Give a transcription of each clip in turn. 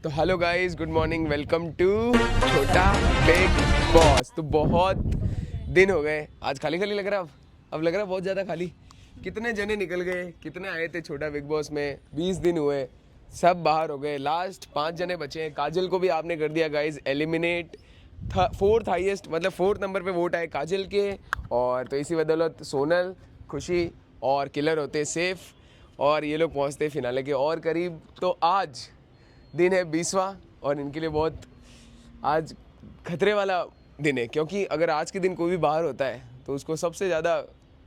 तो hello guys, good morning, welcome to Chhota big boss. तो बहुत दिन हो गए, आज खाली खाली लग रहा है। अब लग रहा है बहुत ज़्यादा खाली। कितने जने निकल गए, कितने आए थे छोटा बिग बॉस में, 20 दिन हुए, सब बाहर हो गए। लास्ट 5 जने बचे हैं। काजल को भी आपने कर दिया गाइस एलिमिनेट। फोर्थ हाईएस्ट, मतलब 4th नंबर पे वोट आए काजल के, और तो इसी बदौलत सोनल, खुशी और किलर होते सेफ, और ये लोग पहुंचते फिनाले के और करीब। तो आज दिन है 20वां, और इनके लिए बहुत आज खतरे वाला दिन है, क्योंकि अगर आज के दिन कोई भी बाहर होता है तो उसको सबसे ज़्यादा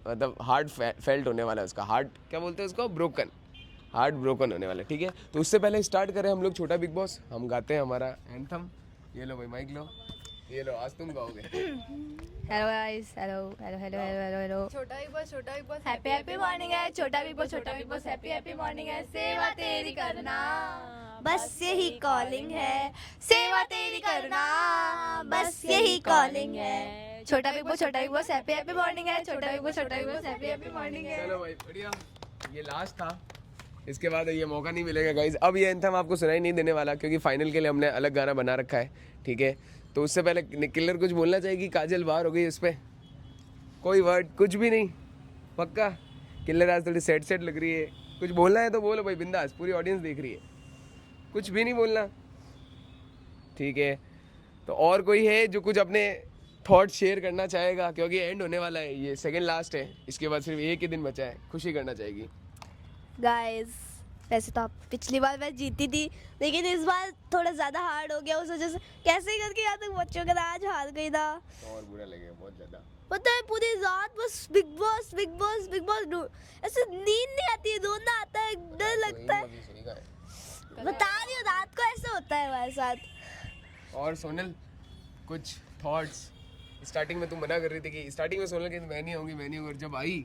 मतलब हार्ट फेल्ट होने वाला है। उसका हार्ट, क्या बोलते हैं उसको, ब्रोकन, हार्ट ब्रोकन होने वाला है। ठीक है, तो उससे पहले स्टार्ट करें हम लोग छोटा बिग बॉस। हम गाते हैं हमारा एंथम। ये लो भाई माइक लो, ये लो, आज तुम गाओगे। Hello guys, hello hello hello hello hello hello. छोटा big boss happy happy morning है छोटा big boss happy happy morning है। सेवा तेरी करना बस यही कॉलिंग है, सेवा तेरी करना बस यही कॉलिंग है। छोटा big boss happy happy morning है। छोटा big boss happy happy morning है। चलो भाई बढ़िया, ये लास्ट था, इसके बाद ये मौका नहीं मिलेगा गाइज। अब ये एंथम आपको सुनाई नहीं देने वाला, क्योंकि फाइनल के लिए हमने अलग गाना बना रखा है। ठीक है, तो उससे पहले किलर कुछ बोलना चाहेगी। काजल बाहर हो गई, उस पर कोई वर्ड कुछ भी नहीं, पक्का। किलर आज थोड़ी सेट लग रही है, कुछ बोलना है तो बोलो भाई बिंदास, पूरी ऑडियंस देख रही है, कुछ भी नहीं बोलना। ठीक है, तो और कोई है जो कुछ अपने थॉट शेयर करना चाहेगा, क्योंकि एंड होने वाला है, ये सेकंड लास्ट है, इसके बाद सिर्फ एक ही दिन बचा है। खुशी करना चाहेगी। गाइस वैसे तो आप पिछली बार मैं जीती थी, लेकिन इस बार थोड़ा ज्यादा हार्ड हो गया, उस वजह से कैसे ही करके यहाँ तक बच्चों का आज हार गई था। और बुरा लगेगा बहुत ज्यादा। पता है पूरी रात बस बिग बॉस ऐसे नींद नहीं आती है, रोना आता है, डर लगता है। बता रही हूँ, रात को ऐसे होता है हमारे साथ। और सोनल कुछ थॉट्स? स्टार्टिंग में तुम मना कर रही थी कि स्टार्टिंग में सोनल कहती मैं नहीं आऊंगी, और जब आई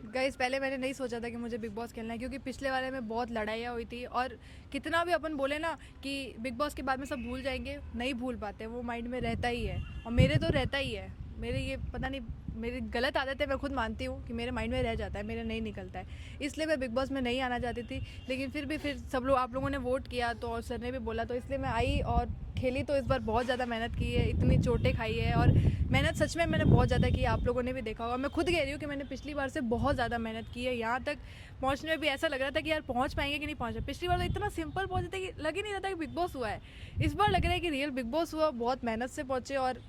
गाइस पहले मैंने नहीं सोचा था कि मुझे बिग बॉस खेलना है, क्योंकि पिछले वाले में बहुत लड़ाइयाँ हुई थी, और कितना भी अपन बोले ना कि बिग बॉस के बाद में सब भूल जाएंगे, नहीं भूल पाते, वो माइंड में रहता ही है। और मेरे तो रहता ही है, मेरे ये पता नहीं मेरी गलत आदत है, मैं खुद मानती हूँ कि मेरे माइंड में रह जाता है, मेरे नहीं निकलता है, इसलिए मैं बिग बॉस में नहीं आना चाहती थी। लेकिन फिर सब लोग, आप लोगों ने वोट किया तो, और सर ने भी बोला, तो इसलिए मैं आई और खेली। तो इस बार बहुत ज़्यादा मेहनत की है, इतनी चोटें खाई है, और मेहनत सच में मैंने बहुत ज़्यादा की है, आप लोगों ने भी देखा होगा। मैं खुद कह रही हूँ कि मैंने पिछली बार से बहुत ज़्यादा मेहनत की है। यहाँ तक पहुँचने में भी ऐसा लग रहा था कि यार पहुँच पाएंगे कि नहीं पहुँच पाए। पिछली बार तो इतना सिंपल पहुँचे थे कि लग ही नहीं रहा था कि बिग बॉस हुआ है। इस बार लग रहा है कि रियल बिग बॉस हुआ, बहुत मेहनत से पहुँचे, और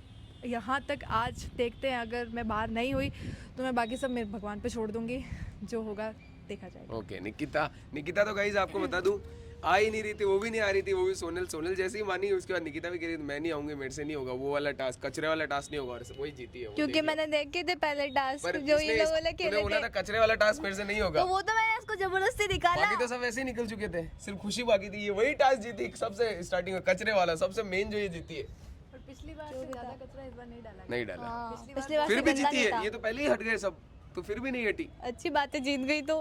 यहाँ तक आज देखते हैं। अगर मैं बाहर नहीं हुई तो मैं बाकी सब मेरे भगवान पे छोड़ दूंगी, जो होगा देखा जाएगा। ओके, निकिता तो गाइस आपको बता दूं आ ही नहीं रही थी, वो भी नहीं आ रही थी, वो भी सोनल जैसे ही मानी। उसके बाद निकिता भी कह रही थी मैं नहीं आऊंगी, मेरे से नहीं होगा वो वाला टास्क, कचरे वाला टास्क नहीं होगा, और वही जीती है। क्योंकि मैंने देखे थे पहले टास्क जो ये लोगों ने खेले बोला थे, था कचरे वाला टास्क मेरे से नहीं होगा, तो वो तो मैंने इसको जबरदस्ती निकाला। बाकी तो सब ऐसे ही निकल चुके थे, सिर्फ खुशी बाकी थी। ये वही टास्क जीती सबसे स्टार्टिंग में, कचरे वाला सबसे मेन जो ये जीती है। पिछली बार से ज़्यादा कचरा इस बार नहीं डाला, पिछली बार फिर से भी गंदा जीती नहीं है। था। ये तो पहले ही हट गए सब, तो फिर भी नहीं हटी। अच्छी बात है, जीत गई तो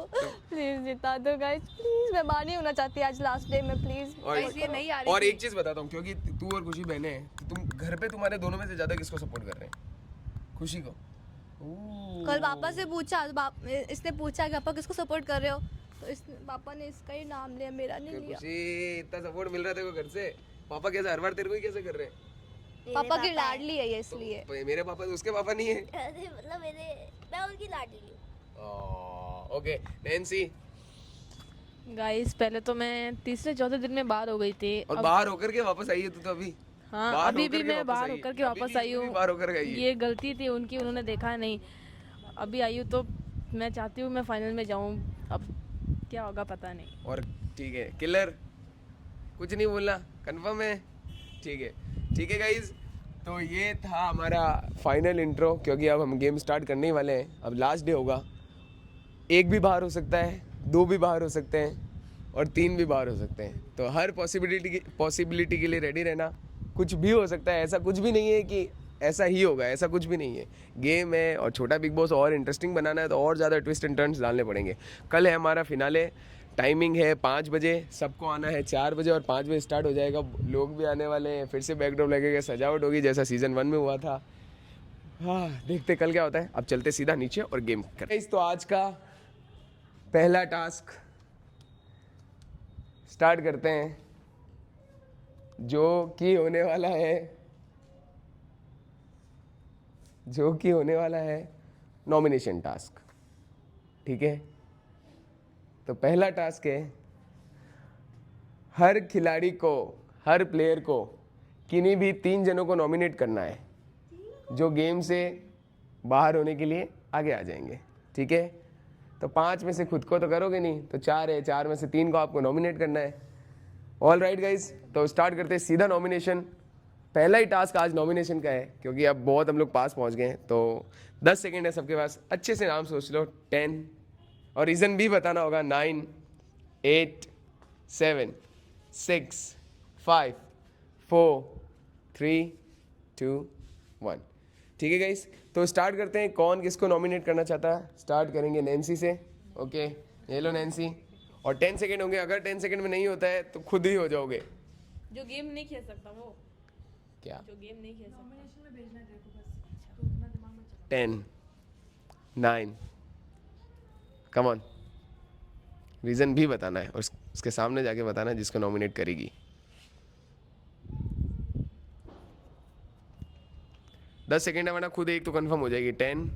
प्लीज जिता दो गाइस, प्लीज। मैं बाहर नहीं होना चाहती आज लास्ट डे में, प्लीज। ये नहीं आ रही और थी। एक चीज बताता हूँ, क्योंकि तू और खुशी बहने हैं, तो तुम घर पे तुम्हारे दोनों में से ज्यादा किसको सपोर्ट कर रहे हैं? खुशी को। कल पापा से पूछा, इसने पूछा कि पापा किसको सपोर्ट कर रहे हो, तो इस पापा ने इसका ही नाम लिया, मेरा नहीं लिया। खुशी, इतना सपोर्ट मिल रहा था घर से, पापा कैसे हर बार तेरे को ही कैसे कर रहे हैं? पापा की लाडली है ये, इसलिए। तो मेरे पापा तो उसके पापा नहीं है। अरे मतलब मैं उनकी लाडली हूँ। Okay Nancy. गाइस पहले तो मैं तीसरे चौथे दिन में बाहर हो गई थी, और बाहर होकर के वापस आई है तू तो अभी? हाँ अभी भी मैं बाहर होकर के वापस आई हूँ। बाहर होकर गई है। ये गलती थी उनकी, उन्होंने देखा नहीं। अभी आई हूँ तो मैं चाहती हूँ मैं फाइनल में जाऊँ, अब क्या होगा पता नहीं। और ठीक है किलर, कुछ नहीं बोलना, कंफर्म है? ठीक है गाइज, तो ये था हमारा फाइनल इंट्रो, क्योंकि अब हम गेम स्टार्ट करने ही वाले हैं। अब लास्ट डे होगा, एक भी बाहर हो सकता है, 2 भी बाहर हो सकते हैं, और 3 भी बाहर हो सकते हैं। तो हर पॉसिबिलिटी के लिए रेडी रहना। कुछ भी हो सकता है, ऐसा कुछ भी नहीं है कि ऐसा ही होगा, ऐसा कुछ भी नहीं है। गेम है, और छोटा बिग बॉस और इंटरेस्टिंग बनाना है तो और ज़्यादा ट्विस्ट एंड टर्न्स डालने पड़ेंगे। कल है हमारा फिनाले, टाइमिंग है 5 बजे, सबको आना है 4 बजे, और 5 बजे स्टार्ट हो जाएगा। लोग भी आने वाले हैं, फिर से बैकड्रॉप लगेगा, सजावट होगी जैसा सीज़न 1 में हुआ था। हाँ देखते कल क्या होता है। अब चलते सीधा नीचे और गेम करते हैं। तो आज का पहला टास्क स्टार्ट करते हैं। जो कि होने वाला है नॉमिनेशन टास्क। ठीक है, तो पहला टास्क है, हर खिलाड़ी को, हर प्लेयर को किन्हीं भी 3 जनों को नॉमिनेट करना है जो गेम से बाहर होने के लिए आगे आ जाएंगे। ठीक है, तो 5 में से खुद को तो करोगे नहीं, तो 4 है, 4 में से 3 को आपको नॉमिनेट करना है। ऑल राइट गाइज, तो स्टार्ट करते हैं सीधा नॉमिनेशन। पहला ही टास्क आज नॉमिनेशन का है, क्योंकि अब बहुत हम लोग पास पहुंच गए हैं। तो 10 सेकेंड है सबके पास, अच्छे से नाम सोच लो। 10 और रीज़न भी बताना होगा। 9 8 7 6 5 4 3 2 1। ठीक है गाइस, तो स्टार्ट करते हैं। कौन किसको नॉमिनेट करना चाहता है? स्टार्ट करेंगे नैन्सी से। ओके, ये लो नैन्सी, और 10 सेकेंड होंगे। अगर 10 सेकेंड में नहीं होता है तो खुद ही हो जाओगे। जो गेम नहीं खेल सकता वो, क्या? जो गेम नहीं खेल सकता। 10 9, कम ऑन, रीज़न भी बताना है और उसके सामने जाके बताना है जिसको नॉमिनेट करेगी। 10 सेकेंड है, वरना खुद एक तो कंफर्म हो जाएगी। 10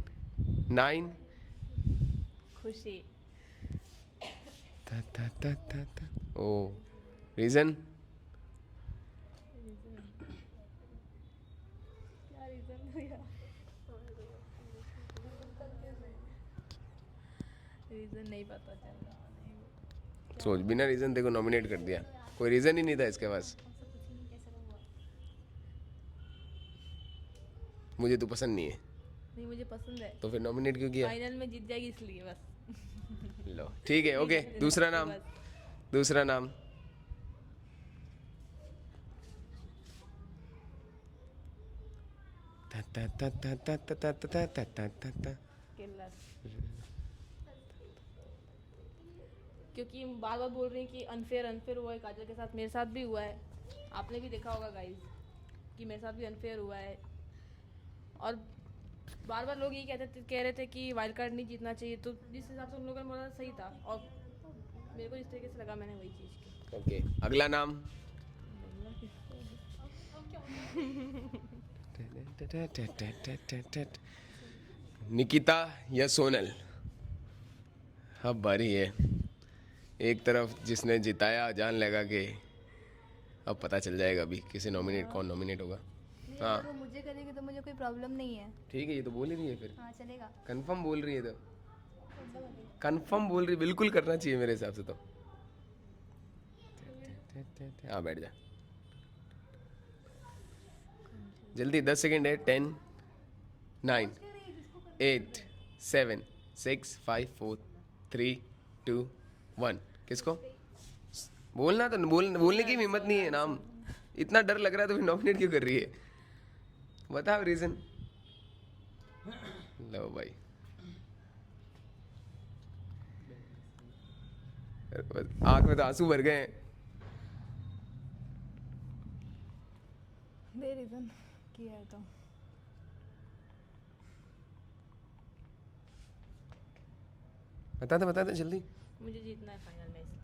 9 खुशी। ओ, रीज़न? क्या रीजन यार? रीजन नहीं पता चल रहा। सोच, बिना रीज़न देखो नॉमिनेट कर दिया, कोई रीज़न ही नहीं था इसके पास। मुझे तो पसंद नहीं है, नहीं मुझे पसंद है, तो फिर नॉमिनेट क्यों किया? फाइनल में जीत जाएगी इसलिए बस। लो ठीक है, ओके। दूसरा नाम, दूसरा नाम। किलर। क्योंकि बार बार बोल रही हैं कि अनफेयर अनफेयर हुआ है काजल के साथ, मेरे साथ भी हुआ है। आपने भी देखा होगा गाइस कि मेरे साथ भी अनफेयर हुआ है, और बार बार लोग यही कह रहे थे कि वाइल्ड कार्ड नहीं जीतना चाहिए, तो जिस हिसाब से उन लोगों ने बोला सही था, और मेरे को जिस तरीके से लगा मैंने वही चीज़ की। ओके, अगला नाम। निकिता या सोनल? अब बारी है। एक तरफ जिसने जिताया जान लगा के, अब पता चल जाएगा अभी किसे नॉमिनेट, कौन नॉमिनेट होगा। हाँ अगर वो मुझे करेगी तो मुझे कोई प्रॉब्लम नहीं है। ठीक है, ये तो बोल ही रही है फिर। हाँ चलेगा। कंफर्म बोल रही है, तो कंफर्म बोल रही, बिल्कुल करना चाहिए मेरे हिसाब से तो। हाँ बैठ जा जल्दी, 10 सेकेंड है। 10 9 8 7 6 5 4 3 2 1। किसको बोलना? तो बोलने की हिम्मत नहीं है नाम, इतना डर लग रहा है तो फिर नॉमिनेट क्यों कर रही है? बताओ रीजन। लो भाई, आंख में तो आंसू भर गए हैं। दे रीज़न किया है तो। बता दे जल्दी। मुझे जीतना है फाइनल में इसलिए।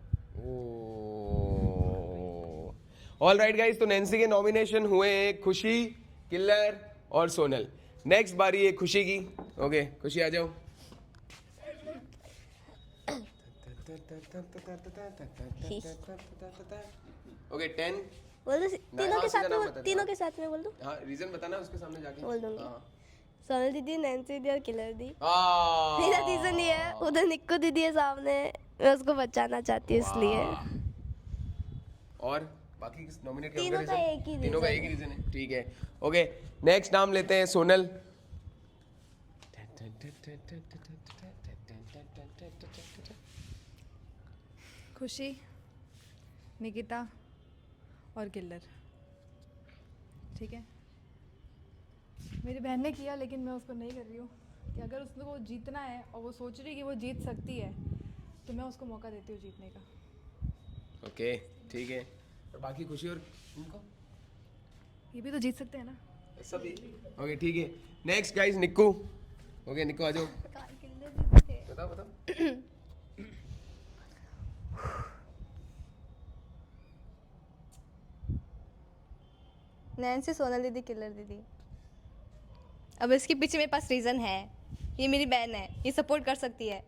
ऑल राइट गाइस, तो नैन्सी के नॉमिनेशन हुए हैं खुशी, किल्लर और सोनल। नेक्स्ट बारी है खुशी की। ओके खुशी आ जाओ। ओके 10। बोल दो तीनों के साथ में, तीनों के साथ में बोल दो। हाँ रीजन बताना उसके सामने जाके। बोल दूंगी। हाँ। सोनल दीदी, नैन्सी दीदी और किलर दी। हाँ। मेरा रीजन ये है, उधर निक्कू दीदी है सामने, मैं उसको बचाना चाहती हूँ इसलिए। और बाकी नॉमिनेट तीनों का एक ही तीनों का reason एक ही रीजन है। ठीक है, ओके नेक्स्ट नाम लेते हैं सोनल। खुशी, निकिता और किल्लर। ठीक है, मेरी बहन ने किया लेकिन मैं उसको नहीं कर रही हूँ कि अगर उसको जीतना है और वो सोच रही है कि वो जीत सकती है तो मैं उसको मौका देती हूँ जीतने का। ओके ठीक है, और बाकी खुशी और इनको ये भी तो जीत सकते हैं ना। सभी। ओके ठीक है, next guys Nikku. Okay Nikku आ जाओ। बताओ बताओ। नैन्सी, सोनल दीदी, किलर दीदी। अब इसके पीछे मेरे पास रीज़न है, ये मेरी बहन है, ये सपोर्ट कर सकती है।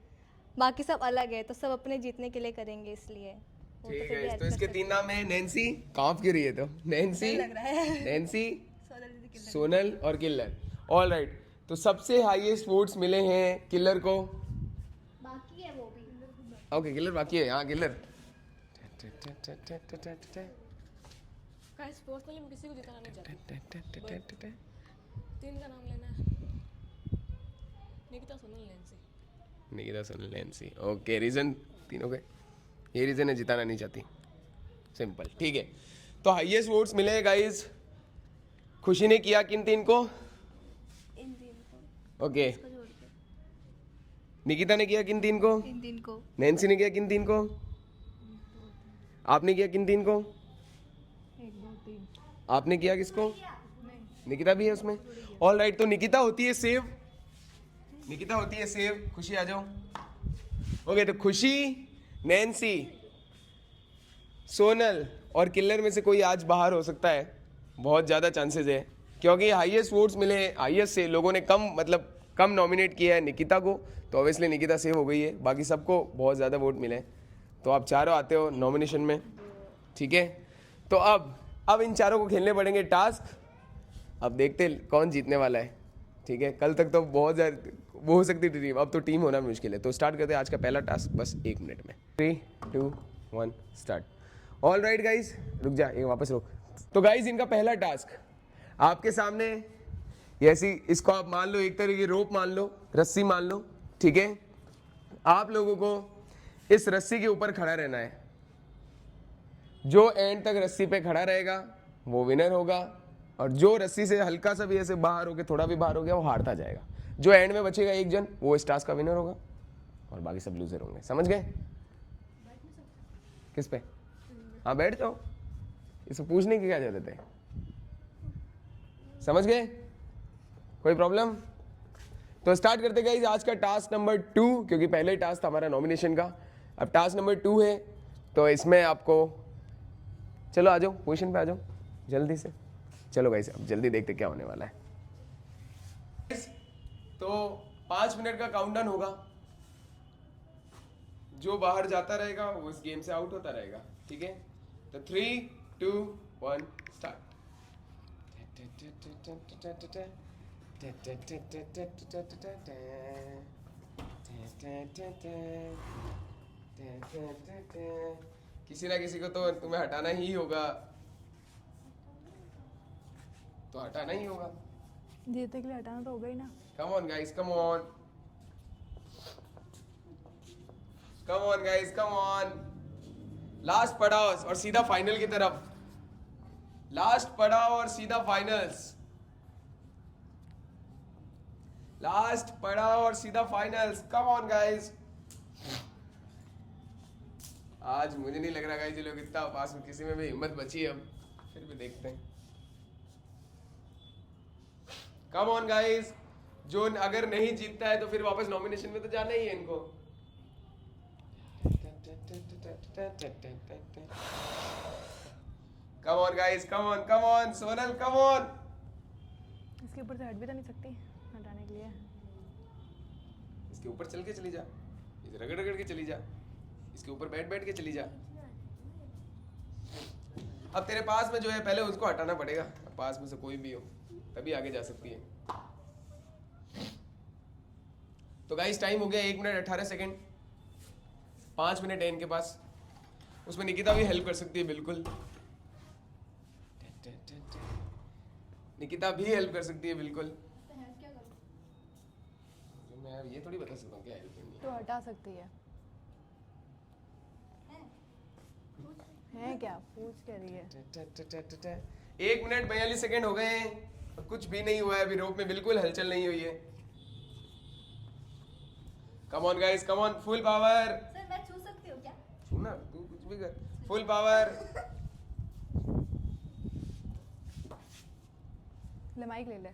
बाकी सब अलग है तो सब अपने जीतने के लिए करेंगे, इसलिए वो ठीक फिर भी है, help तो कर इसके सकती 3 नाम है। नैन्सी, कांप क्यों रही है? तो नैन्सी, लग रहा है। नैन्सी, सोनल दीदी, सोनल और किलर। ऑल राइट, तो सबसे हाईएस्ट वोट्स मिले हैं किलर को। बाकी है वो भी। ओके, किलर बाकी है। हाँ, किलर। गाइस पर्सनली मैं किसी को जिताना नहीं चाहती। 3 का नाम लेना है। Nikita, Sonal, Nancy. Nikita, Sonal, Nancy. Okay, reason तीनों के ये रीजन है, जिताना नहीं चाहती। सिंपल, ठीक है। तो हाईएस्ट वोट्स मिले हैं गाइस। खुशी ने किया किन 3 को? इन तीन को ओके, जोड़ के। निकिता ने किया किन 3 को? इन तीन को। नैन्सी ने किया किन 3 को? आपने किया किन 3 को? 1 2 3 आपने किया किसको? निकिता भी है उसमें। ऑल राइट, तो निकिता होती है सेव। निकिता होती है सेव। खुशी आ जाओ। ओके, तो खुशी, नैन्सी, सोनल और किलर में से कोई आज बाहर हो सकता है। बहुत ज़्यादा चांसेस है, क्योंकि हाईएस्ट वोट्स मिले हैं। हाईएस्ट से लोगों ने कम नॉमिनेट किया है निकिता को, तो ऑब्वियसली निकिता सेव हो गई है। बाकी सबको बहुत ज़्यादा वोट मिले हैं, तो आप चारों आते हो नॉमिनेशन में, ठीक है। तो अब इन चारों को खेलने पड़ेंगे टास्क। अब देखते हैं कौन जीतने वाला है, ठीक है। कल तक तो बहुत ज़्यादा वो हो सकती थी टीम, अब तो टीम होना मुश्किल है। तो स्टार्ट करते हैं आज का पहला टास्क, बस 1 मिनट में। 3 2 1 स्टार्ट। ऑल राइट गाइज, रुक जा, ये वापस रोक। तो गाइज, इनका पहला टास्क आपके सामने, ऐसी इसको आप मान लो, एक तरह की रोप मान लो, रस्सी मान लो, ठीक है। आप लोगों को इस रस्सी के ऊपर खड़ा रहना है। जो एंड तक रस्सी पे खड़ा रहेगा वो विनर होगा, और जो रस्सी से हल्का सा भी ऐसे बाहर हो गया, थोड़ा भी बाहर हो गया, वो हारता जाएगा। जो एंड में बचेगा एक जन, वो इस टास्क का विनर होगा, और बाकी सब लूजर होंगे। समझ गए? किस पे? हाँ, बैठ जाओ, इसे पूछने की क्या जरूरत है। समझ गए? कोई प्रॉब्लम? तो स्टार्ट करते गाइस आज का टास्क नंबर 2, क्योंकि पहले टास्क था हमारा नॉमिनेशन का। अब टास्क नंबर 2 है, तो इसमें आपको, चलो आ जाओ, पोजीशन पे आ जाओ जल्दी से। चलो गाइस, अब जल्दी देखते क्या होने वाला है। तो 5 मिनट का काउंटडाउन होगा। जो बाहर जाता रहेगा वो इस गेम से आउट होता रहेगा, ठीक है। तो 3 2 1 स्टार्ट। किसी ना किसी को तो तुम्हें हटाना ही होगा, तो हटाना ही होगा। जीतने के लिए हटाना तो होगा ही ना। कम on guys, come on, come on guys, come on. Last पड़ाव और सीधा फाइनल की तरफ। लास्ट पड़ाव और सीधा फाइनल्स। लास्ट पड़ाव और सीधा फाइनल्स। Come on guys. आज मुझे नहीं लग रहा गाइस ये लोग इतना पास में, किसी में भी हिम्मत बची है। अब फिर भी देखते हैं। कम ऑन गाइस, जो अगर नहीं जीतता है तो फिर वापस नॉमिनेशन में तो जाना ही है इनको। कम on guys, come on, come on, Sonal come on. इसके ऊपर से हट भी तो नहीं सकती हटाने के लिए। इसके ऊपर चल के चली जा, इसे रगड़ रगड़ के चली जा, इसके ऊपर बैठ बैठ के चली जा। अब तेरे पास में जो है पहले उसको हटाना पड़ेगा, पास में से कोई भी हो तभी आगे जा सकती है। तो गाइस टाइम हो गया 1 मिनट 18 सेकेंड। 5 मिनट है इनके पास। उसमें निकिता भी हेल्प कर सकती है, बिल्कुल निकिता भी हेल्प कर सकती है, बिल्कुल। मैं ये थोड़ी बता सकता हूँ क्या हेल्प करनी है। तो हटा सकती है क्या? पूछ क्या रही है? 1 मिनट 42 सेकेंड हो गए हैं, कुछ भी नहीं हुआ है अभी। रोप में बिल्कुल हलचल नहीं हुई है। Come on guys, come on, full power. Sir मैं छू सकती हूँ क्या? छूना तू कुछ भी कर, फुल पावर। ले माइक ले ले।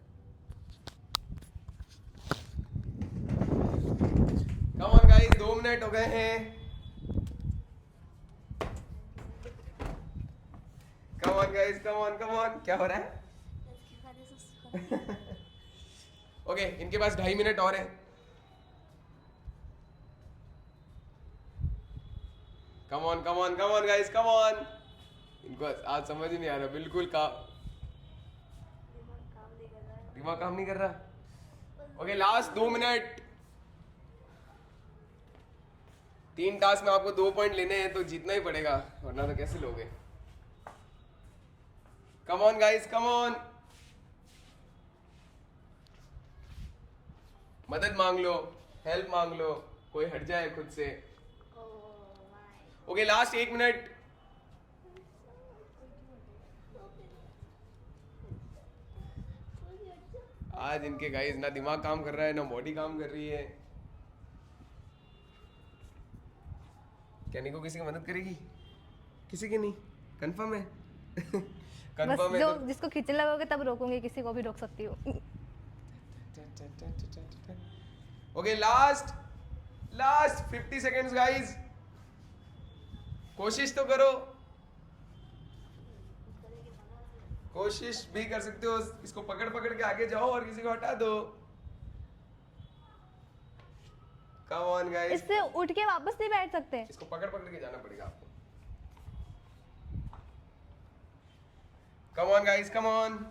कम ऑन गाइस, 2 मिनट हो गए हैं। कम on guys, come on, come on. क्या हो रहा है? ओके इनके पास 2.5 मिनट और है। Come on come on come on guys come on. इनको आज समझ ही नहीं आ रहा बिल्कुल दिमाग काम नहीं कर रहा। Okay last 2 minute. 3 टास्क में आपको 2 पॉइंट लेने हैं तो जीतना ही पड़ेगा वरना तो कैसे लोगे। कम ऑन गाइस कम ऑन। मदद मांग लो, हेल्प मांग लो, कोई हट जाए खुद से। Okay last 1 minute. आज इनके गाइस ना दिमाग काम कर रहा है ना बॉडी काम कर रही है। क्या निको किसी की मदद करेगी? किसी की नहीं, कंफर्म है? कंफर्म है जो तो जिसको खींचने लगोगे तब रोकूंगी, किसी को भी रोक सकती हूँ। Okay last 50 seconds guys. कोशिश तो करो, कोशिश भी कर सकते हो। इसको पकड़ पकड़ के आगे जाओ और किसी को हटा दो। कम ऑन गाइस। इससे उठ के वापस नहीं बैठ सकते। इसको पकड़ पकड़ के जाना पड़ेगा आपको। कम ऑन गाइस कम ऑन।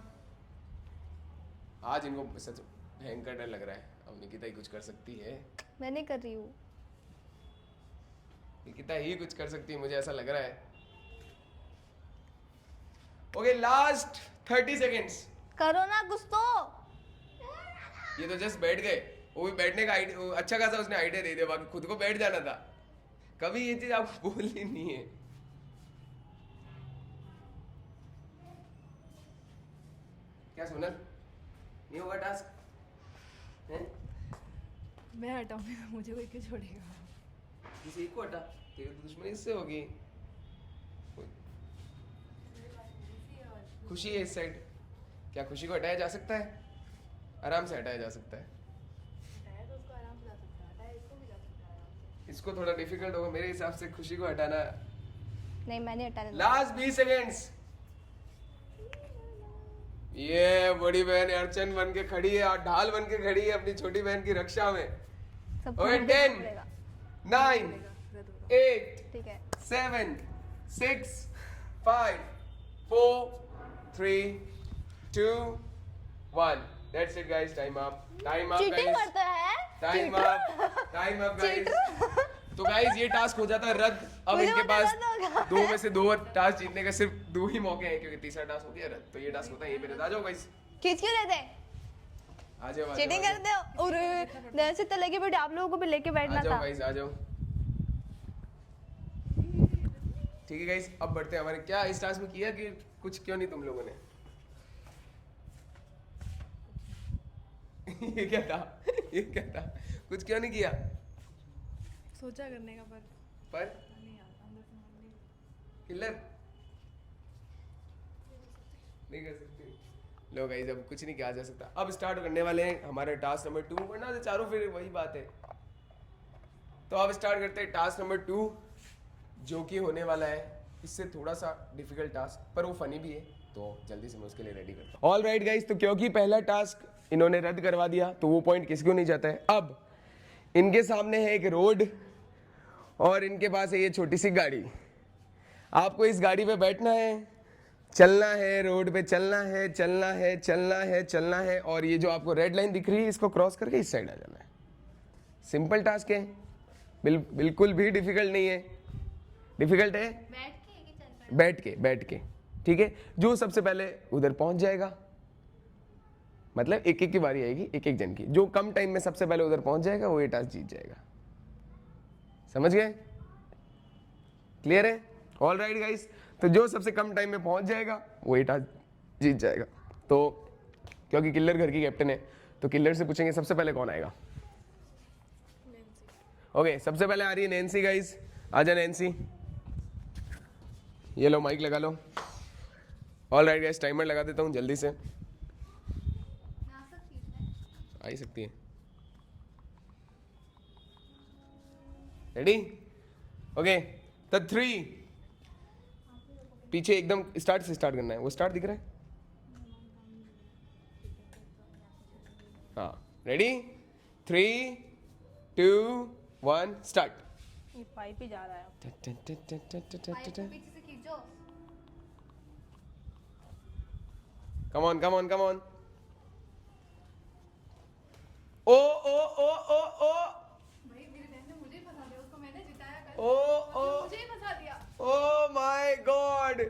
आज इनको सच भयंकर डर लग रहा है। अब निकिता ही कुछ कर सकती है। मैं नहीं कर रही हूँ। निकिता ही कुछ कर सकती है मुझे ऐसा लग रहा है। Okay last 30 seconds. करो ना कुछ तो। ये तो जस्ट बैठ गए। वो भी बैठने का अच्छा खासा उसने आइडिया दे दिया, बाकी खुद को बैठ जाना था। कभी ये चीज आपको बोलनी नहीं है। क्या सोनल नहीं होगा टास्क हैं? मैं हटाऊंगी तो मुझे कोई क्यों छोड़ेगा? किसी एक को हटा, तेरी तो दुश्मनी इससे होगी। खुशी है इस साइड। क्या खुशी को हटाया जा सकता है? आराम से हटाया जा सकता है। इसको थोड़ा डिफिकल्ट होगा मेरे हिसाब से खुशी को हटाना। नहीं मैं नहीं हटाने दूंगी। Last 20 seconds. ये बड़ी बहन अर्चन बन के खड़ी है और ढाल बन के खड़ी है अपनी छोटी बहन की रक्षा में। सबको ओके हटाना 10 पड़ेगा। 9 8 ठीक है। 7 6 5 4 3 2 1 That's it guys. Time up. Time up cheating guys. करता है। Time up time up guys. तो गाइस ये टास्क हो जाता है रद्द। अब मुझे इनके पता पास होगा। 2 में से 2 टास्क जीतने का सिर्फ 2 ही मौके हैं क्योंकि तीसरा टास्क हो गया रद्द। तो ये टास्क होता है यहीं पे रद्द। आ जाओ गाइस, खींच क्यों लेते? आ जाओ। चीटिंग करते हो। और नैन्सी तो लेके बैठे, आप लोगों को भी लेके बैठना आ जाओ था। गाइस आ जाओ। ठीक है गाइस अब बढ़ते हैं हमारे। क्या इस टास्क में किया कि कुछ क्यों नहीं तुम लोगों ने? ये क्या था? ये क्या था? कुछ क्यों नहीं किया? सोचा करने का पर नहीं आता अंदर से मन नहीं। किलर नहीं कर सकते। लो गाइस अब कुछ नहीं किया जा सकता। अब स्टार्ट करने वाले हैं हमारे टास्क नंबर 2। वरना तो चारों फिर वही बात है। तो अब स्टार्ट करते हैं टास्क नंबर 2 जो कि होने वाला है इससे थोड़ा सा डिफिकल्ट टास्क, पर वो फनी भी है तो जल्दी से मैं उसके लिए रेडी करता हूँ। ऑल राइट गाइस, तो क्योंकि पहला टास्क इन्होंने रद्द करवा दिया तो वो पॉइंट किसी को नहीं जाता है। अब इनके सामने है एक रोड और इनके पास है ये छोटी सी गाड़ी। आपको इस गाड़ी पे बैठना है, चलना है, रोड पे चलना है, चलना है, चलना है, चलना है और ये जो आपको रेड लाइन दिख रही है इसको क्रॉस करके इस साइड आ जाना है। सिंपल टास्क है, बिल्कुल भी डिफिकल्ट नहीं है। डिफिकल्ट है बैठ के ठीक है। जो सबसे पहले उधर पहुंच जाएगा, मतलब एक एक की बारी आएगी, एक एक जन की। जो कम टाइम में सबसे पहले उधर पहुंच जाएगा वो ये टास्क जीत जाएगा। समझ गए? क्लियर है? ऑल राइट गाइस, तो जो सबसे कम टाइम में पहुंच जाएगा वो ये टास्क जीत जाएगा। तो क्योंकि किलर घर की कैप्टन है तो किलर से पूछेंगे सबसे पहले कौन आएगा। ओके सबसे पहले आ रही है नैन्सी गाइस। आजा नैन्सी, ये लो माइक लगा लो। ऑल राइट गाइस, टाइमर लगा देता हूँ जल्दी से। आ ही सकती है। रेडी? ओके तो 3 पीछे एकदम स्टार्ट से स्टार्ट करना है। वो स्टार्ट दिख रहा है? हाँ रेडी 3 2 1 स्टार्ट ये पाइप ही जा रहा है पीछे से खींचो। Come on come on come on oh oh oh oh oh भाई मेरी बहन ने मुझे ही फंसा दिया, उसको मैंने जिताया कल, ओ ओ मुझे ही फंसा दिया। ओ माय गॉड,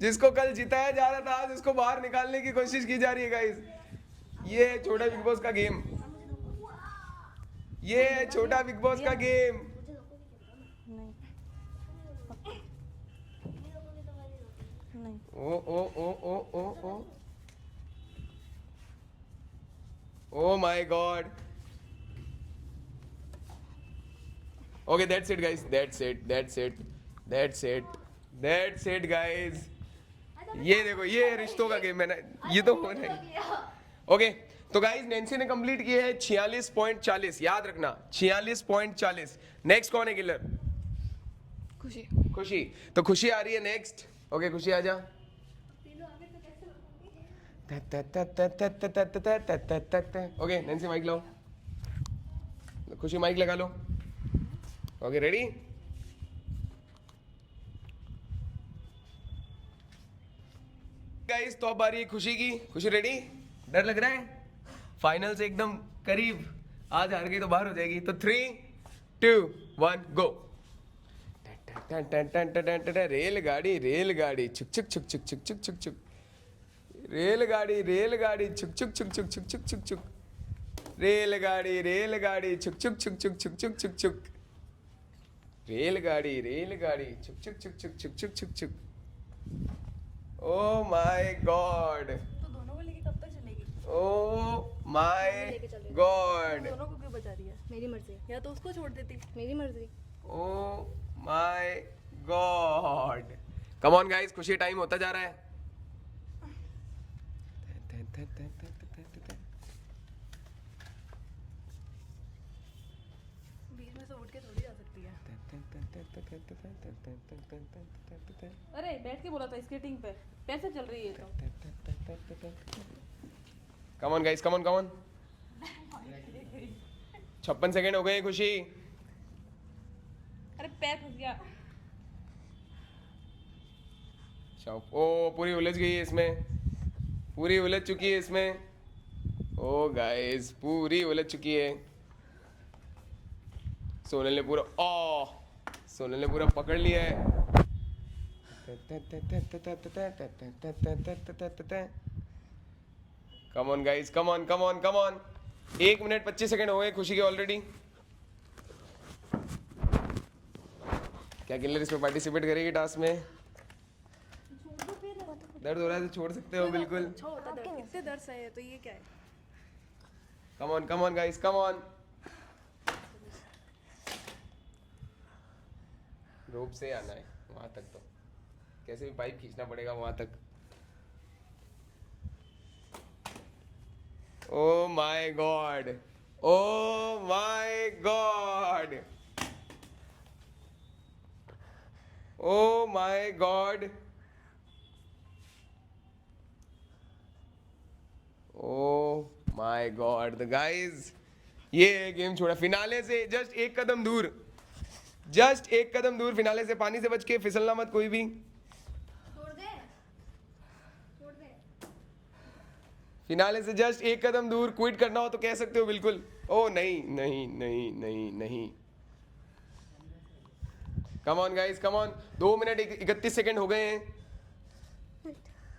जिसको कल जिताया जा रहा था आज उसको बाहर निकालने की कोशिश की जा रही है गाइस। ये है छोटा बिग बॉस का गेम, ये है छोटा बिग बॉस का गेम। नहीं नहीं oh oh oh oh oh oh oh my god. Okay that's it guys, that's it that's it that's it that's it guys. ये देखो ये रिश्तों का गेम है ना, ये तो हो रहा है। ओके तो गाइस नैन्सी ने कंप्लीट किए हैं 46.40, याद रखना 46.40। नेक्स्ट कौन है किलर? खुशी। खुशी। तो खुशी आ रही है नेक्स्ट। ओके खुशी आ जा। ओके नैन्सी माइक लो, खुशी माइक लगा लो। Okay ready? गाइस तो अब आ रही है खुशी की। खुशी रेडी? डर लग रहा है? फाइनल से एकदम करीब, आज हार गई तो बाहर हो जाएगी। तो 3 2 1 गो। रेलगाड़ी रेलगाड़ी छुक छुक छुक छुक छुक छुक छुक छुक, रेलगाड़ी रेलगाड़ी छुक छुक छुक छुक छुक छुक छुक छुक, रेलगाड़ी रेलगाड़ी छुक छुक छुक छुक छुक छुक छुक छुक, रेलगाड़ी रेलगाड़ी छुक छुक छुक छुक छुक छुक छुक छुक। ओ माय गॉड, तो दोनों को लेके कब तक चलेगी? ओ माय गॉड, दोनों को क्यों बचा रही है? मेरी मर्जी, या तो उसको छोड़ देती। मेरी मर्जी। ओ my God. Come on guys, खुशी टाइम होता जा रहा है। बीच में से उठ के थोड़ी जा सकती है। अरे बैठ के बोला था स्केटिंग पे, पैर से चल रही है तो। कम on guys, come on come on. 56 second हो गए खुशी। अरे पैर फंस गया। ओ पूरी उलझ गई है इसमें, पूरी उलझ चुकी है इसमें। ओ गाइस पूरी उलझ चुकी है। सोनल ने पूरा सोनल ने पूरा पकड़ लिया है। Come on guys, come on come on come on. 1 minute 25 second हो गए खुशी के ऑलरेडी। क्या किलर इसमें पार्टिसिपेट करेगी टास्क में? दर्द हो रहा है तो छोड़ सकते हो बिल्कुल। अच्छा होता है, कितने दर्द सहे है तो ये क्या है? Come on guys, come on. Rope से आना है वहां तक, तो कैसे भी पाइप खींचना पड़ेगा वहां तक। ओ my God, O my God, O my God, O my God. The guys ये गेम छोड़ा, फिनाले से जस्ट एक कदम दूर, जस्ट एक कदम दूर फिनाले से। पानी से बच के फिसलना मत कोई भी। छोड़ दे, छोड़ दे। फिनाले से जस्ट एक कदम दूर। क्विट करना हो तो कह सकते हो बिल्कुल। ओ नहीं नहीं नहीं नहीं नहीं। कम on guys, come on. 2 minute 31 second हो गए हैं।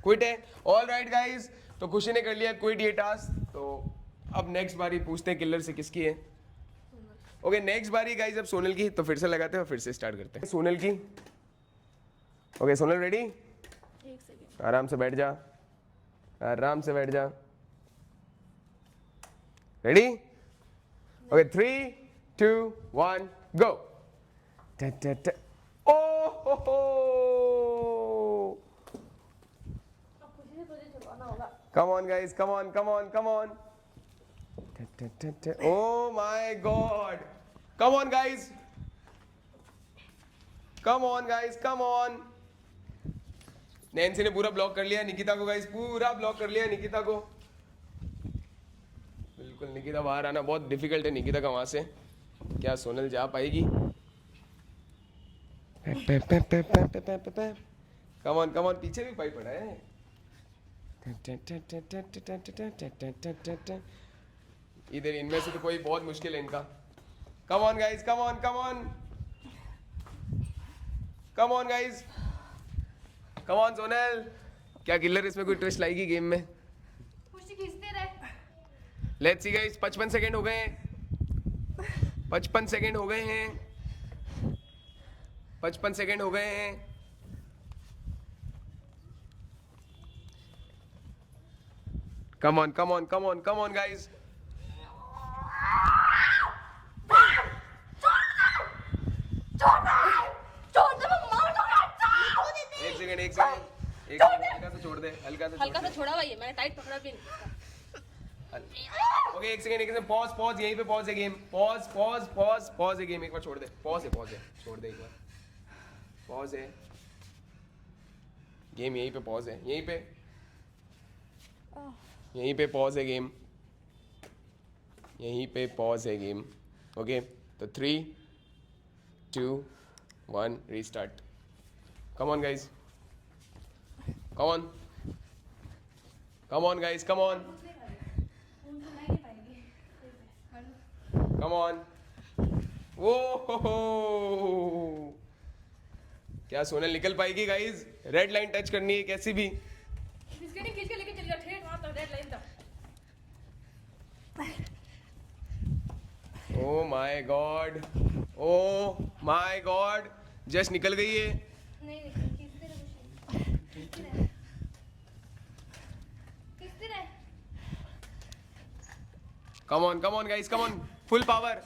क्विट है। ऑल राइट गाइस, तो खुशी ने कर लिया क्विट ये टास्क। तो अब नेक्स्ट बारी पूछते हैं किलर से किसकी है। ओके नेक्स्ट बारी गाइस अब सोनल की। तो फिर से लगाते हैं और फिर से स्टार्ट करते हैं सोनल की। Okay Sonal ready? 1 सेकंड। आराम से बैठ जा, आराम से बैठ जा। रेडी? ओके 3 2 1 गो। ओ हो। अब खुशी से तुझे छुपाना होगा। Come on guys, come on, come on, come on. Oh my god. Come on guys. Come on guys, come on. Nancy ने पूरा ब्लॉक कर लिया निकिता को गाइस, पूरा ब्लॉक कर लिया निकिता को। बिल्कुल निकिता बाहर आना बहुत डिफिकल्ट है निकिता का वहां से। क्या सोनल जा पाएगी? कम ऑन पीछे भी पाइप पड़ा है। इधर इनमें से तो कोई बहुत मुश्किल है इनका। कम on guys, come on guys, come on Sonal. क्या किलर इसमें कोई ट्विस्ट लाएगी गेम में? खुशी खींचते रहे। लेट्स सी गाइस, 55 सेकंड हो गए हैं। 55 सेकंड हो गए हैं। 55 सेकंड हो गए हैं। कम ऑन गाइस। एक सेकंड हल्का सा छोड़ दे, हल्का सा छोड़ा हुआ है, मैंने टाइट पकड़ा भी नहीं। ओके एक सेकंड पॉज यहीं पे पॉज है गेम। पॉज है गेम, एक बार छोड़ दे। पॉज है छोड़ दे एक बार। पॉज है गेम, यहीं पे पॉज है, यहीं पे पॉज है गेम, यहीं पे पॉज है गेम। ओके तो 3 2 1 restart. Come on guys, come on guys, come on. वो क्या सोनल निकल पाएगी गाइस? रेड लाइन टच करनी है कैसी भी। बिस्किट खींच के लेके चल गया ठेठ वहां तक, रेड लाइन तक। ओ माय गॉड जस्ट निकल गई है। नहीं खींचते रहे। कम on guys, come on. Full power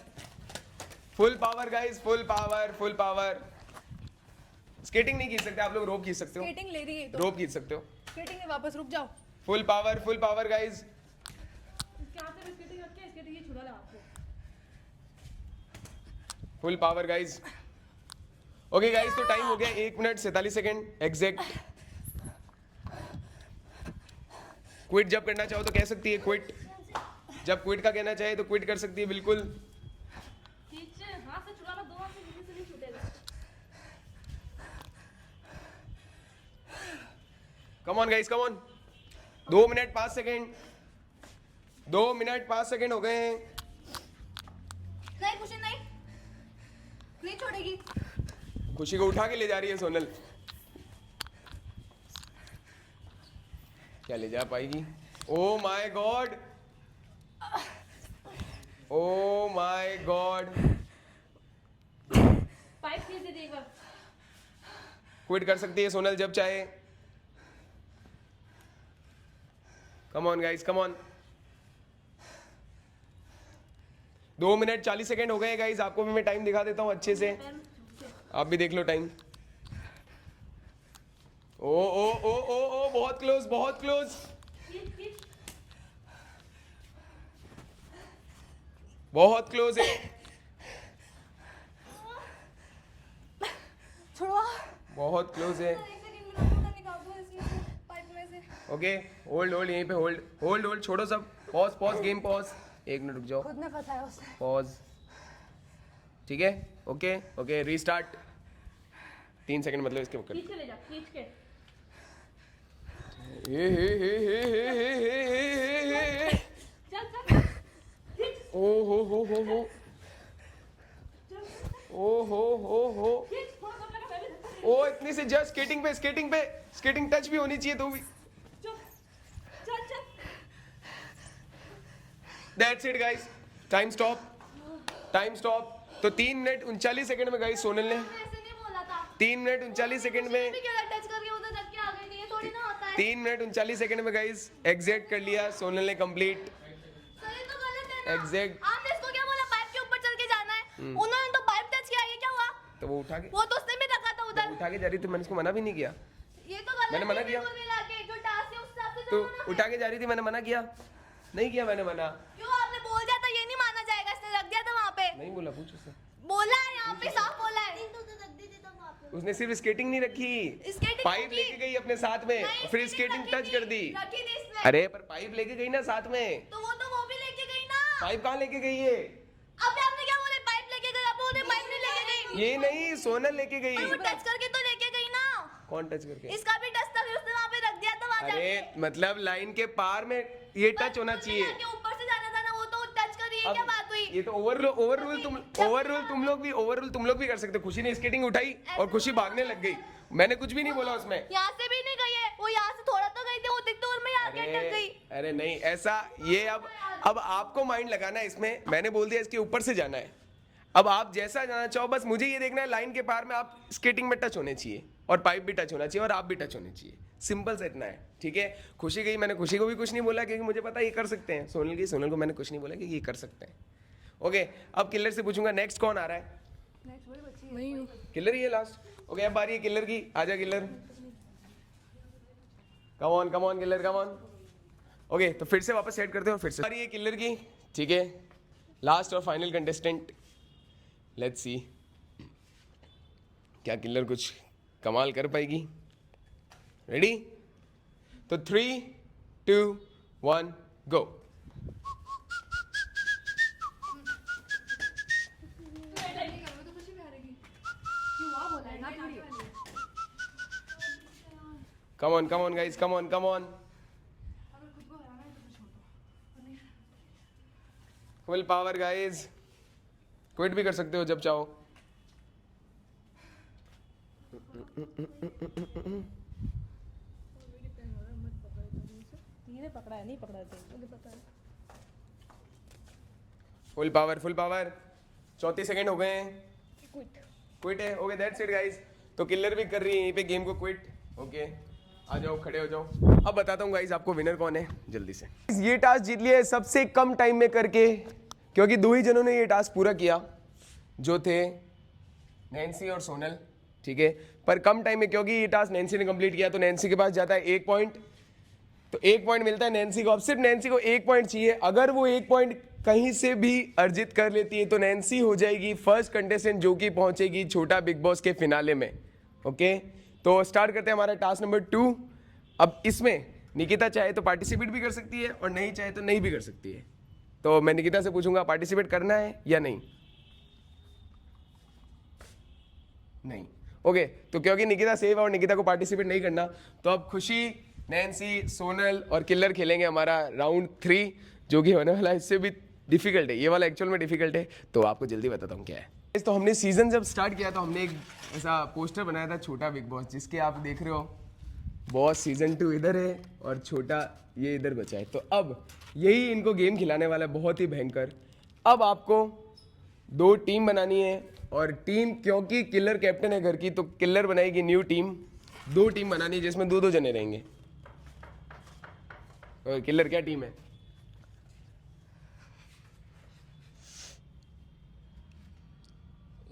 guys, full power. Skating नहीं खींच सकते आप लोग, रोप खींच सकते हो। स्केटिंग ले रही है तो रोप खींच सकते हो। स्केटिंग में वापस रुक जाओ। Full power guys. इसके हाथ से स्केटिंग रख के स्केटिंग ये छुड़ा ला आपको। Full power guys. Okay guys तो टाइम हो गया 1 मिनट 47 सेकंड एग्जैक्ट। क्विट जब करना चाहो तो कह सकती है क्विट। जब क्विट का कहना चाहे तो क्विट कर सकती है बिल्कुल। खींच, हाथ से छुड़ा ला, दो हाथ से किसी से नहीं छूटेगा। कम on guys, come on. 2 minute 5 second. 2 minute 5 second हो गए हैं। नहीं खुशी नहीं छोड़ेगी। खुशी को उठा के ले जा रही है सोनल। क्या ले जा पाएगी? ओ my God, O my God. Pipe खींच दे एक बार। क्विट कर सकती है सोनल जब चाहे। कम on guys, come on. 2 minute 40 second हो गए गाइस। आपको भी मैं टाइम दिखा देता हूँ अच्छे से, आप भी देख लो टाइम। ओ ओ ओ ओ ओ बहुत क्लोज, बहुत क्लोज, बहुत क्लोज है, छोड़ो। बहुत क्लोज है। ओके होल्ड यहीं पे होल्ड छोड़ो सब। Pause game pause. 1 मिनट रुक जाओ। खुद ने फंसाया उसने। पॉज ठीक है। Okay restart. 3 सेकंड मतलब इसके खींच के ले जा, खींच के। चल ओ हो खींच, थोड़ा कम लगा, मैं भी धक्का दे। ओ इतनी सी जस्ट स्केटिंग टच भी होनी चाहिए तो भी। चल that's it guys, time stop. तो 3 मिनट 39 सेकंड में गाइस सोनल ने ऐसे नहीं बोला था। 3 मिनट 39 सेकंड में टच करके उधर जब के आ गई थी, ये थोड़ी ना होता है। 3 मिनट 39 सेकंड में गाइस एग्जैक्ट कर लिया सोनल ने कंप्लीट। सर ये तो गलत है ना। एग्जैक्ट। आपने इसको क्या बोला पाइप के ऊपर चल के जाना है, उन्होंने तो पाइप टच किया, ये क्या हुआ? तो वो उठा के उसने भी रखा था उधर। उठा के जा रही थी, मैंने उसको मना भी नहीं किया। ये तो गलत मैंने मना है, किया। बिल्कुल मिला के जो टास्क है उस हिसाब से तो जाओ ना। उठा के जा रही थी, मैंने मना किया नहीं किया मैंने मना क्यों आपने बोल दिया था, ये नहीं माना जाएगा, इसने रख दिया था वहाँ पे। नहीं बोला, पूछ उससे। बोला है यहाँ पे, साफ बोला है। उसने सिर्फ स्केटिंग नहीं रखी, स्केटिंग पाइप रखी। लेके गई अपने साथ में, नहीं, फिर स्केटिंग रखी टच थी, कर दी। रखी थी इसने। अरे पर पाइप लेके गई ना साथ में। तो वो भी लेके गई ना। पाइप कहाँ लेके गई है? अबे आपने क्या बोले? पाइप लेके गई? आप बोल रहे पाइप नहीं लेके गई? ये नहीं, सोनल लेके गई। वो टच करके तो लेके गई ना। कौन टच करके? इसका भी टच था, फिर उसने वहाँ पे रख दिया था वहाँ अरे जाके। मतलब लाइन के पार में ये टच होना चाहिए। जाके ऊपर से जाना था ना, वो तो टच कर रही है। क्या बात हुई? ये तो ओवररूल तुम लोग भी कर सकते हो। खुशी ने स्केटिंग उठाई और खुशी भागने लग गई। मैंने कुछ भी नहीं बोला उसमें। यहाँ से भी नहीं गई है वो, यहाँ से थोड़ा तो गई थी, वो दिखतौर में यहाँ के अटक गई। अरे नहीं ऐसा, ये अब आपको माइंड लगाना है इसमें। मैंने बोल दिया इसके ऊपर से जाना है, अब आप जैसा जाना चाहो, बस मुझे ये देखना है लाइन के पार में आप स्केटिंग में टच होने चाहिए और पाइप भी टच होना चाहिए और आप भी टच होने चाहिए। सिंपल सा इतना है, ठीक है। खुशी गई, मैंने खुशी को भी कुछ नहीं बोला क्योंकि मुझे पता है ये कर सकते हैं। सोनल को मैंने कुछ नहीं बोला कि ये कर सकते हैं। ओके, अब किलर से पूछूंगा नेक्स्ट कौन आ रहा है? नहीं हूँ। किलर ही है लास्ट। ओके, अब बारी है किलर की। आजा killer, come on killer, come on. Okay, तो फिर से वापस सेट करते हो, फिर से बारी है किलर की, ठीक है। लास्ट और फाइनल कंटेस्टेंट, लेट्स सी क्या किलर कुछ कमाल कर पाएगी। रेडी? तो 3, 2, 1 गो। Come on guys, come on. Full power guys. Quit भी कर सकते हो जब चाहो। पकड़ा है, नहीं पकड़ा है, मुझे पता है। Full power. 34 सेकंड हो गए हैं। क्विट है। Okay, that's it guys. तो किलर भी कर रही है यहीं पे गेम को क्विट। ओके, आ जाओ, खड़े हो जाओ। अब बताता हूँ गाइस आपको विनर कौन है, जल्दी से। ये टास्क जीत लिया है सबसे कम टाइम में करके, क्योंकि 2 ही जनों ने ये टास्क पूरा किया, जो थे नैन्सी और सोनल, ठीक है। पर कम टाइम में, क्योंकि ये टास्क नैन्सी ने कंप्लीट किया तो नैन्सी के पास जाता है 1 पॉइंट। तो 1 पॉइंट मिलता है नैन्सी को। अब सिर्फ नैन्सी को 1 पॉइंट चाहिए। अगर वो 1 पॉइंट कहीं से भी अर्जित कर लेती है तो नैन्सी हो जाएगी फर्स्ट कंटेस्टेंट जो कि पहुंचेगी छोटा बिग बॉस के फिनाले में। ओके, तो स्टार्ट करते हैं हमारा टास्क नंबर 2। अब इसमें निकिता चाहे तो पार्टिसिपेट भी कर सकती है और नहीं चाहे तो नहीं भी कर सकती है। तो मैं निकिता से पूछूंगा पार्टिसिपेट करना है या नहीं? नहीं। ओके, तो क्योंकि निकिता सेव है और निकिता को पार्टिसिपेट नहीं करना, तो अब खुशी, नैन्सी, सोनल और किलर खेलेंगे हमारा राउंड 3, जो कि होने वाला है इससे भी डिफिकल्ट है। ये वाला एक्चुअल में डिफिकल्ट है, तो आपको जल्दी बताता हूँ क्या है। तो हमने सीजन जब स्टार्ट किया तो हमने एक ऐसा पोस्टर बनाया था छोटा बिग बॉस, जिसके आप देख रहे हो बॉस सीजन 2 इधर है और छोटा ये इधर बचा है। तो अब यही इनको गेम खिलाने वाला है, बहुत ही भयंकर। अब आपको 2 टीम बनानी है और टीम, क्योंकि किलर कैप्टन है घर की, तो किलर बनाएगी न्यू टीम। 2 टीम बनानी है जिसमें 2-2 जने रहेंगे। और किलर क्या टीम है?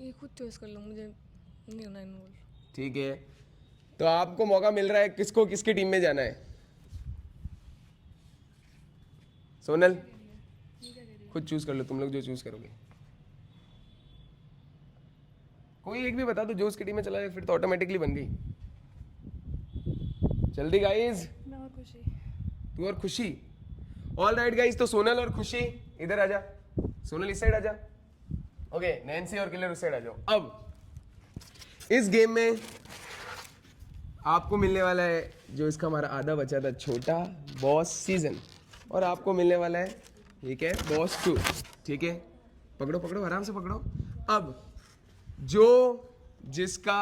ये खुद चॉइस कर लो, मुझे नहीं होना इन्वॉल्व। ठीक है, तो आपको मौका मिल रहा है किसको किसकी टीम में जाना है। सोनल खुद चूज कर लो, तुम लोग जो चूज करोगे। कोई एक भी बता दो जो उसकी टीम में चला जाए, फिर तो ऑटोमेटिकली बन गई। जल्दी गाइस। मैं और खुशी। तू और खुशी। ऑल राइट गाइस, तो सोनल और खुशी इधर आजा, सोनल इस साइड आजा। ओके, नैन्सी और किलर उस साइड आ जाओ। अब इस गेम में आपको मिलने वाला है जो इसका हमारा आधा बचा था छोटा बॉस सीजन, और आपको मिलने वाला है ठीक है बॉस 2। ठीक है, पकड़ो पकड़ो, आराम से पकड़ो। अब जो जिसका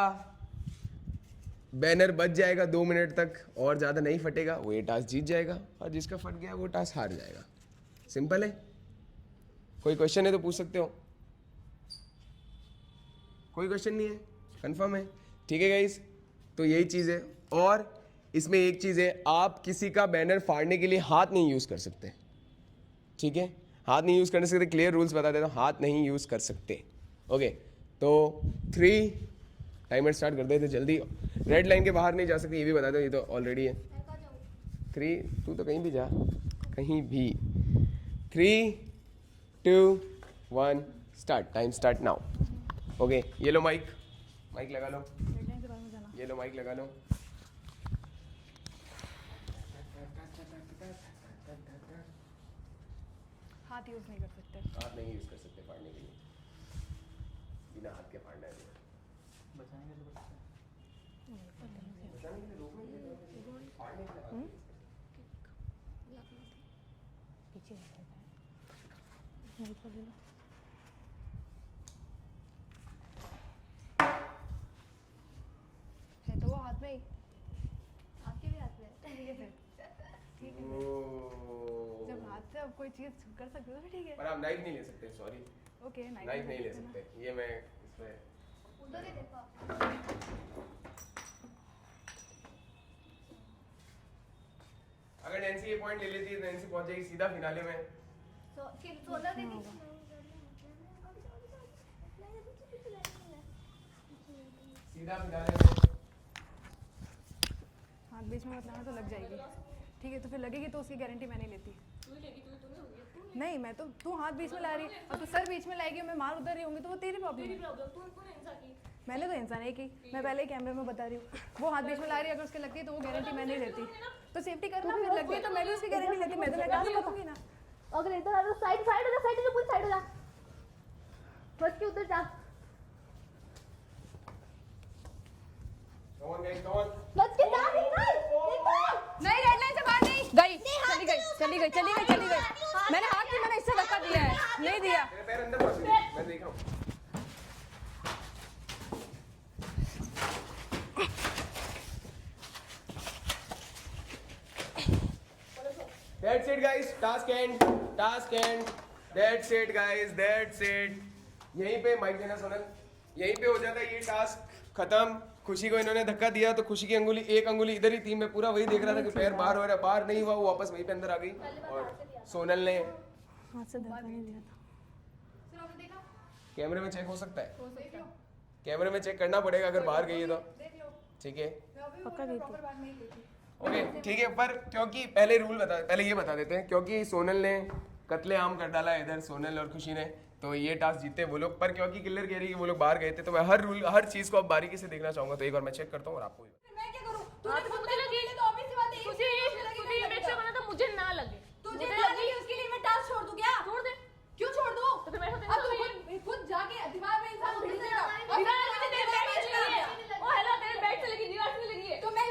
बैनर बच जाएगा 2 मिनट तक और ज़्यादा नहीं फटेगा, वो ये टास्क जीत जाएगा, और जिसका फट गया वो टास्क हार जाएगा। सिंपल है। कोई क्वेश्चन है तो पूछ सकते हो। कोई क्वेश्चन नहीं है? कंफर्म है? ठीक है गाइस, तो यही चीज़ है। और इसमें एक चीज़ है, आप किसी का बैनर फाड़ने के लिए हाथ नहीं यूज़ कर सकते। ठीक है, हाथ नहीं यूज़ कर सकते। क्लियर रूल्स बता देता हूँ, हाथ नहीं यूज़ कर सकते। ओके, तो 3 टाइमर स्टार्ट कर देते जल्दी। रेड लाइन के बाहर नहीं जा सकते, ये भी बता दो, ये तो ऑलरेडी है। 3, तू तो कहीं भी जा, कहीं भी। 3, 2, 1 start. Time start now. Okay, ये लो माइक लगा लो, ये लो माइक लगा लो। हाथ यूज़ नहीं कर सकते। हाथ नहीं यूज कर सकते फाड़ने के लिए, बिना हाथ के फाड़ना है। बचाने के लिए रोकने के लिए, फाड़ने के लिए हाथ use पीछे नहीं कर लो। है तो वो हाथ में ही। आपके भी हाथ में है। ठीक है फिर, ठीक है। ओह। जब हाथ से आप कोई चीज़ कर सकते हो तो ठीक है। पर आप नाइफ नहीं ले सकते, सॉरी। ओके, नाइफ नहीं ले सकते, ये मैं इसमें। उधर ही देखो। अगर नैन्सी ये पॉइंट ले लेती है तो नैन्सी पहुंच जाएगी सीधा फिनाले में। सोलर दीदी सीधा फिनाले में। हाथ बीच में मत लाना तो लग जाएगी। ठीक है, तो फिर लगेगी तो उसकी गारंटी मैं नहीं लेती। नहीं, मैं तो, तू हाथ बीच में ला रही और तू सर बीच में लाएगी, मैं मार उधर रही होंगी तो वो तेरी प्रॉब्लम है। मैंने तो इंसान है कि मैं पहले ही कैमरे में बता रही हूँ, वो हाथ बीच में ला रही है, अगर उसके लगती है तो वो गारंटी मैं नहीं लेती। तो सेफ्टी करना, फिर लग गई तो मैं भी उसकी गारंटी लेती। मैं तो मैं कहाँ से बताऊंगी ना। अगर इधर आ साइड साइड हो जा, साइड हो जा, पूरी साइड हो जा, बच के उधर जा, Come on guys, come on. बच के जा, निकल नहीं, रेड लाइन से बाहर नहीं गई, चली गई, चली गई, चली गई, चली गई। मैंने हाथ से, मैंने इससे धक्का दिया है, नहीं दिया। मेरे पैर अंदर पहुंच गए, मैं देख रहा हूँ। That's it guys, task end, task end. That's it guys, that's it. यहीं पे माइक देना सोनल, यहीं पे हो जाता है ये टास्क खत्म। खुशी को इन्होंने धक्का दिया तो खुशी की अंगुली, एक अंगुली इधर ही थी। मैं पूरा वही देख रहा था कि पैर बाहर हो रहा है, बाहर नहीं हुआ, वो वापस वहीं पे अंदर आ गई। और सोनल ने हाथ से धक्का नहीं दिया था। कैमरे में चेक हो सकता है, कैमरे में चेक करना पड़ेगा अगर बाहर गई है तो। ठीक है, पक्का गई थी। ओके ठीक है। पर क्योंकि पहले ये बता देते हैं, क्योंकि सोनल ने कत्लेआम कर डाला है इधर, सोनल और खुशी ने, तो ये टास्क जीते वो लोग। पर क्योंकि किलर कह रही है कि वो लोग बाहर गए थे, तो मैं हर चीज को अब बारीकी से देखना चाहूंगा। तो एक बार मैं चेक करता हूँ और आपको मैं क्या करूं? तूने खुद मुझे लगी तो ऑब्वियस सी बात है, तुझे ये मेक श्योर करना था मुझे ना लगे। तुझे लगी उसके लिए मैं टास्क छोड़ दूं क्या? छोड़ दे। क्यों छोड़ दूं? तो फिर मेरे साथ अब ऐसा तू हुई है। खुद जाके दीवार में इंसान ढूंढ देगा। दीवार में तेरे बैग से लगी है। ओ हेलो, तेरे बैग से लगी, दीवार से लगी है। तो मैं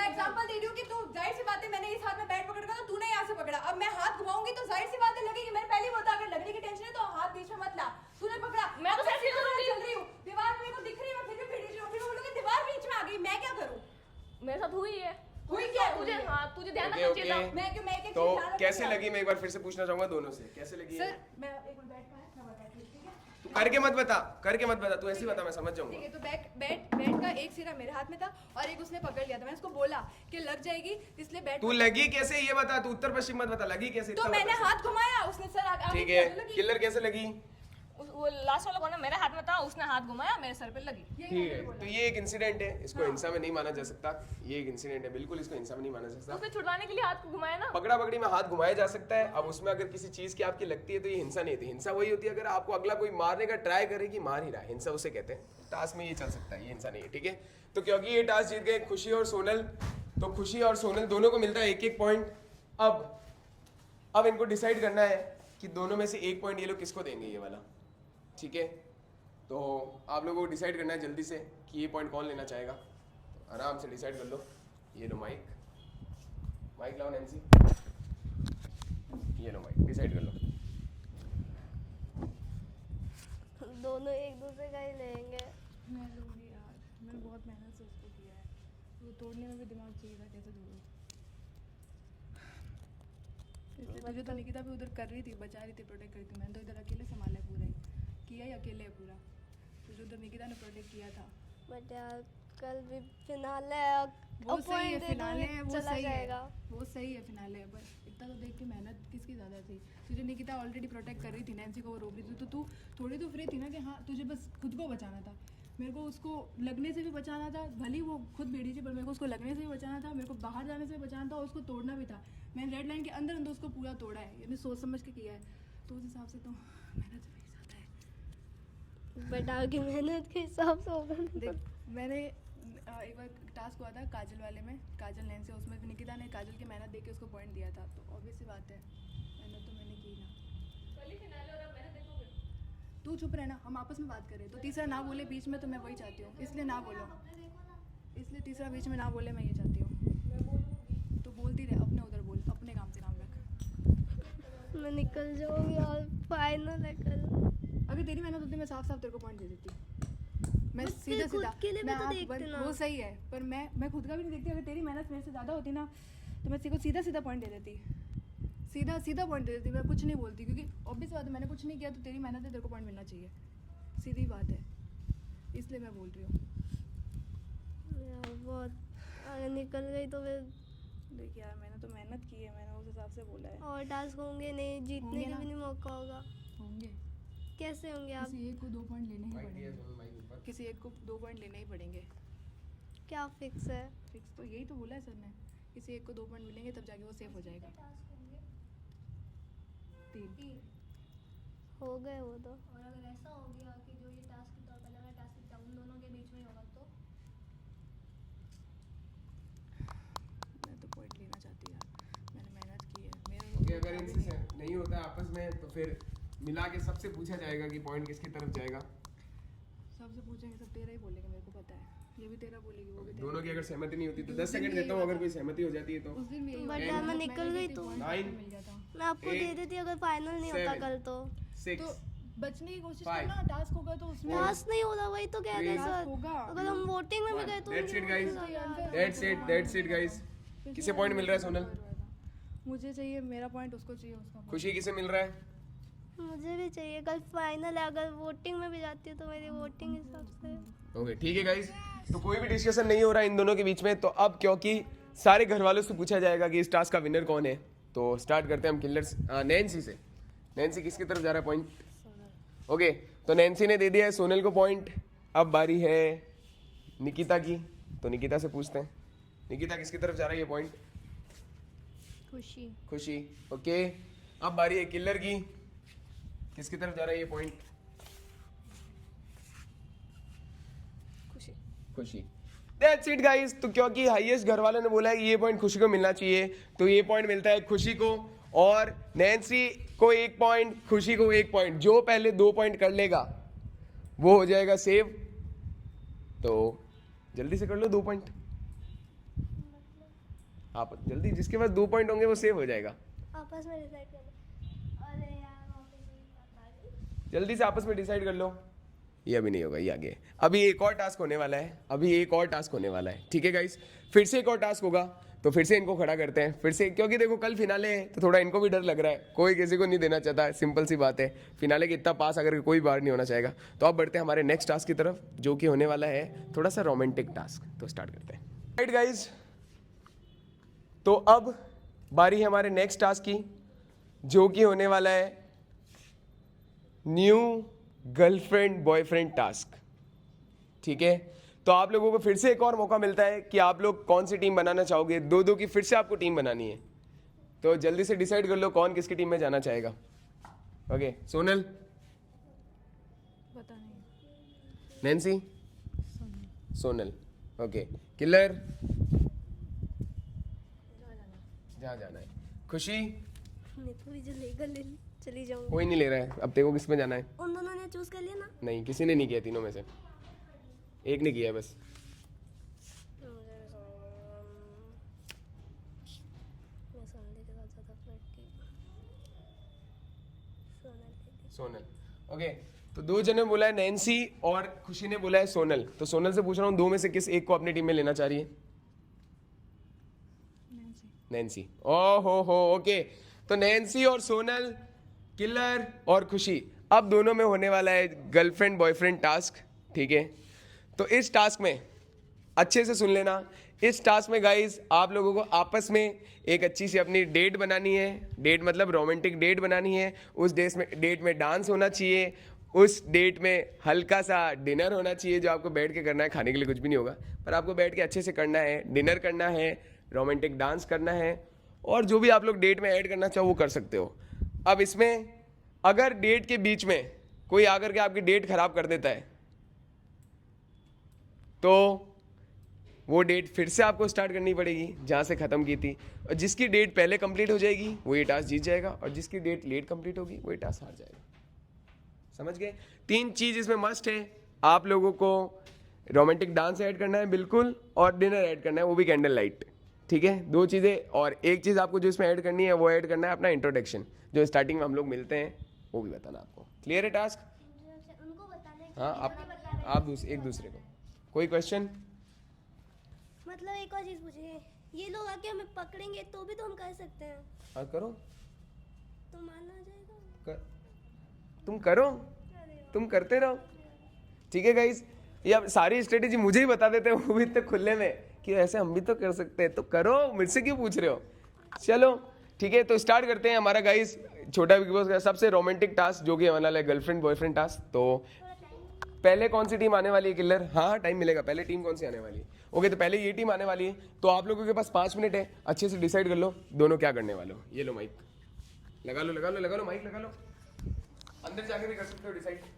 एग्जांपल दे रही हूँ कि तू, जाहिर सी बात है, मैंने इस हाथ में बैट पकड़ तो तूने यहाँ से पकड़ा, अब मैं हाथ घुमाऊंगी तो जाहिर सी बात है लगेगी। मैंने पहले ही बोला अगर लगने की टेंशन है तो हाथ बीच में मत ला। तूने पकड़ा, मैं तो अब ऐसे ही करूंगी। चल रही हूँ, दीवार मेरे को दिख रही है, मैं फिर भी भिड़ी रही हूँ, फिर वो बोलोगे दीवार बीच में आ गई, मैं क्या करूँ? मेरे साथ हुई है। हुई क्या? तुझे हाँ, तुझे ध्यान ओके रखना चाहिए था। ओके। मैं क्यों, मैं एक तो चीज़ ध्यान रखूंगी। कैसे लगी, मैं एक बार फिर से पूछना चाहूंगा दोनों से, कैसे लगी है? सर मैं एक मिनट बैठ पाए, मैं बताती हूँ, ठीक है? तू करके मत बता, तू ऐसे ही बता, मैं समझ ठीक जाऊंगा। है, तो बैट का एक सिरा मेरे हाथ में था और एक उसने पकड़ लिया था। मैंने उसको बोला कि लग जाएगी, इसलिए बैट तू लगी कैसे ये बता, तू उत्तर पश्चिम मत बता, लगी कैसे तो इतना मैंने बता। हाथ घुमाया, उसने सर आगे ठीक है, लगी। किलर कैसे लगी? वो लास्ट वाला कौन है? मेरे हाथ में था, उसने हाथ घुमाया, मेरे सर पे लगी। ठीक है, तो ये एक इंसिडेंट है, इसको हिंसा में नहीं माना जा सकता। ये एक इंसिडेंट है, बिल्कुल इसको हिंसा में नहीं माना जा सकता। उसने छुड़वाने के लिए हाथ को घुमाया ना। पकड़ा पकड़ी में हाथ घुमाया जा सकता है। अब उसमें अगर किसी चीज की आपकी लगती है तो ये हिंसा नहीं होती। हिंसा वही होती है अगर आपको अगला कोई मारने का ट्राई करे कि मार ही रहा है, हिंसा उसे कहते हैं। टास्क में ये चल सकता है, ये हिंसा नहीं है। ठीक है, तो क्योंकि ये टास्क जीत गए खुशी और सोनल, तो खुशी और सोनल दोनों को मिलता है 1-1 पॉइंट। अब इनको डिसाइड करना है कि दोनों में से 1 पॉइंट ये लोग किसको देंगे, ये वाला। ठीक है, तो आप लोगों को डिसाइड करना है जल्दी से कि ये पॉइंट कौन लेना चाहेगा। तो आराम से डिसाइड कर लो। ये लो माइक लाओ नैन्सी, ये लो माइक, डिसाइड कर लो। दोनों एक दूसरे का ही लेंगे। मैं लूँगी यार, मैंने बहुत मेहनत से उसको किया है, वो तोड़ने में भी दिमाग चाहिए था, कैसे तोड़ूं। तुझे तो निकिता भी उधर कर रही थी, बचा रही थी, प्रोटेक्ट कर रही थी। मैंने तो इधर अकेले संभाला है, पूरा ही किया ही अकेले है पूरा। तुझे उधर निकिता ने प्रोटेक्ट किया था। बट यार कल भी फिनाले है, वो सही है, फिनाले है, वो चला सही है, जाएगा। वो सही है, फिनाले है। पर इतना तो देख के मेहनत किसकी ज़्यादा थी? तुझे निकिता ऑलरेडी प्रोटेक्ट कर रही थी, नैन्सी को वो रोक रही थी, तो तू थोड़ी तो फ्री थी ना कि हाँ तुझे बस खुद को बचाना था। मेरे को उसको लगने से भी बचाना था, भली वो खुद बेड़ी थी, पर मेरे को उसको लगने से भी बचाना था, मेरे को बाहर जाने से भी बचाना था, और उसको तोड़ना भी था। मैंने रेड लाइन के अंदर अंदर उसको पूरा तोड़ा है, यानी सोच समझ के किया है। तो उस हिसाब से तो मेहनत से मेरे साथ है। बट आगे मेहनत के हिसाब से होगा। देख, मैंने एक बार टास्क हुआ था काजल वाले में, काजल नैन्सी, उसमें निकिता ने काजल की मेहनत देख के उसको पॉइंट दिया था। तो ऑब्वियस सी बात है, मेहनत तो मैंने की ना। तू चुप रहना, हम आपस में बात करें तो तीसरा ना बोले बीच में, तो मैं वही चाहती हूँ, इसलिए ना बोलो, इसलिए तीसरा बीच में ना बोले, मैं ये चाहती हूँ। तो बोलती रहे, अपने उधर बोल, अपने काम से काम रख। मैं निकल जाऊंगी और फाइनल है कल। अगर तेरी मेहनत होती मैं साफ साफ तेरे को पॉइंट दे देती। मैं सीधा खुद सीधा के लिए भी मैं तो आप देखते ना। वो सही है, पर मैं खुद का भी नहीं देखती। अगर तेरी मेहनत मेरे से ज़्यादा होती ना, तो मैं तेरे को सीधा सीधा पॉइंट दे देती, सीधा सीधा पॉइंट दे देती। मैं कुछ नहीं बोलती, क्योंकि ऑब्वियस बात है, मैंने कुछ नहीं किया तो तेरी मेहनत है, तेरे को पॉइंट मिलना चाहिए, सीधी बात है, इसलिए मैं बोल रही हूँ। यार बहुत, अगर निकल गई तो फिर देख यार, मैंने तो मेहनत की है, मैंने उस हिसाब से बोला है। और टास्क होंगे नहीं, जीतने होंगे का ना? भी नहीं मौका होगा। होंगे, कैसे होंगे आप? किसी एक को 2 पॉइंट लेने ही पड़ेंगे, किसी एक को 2 पॉइंट लेने ही पड़ेंगे। क्या फिक्स है? फिक्स तो यही तो बोला है सर ने, किसी एक को 2 पॉइंट मिलेंगे तब जाके वो सेफ हो जाएगा। 3 हो गए वो तो। और अगर ऐसा हो गया कि जो ये टास्क की पहले वाला टास्क था उन दोनों के बीच में ही होगा तो मैं तो पॉइंट लेना चाहती यार, मैंने मेहनत की है, मेरा ओके, अगर इनसे नहीं होता आपस में तो फिर मिला के सबसे पूछा जाएगा कि पॉइंट किसकी तरफ जाएगा। सबसे पूछेंगे, सब तेरा ही बोलेंगे, मेरे को पता है, ये भी तेरा बोलेगी, वो भी तेरा। दोनों की अगर सहमति नहीं होती तो 10 सेकंड देता हूँ, अगर कोई सहमति हो जाती है तो। उस दिन भी यही बट हुआ यार था, मैं मैंने निकल गई तो। 9 मिल गया था। मैं आपको दे 8, देती अगर फाइनल नहीं होता 7, कल तो। 6 तो बचने की कोशिश 5, करना, टास्क होगा तो उसमें टास्क नहीं हो रहा, वही तो कह रहे हैं टास्क सर। होगा। अगर हम वोटिंग में भी गए तो That's नहीं it, guys. होगा यार। That's it guys। किसे पॉइंट मिल रहा है सोनल? मुझे चाहिए मेरा पॉइंट, उसको चाहिए उसका point। खुशी किसे मिल रहा है? मुझे भी चाहिए, कल फाइनल है, अगर वोटिंग में भी जाती है तो मेरी वोटिंग हिसाब से। ओके ठीक है गाइस, तो कोई भी डिस्कशन नहीं हो रहा है इन दोनों के बीच में। तो अब क्योंकि सारे घर वालों से पूछा जाएगा कि इस टास्क का विनर कौन है, तो स्टार्ट करते हैं हम किलर्स नैन्सी से। नैन्सी किसकी तरफ जा रहा है पॉइंट? ओके, तो नैन्सी ने दे दिया है सोनल को पॉइंट। अब बारी है निकिता की, तो निकिता से पूछते हैं, निकिता किसकी तरफ जा रहा है ये पॉइंट? खुशी। खुशी। ओके, अब बारी है किलर की, किसकी तरफ जा रहा है ये पॉइंट? खुशी। खुशी। That's it guys। तो क्योंकि हाईएस्ट घर वालों ने बोला है कि ये पॉइंट खुशी को मिलना चाहिए, तो ये पॉइंट मिलता है खुशी को, और नैन्सी को 1 पॉइंट, खुशी को 1 पॉइंट। जो पहले 2 पॉइंट कर लेगा वो हो जाएगा सेव। तो जल्दी से कर लो 2 पॉइंट आप, जल्दी, जिसके पास 2 पॉइंट होंगे वो सेव हो जाएगा। आपस में डिसाइड कर लो। अरे यार वापस वही बात आ गई। जल्दी से आपस में डिसाइड कर लो। ये अभी नहीं होगा, ये आगे। अभी एक और टास्क होने वाला है, अभी एक और टास्क होने वाला है, ठीक है गाइस। फिर से एक और टास्क होगा, तो फिर से इनको खड़ा करते हैं फिर से, क्योंकि देखो कल फिनाले है तो थोड़ा इनको भी डर लग रहा है, कोई किसी को नहीं देना चाहता, सिंपल सी बात है। फिनाले के इतना पास अगर कोई बार नहीं होना चाहेगा। तो अब बढ़ते हैं हमारे नेक्स्ट टास्क की तरफ, जो कि होने वाला है थोड़ा सा रोमांटिक टास्क। तो स्टार्ट करते हैं राइट गाइज। तो अब बारी है हमारे नेक्स्ट टास्क की, जो कि होने वाला है न्यू गर्लफ्रेंड बॉयफ्रेंड टास्क, ठीक है। तो आप लोगों को फिर से एक और मौका मिलता है कि आप लोग कौन सी टीम बनाना चाहोगे। 2-2 की फिर से आपको टीम बनानी है, तो जल्दी से डिसाइड कर लो कौन किसकी टीम में जाना चाहेगा। ओके, सोनल, पता नहीं, नैन्सी, सोनल। ओके, किलर, जहाँ जाना है। खुशी, नहीं तो भी जो लेगा ले ली, चली जाऊंगी। कोई नहीं ले रहा है। अब तेरे को किस में जाना है? उन दोनों ने चूज कर लिया ना। नहीं, किसी ने नहीं किया, तीनों में से एक ने किया है बस। मैं संडे के साथ ज़्यादा फ्लर्टी। सोनल। ओके, तो 2 जने बोला है नैन्सी और खुशी ने बोला है सोनल। तो सोनल से पूछ रहा हूँ 2 में से किस एक को अपनी टीम में लेना चाह रही है? नैन्सी। हो ओके, तो नैन्सी और सोनल, किलर और खुशी, अब दोनों में होने वाला है गर्लफ्रेंड बॉयफ्रेंड टास्क, ठीक है। तो इस टास्क में अच्छे से सुन लेना, इस टास्क में गाइज आप लोगों को आपस में एक अच्छी सी अपनी डेट बनानी है। डेट मतलब रोमांटिक डेट बनानी है। उस डेट में डांस होना चाहिए, उस डेट में हल्का सा डिनर होना चाहिए, जो आपको बैठ के करना है। खाने के लिए कुछ भी नहीं होगा, पर आपको बैठ के अच्छे से करना है। डिनर करना है, रोमांटिक डांस करना है, और जो भी आप लोग डेट में ऐड करना चाहो वो कर सकते हो। अब इसमें अगर डेट के बीच में कोई आकर के आपकी डेट खराब कर देता है, तो वो डेट फिर से आपको स्टार्ट करनी पड़ेगी जहाँ से ख़त्म की थी, और जिसकी डेट पहले कंप्लीट हो जाएगी वो ये टास्क जीत जाएगा, और जिसकी डेट लेट कंप्लीट होगी वो ये टास्क हार जाएगा। समझ गए? 3 चीज़ इसमें मस्ट है। आप लोगों को रोमांटिक डांस ऐड करना है बिल्कुल, और डिनर ऐड करना है, वो भी कैंडल लाइट। ठीक है, 2 चीज़ें। और एक चीज़ आपको जो इसमें ऐड करनी है वो ऐड करना है अपना इंट्रोडक्शन, जो स्टार्टिंग में हम लोग मिलते हैं वो भी बताना आपको। क्लियर है टास्क? उनको बताना है कि हाँ, आप एक दूसरे को। कोई क्वेश्चन? मतलब एक और चीज पूछिए, ये लोग आके हमें पकड़ेंगे तो भी तो हम कर सकते हैं, हाँ करो, तो मानना आ जाएगा। तुम करो, तुम करते रहो। ठीक है गाइस, ये अब सारी स्ट्रेटेजी मुझे ही बता देते हैं, वो भी इतने खुले में कि ऐसे हम भी तो कर सकते हैं, तो करो, मुझसे क्यों पूछ रहे हो। चलो ठीक है, तो स्टार्ट करते हैं हमारा गाइस छोटा बिग बॉस का सबसे रोमांटिक टास्क, जो कि हमारा वाला है गर्लफ्रेंड बॉयफ्रेंड टास्क। तो पहले कौन सी टीम आने वाली है किलर? हाँ टाइम मिलेगा। पहले टीम कौन सी आने वाली है? ओके, तो पहले ये टीम आने वाली है, तो आप लोगों के पास 5 मिनट है, अच्छे से डिसाइड कर लो दोनों क्या करने वाले हो। ये लो माइक लगा लो, माइक लगा लो, अंदर जाके भी कर सकते हो डिसाइड।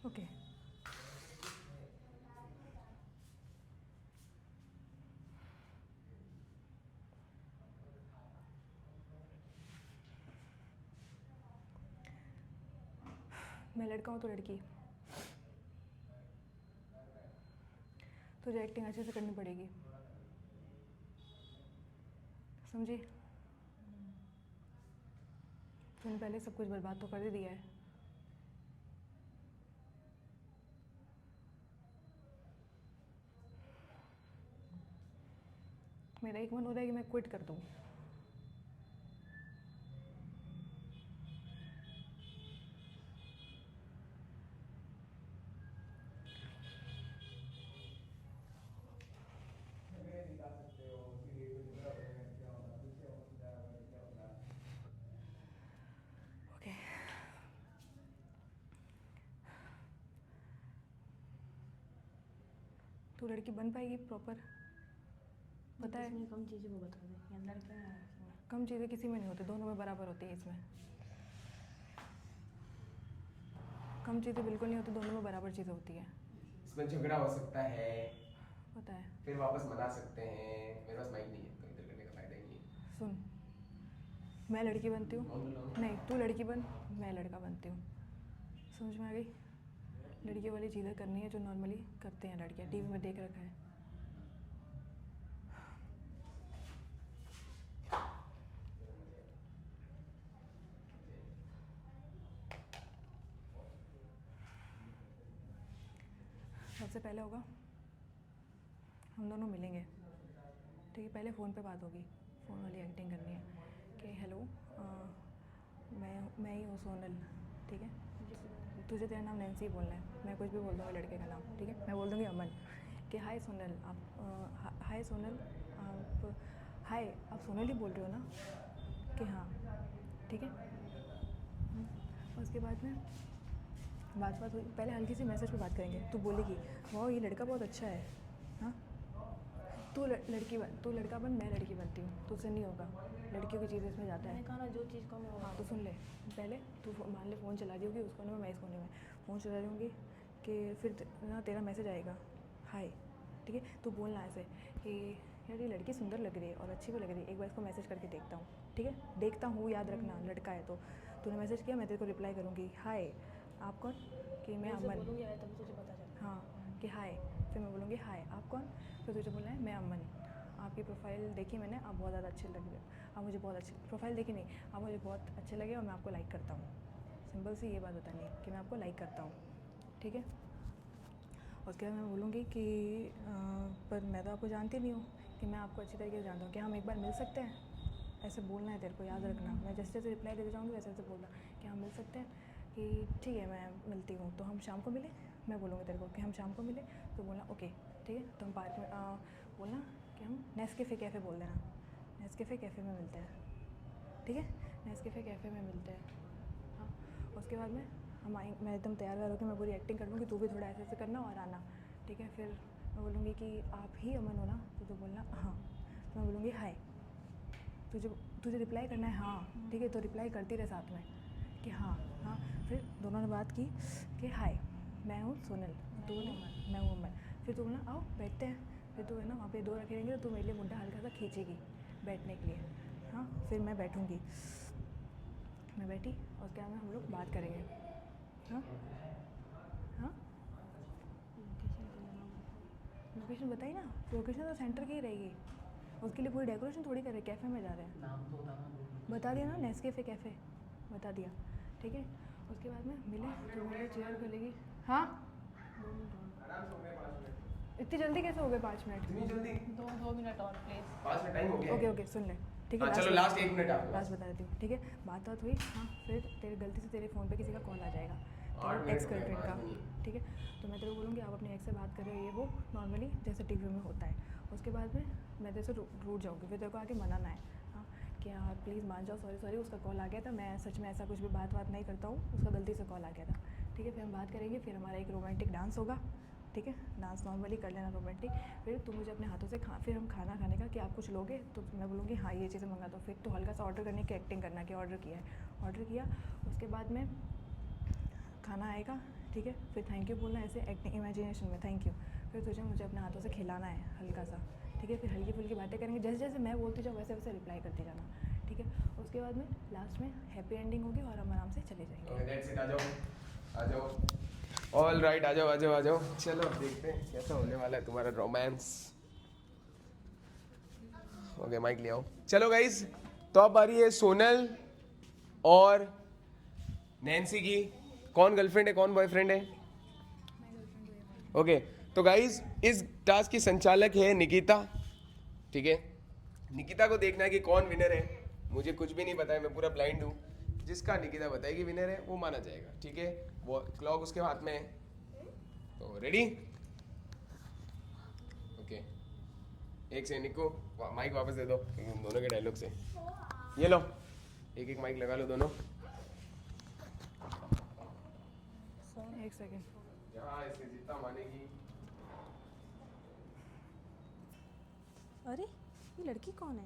ओके, मैं लड़का हूँ तो लड़की, तुझे एक्टिंग अच्छे से करनी पड़ेगी, समझी? तूने पहले सब कुछ बर्बाद तो कर ही दिया है। मेरा एक मन हो रहा है कि मैं क्विट कर दूँ। ओके, तू लड़की बन पाएगी प्रॉपर? पता है इसमें कम चीज़ें वो बता दे, ये अंदर क्या है इसमें? कम चीज़ें किसी में नहीं होती, दोनों में बराबर होती है। इसमें कम चीज़ें बिल्कुल नहीं होती, दोनों में बराबर चीज़ें होती है। इसमें झगड़ा हो सकता है, पता है। फिर वापस मना सकते हैं। मेरे पास माइक नहीं है तो इधर करने का फायदा ही नहीं है। सुन, मैं लड़की बनती हूँ, नहीं तू लड़की बन, मैं लड़का बनती हूँ, समझ में आ गई? लड़कियों वाली चीज़ें करनी है जो नॉर्मली करते हैं लड़कियाँ, टीवी में देख रखा है। सबसे पहले होगा हम दोनों मिलेंगे, ठीक है? पहले फ़ोन पे बात होगी, फ़ोन वाली एक्टिंग करनी है कि हेलो मैं ही हूँ सोनल, ठीक है? तुझे तेरा नाम नैन्सी बोलना है, मैं कुछ भी बोल दूँगी लड़के का नाम, ठीक है? मैं बोल दूँगी अमन कि हाय सोनल, आप हाय सोनल, आप सोनल ही बोल रहे हो ना? कि हाँ, ठीक है? उसके बाद में बात हुई, पहले हल्की सी मैसेज पे बात करेंगे। तू बोलेगी वाह ये लड़का बहुत अच्छा है, हाँ? तू लड़का बन, मैं लड़की बनती हूँ, तुझसे नहीं होगा, लड़कियों की चीज़ें इसमें जाता है। मैंने कहा ना जो चीज़ कम होगा। हाँ तो सुन ले, पहले तू मान ले फ़ोन चला दी होगी, उस कोने में मैं इस कोने में फ़ोन चला रही होंगी कि फिर ना तेरा मैसेज आएगा हाय, ठीक है? तू बोलना ऐसे कि यार ये लड़की सुंदर लग रही है और अच्छी भी लग रही है, एक बार इसको मैसेज करके देखता हूँ, ठीक है? देखता हूँ, याद रखना लड़का है तो। तूने मैसेज किया, मैं तेरे को रिप्लाई करूँगी हाय, आप कौन? कि मैं अमन। बोलूँगी आया तभी तुझे पता चला। हाँ कि हाय, फिर मैं बोलूँगी हाय आप कौन? फिर तुझे बोलना है मैं अमन, आपकी प्रोफाइल देखी मैंने, आप बहुत ज़्यादा अच्छे लग रहे हो, आप मुझे बहुत अच्छे, प्रोफाइल देखी नहीं, आप मुझे बहुत अच्छे लगे और मैं आपको लाइक करता हूँ। सिंपल सी ये बात बतानी है कि मैं आपको लाइक करता हूँ, ठीक है? उसके बाद मैं बोलूँगी कि पर मैं तो आपको जानती नहीं हूँ, कि मैं आपको अच्छी तरीके से जानता हूँ, कि हम एक बार मिल सकते हैं? ऐसे बोलना है तेरे को, याद रखना। मैं जैसे जैसे रिप्लाई देते जाऊँगी वैसे वैसे बोलना कि हम मिल सकते हैं, कि ठीक है मैं मिलती हूँ, तो हम शाम को मिलें। मैं बोलूँगी तेरे को कि हम शाम को मिलें, तो बोलना ओके ठीक है, तो हम पार्क में बोलना कि हम नेस्कैफ़े कैफ़े बोल देना, नेस्कैफ़े कैफ़े में मिलते हैं, ठीक है? नेस्कैफ़े कैफ़े में मिलते हैं। हाँ, उसके बाद में हम आएंगे, मैं एकदम तैयार व्यार होकर मैं पूरी एक्टिंग कर लूँगी, तू भी थोड़ा ऐसे ऐसे करना और आना, ठीक है? फिर मैं बोलूँगी कि आप ही अमन हो ना, तो तू बोलना हाँ। तो मैं बोलूँगी हाय, तुझे रिप्लाई करना है हाँ, ठीक है? तो रिप्लाई करती रहे साथ में कि हाँ हाँ। फिर दोनों ने बात की कि हाय मैं हूँ सोनल, तू बोला मैं हूँ अमन। फिर तू बोलना आओ बैठते हैं। फिर तू है ना वहाँ पे 2 रखे रहेंगे, तो तू मेरे लिए मुंडा हल्का सा खींचेगी बैठने के लिए, हाँ? फिर मैं बैठूँगी, मैं बैठी और उसके बाद में हम लोग बात करेंगे, हाँ हाँ। लोकेशन बताई ना, लोकेशन तो सेंटर की ही रहेगी, उसके लिए पूरी डेकोरेशन थोड़ी करे, कैफ़े में जा रहे हैं। नाम तो बता दिया ना, नेस्कैफ़े कैफ़े बता दिया, ठीक है? उसके बाद में मिले तो मेरे चेयर खोलेगी। हाँ इतनी जल्दी कैसे हो गए 5 मिनट? इतनी जल्दी? 2 मिनट और प्लीज। 5 मिनट टाइम हो गया। ओके ओके सुन ले, ठीक है? हाँ चलो लास्ट 1 मिनट आप लास्ट बता देती हूँ, ठीक है? बात हुई, हाँ। फिर तेरे गलती से तेरे फ़ोन पे किसी का कॉल आ जाएगा, 8 मिनट एक्स हो गए, गर्लफ्रेंड का, 5 मिनट। ठीक है? तो मैं तेरे को बोलूँगी आप अपनी एक्स से बात कर रहे हो, ये वो नॉर्मली जैसे टीवी में होता है। उसके बाद में मैं तेरे से रूठ जाऊँगी, फिर तेरे को आके मनाना है, हाँ, कि हाँ प्लीज़ मान जाओ, सॉरी सॉरी उसका कॉल आ गया था, मैं सच में ऐसा कुछ भी बात नहीं करता हूँ, उसका गलती से कॉल आ गया था, ठीक है? फिर हम बात करेंगे, फिर हमारा एक रोमांटिक डांस होगा, ठीक है? डांस नॉर्मली कर लेना रोमांटिक। फिर तुम मुझे अपने हाथों से फिर हम खाना खाने का कि आप कुछ लोगे, तो मैं बोलूँगी हाँ ये चीज़ें मंगा दो। फिर तो हल्का सा ऑर्डर करने की एक्टिंग करना कि ऑर्डर किया है, ऑर्डर किया। उसके बाद में खाना आएगा, ठीक है? फिर थैंक यू बोलना, ऐसे एक्टिंग इमेजिनेशन में थैंक यू। फिर तुझे मुझे अपने हाथों से खिलाना है हल्का सा, ठीक है? फिर हल्की फुल्की बातें करेंगे, जैसे जैसे मैं बोलती जाऊँ वैसे वैसे रिप्लाई करती जाना, ठीक है? उसके बाद में लास्ट में हैप्पी एंडिंग होगी और हम आराम से चले जाएंगे। ओके दैट्स इट, आ जाओ ऑल राइट, आ जाओ। चलो अब देखते हैं कैसा होने वाला है तुम्हारा रोमांस। ओके माइक ले आओ। चलो गाइज, तो अब आ रही है सोनल और नैन्सी की। कौन गर्लफ्रेंड है कौन बॉयफ्रेंड है? ओके तो गाइज इस टास्क की संचालक है निकिता, ठीक है? निकिता को देखना है कि कौन विनर है। मुझे कुछ भी नहीं पता है, मैं पूरा ब्लाइंड हूँ। जिसका निकिता बताएगी विनर है वो माना जाएगा, ठीक है? वो क्लॉक उसके हाथ में है, तो रेडी? ओके एक से निको माइक वापस दे दो दोनों के डायलॉग से। ये लो एक एक माइक लगा लो दोनों। एक सेकेंड, जहाँ इससे जितना मानेगी। अरे ये लड़की कौन है?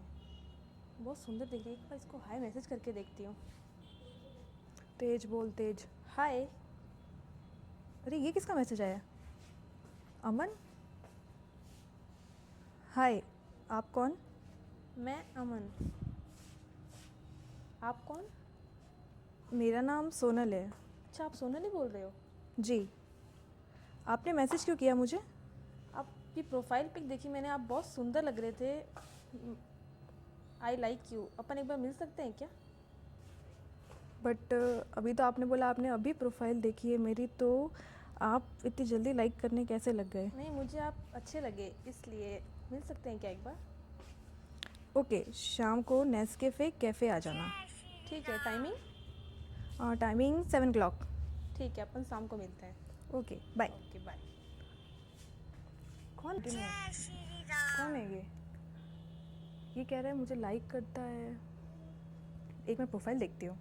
बहुत सुंदर दिख रही है, एक बार इसको हाय मैसेज करके देखती हूँ। तेज बोल तेज। हाय। अरे ये किसका मैसेज आया? अमन, हाय आप कौन? मैं अमन। आप कौन? मेरा नाम सोनल है। अच्छा आप सोनल ही बोल रहे हो? जी, आपने मैसेज क्यों किया मुझे? आपकी प्रोफाइल पिक देखी मैंने, आप बहुत सुंदर लग रहे थे। I like you. अपन एक बार मिल सकते हैं क्या? बट अभी तो आपने बोला आपने अभी प्रोफाइल देखी है मेरी, तो आप इतनी जल्दी लाइक करने कैसे लग गए? नहीं मुझे आप अच्छे लगे इसलिए। मिल सकते हैं क्या एक बार? ओके, शाम को नेस्कैफ़े कैफ़े आ जाना। ठीक है, टाइमिंग? Timing 7 o'clock। ठीक है, अपन शाम को मिलते हैं। Okay bye. Okay bye. कौन है ये कह रहा है मुझे लाइक करता है। एक मैं प्रोफाइल देखती हूँ,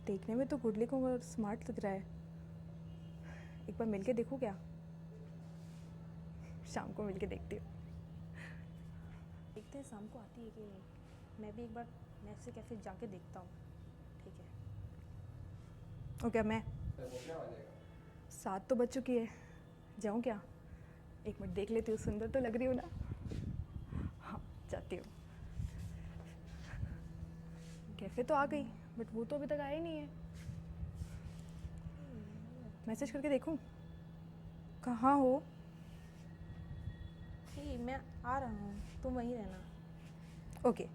देखने में तो गुड लुकिंग और स्मार्ट लग रहा है। एक बार मिलके देखूँ क्या? शाम को मिलके देखती हूँ। देखते हैं शाम को आती है कि नहीं। मैं भी एक बार नेक्स्ट कैफे जाके देखता हूँ। ठीक है। ओके मैं 7 तो बज चुकी है, जाऊँ क्या? एक मिनट देख लेती हूँ, सुंदर तो लग रही हूँ ना? हाँ जाती हूँ। कैफ़े तो आ गई बट वो तो अभी तक आया ही नहीं है। मैसेज करके देखूँ कहाँ हो? ठीक, मैं आ रहा हूँ, तुम वहीं रहना। ओके।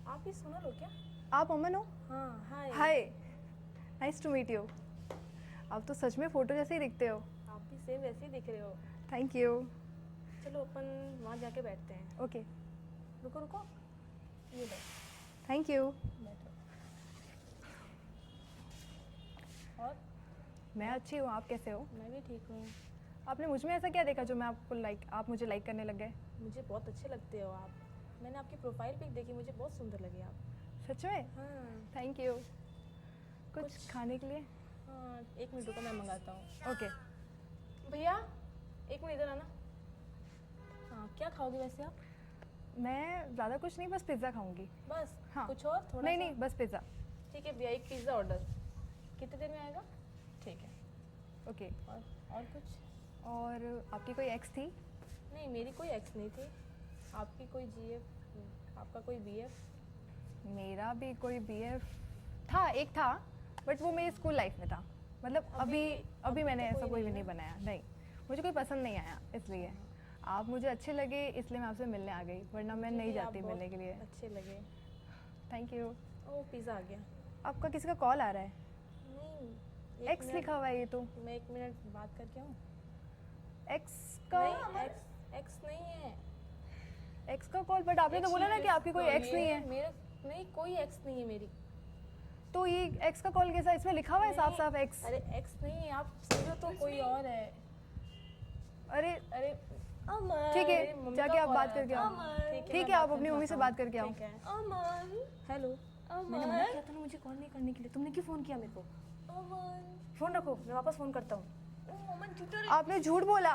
आप ही सोनल हो क्या? आप अमन हो? हाँ हाय। हाय, नाइस टू मीट यू। आप तो सच में फ़ोटो जैसे ही दिखते हो। आप भी सेम वैसे ही दिख रहे हो। Thank you. चलो अपन वहाँ जाके बैठते हैं। ओके रुको रुको, ये लो थैंक यू। बैठो। और मैं अच्छी हूँ, आप कैसे हो? मैं भी ठीक हूँ। आपने मुझ में ऐसा क्या देखा जो मैं आप मुझे लाइक करने लग गए? मुझे बहुत अच्छे लगते हो आप। मैंने आपकी प्रोफाइल पिक देखी, मुझे बहुत सुंदर लगे आप। सच में? हाँ थैंक यू। कुछ खाने के लिए? हाँ, 1 मिनट रुको, मैं मंगाता हूँ। ओके। भैया 1 मिनट इधर आना। हाँ, क्या खाओगे वैसे आप? मैं ज़्यादा कुछ नहीं, बस पिज़्ज़ा खाऊंगी। बस? हाँ। कुछ और थोड़ा नहीं सा? नहीं, बस पिज़्ज़ा। ठीक है भैया, 1 पिज़्ज़ा ऑर्डर। कितने देर में आएगा? ठीक है। ओके। और कुछ? और आपकी कोई एक्स थी? नहीं, मेरी कोई एक्स नहीं थी। आपकी कोई जीएफ, आपका कोई बीएफ? मेरा भी कोई बीएफ था, एक था, बट वो मेरी स्कूल लाइफ में था। मतलब अभी मैंने तो ऐसा कोई कोई भी नहीं नहीं बनाया। नहीं, मुझे कोई पसंद नहीं आया, इसलिए आप मुझे अच्छे लगे इसलिए मैं आपसे मिलने आ गई, वरना मैं नहीं मुझे आप जाती बहुत मिलने के लिए। अच्छे लगे। Thank you. ओ पिज़्ज़ा आ गया। आपका किसी का कॉल आ रहा है? नहीं, एक एक्स मिनट, लिखा हुआ है ये तो। मैं 1 मिनट बात करके आऊँ। एक्स का? नहीं, एक्स नहीं है। एक्स का कॉल? बट आपने तो बोला ना कि आपकी कोई एक्स नहीं है। मेरा नहीं, कोई एक्स नहीं है मेरी। तो ये एक्स का कॉल कैसा? इसमें लिखा हुआ है साफ साफ एक्स। अरे एक्स नहीं है, आप समझो तो कोई और है। अरे अरे अमन, ठीक मेरी है, मम्मी जाके का आप कॉल बात आया करके था। आओ। ठीक मैं है, आप बात अपनी मम्मी से करता बात हूँ। करके आओ। ठीक है। अमन, हेलो। मैंने मना किया था ना मुझे कॉल नहीं करने के लिए, तुमने क्यों फोन किया मेरे को? अमन, फोन रखो, मैं वापस फोन करता हूँ। अमन झूठा रे। आपने झूठ बोला,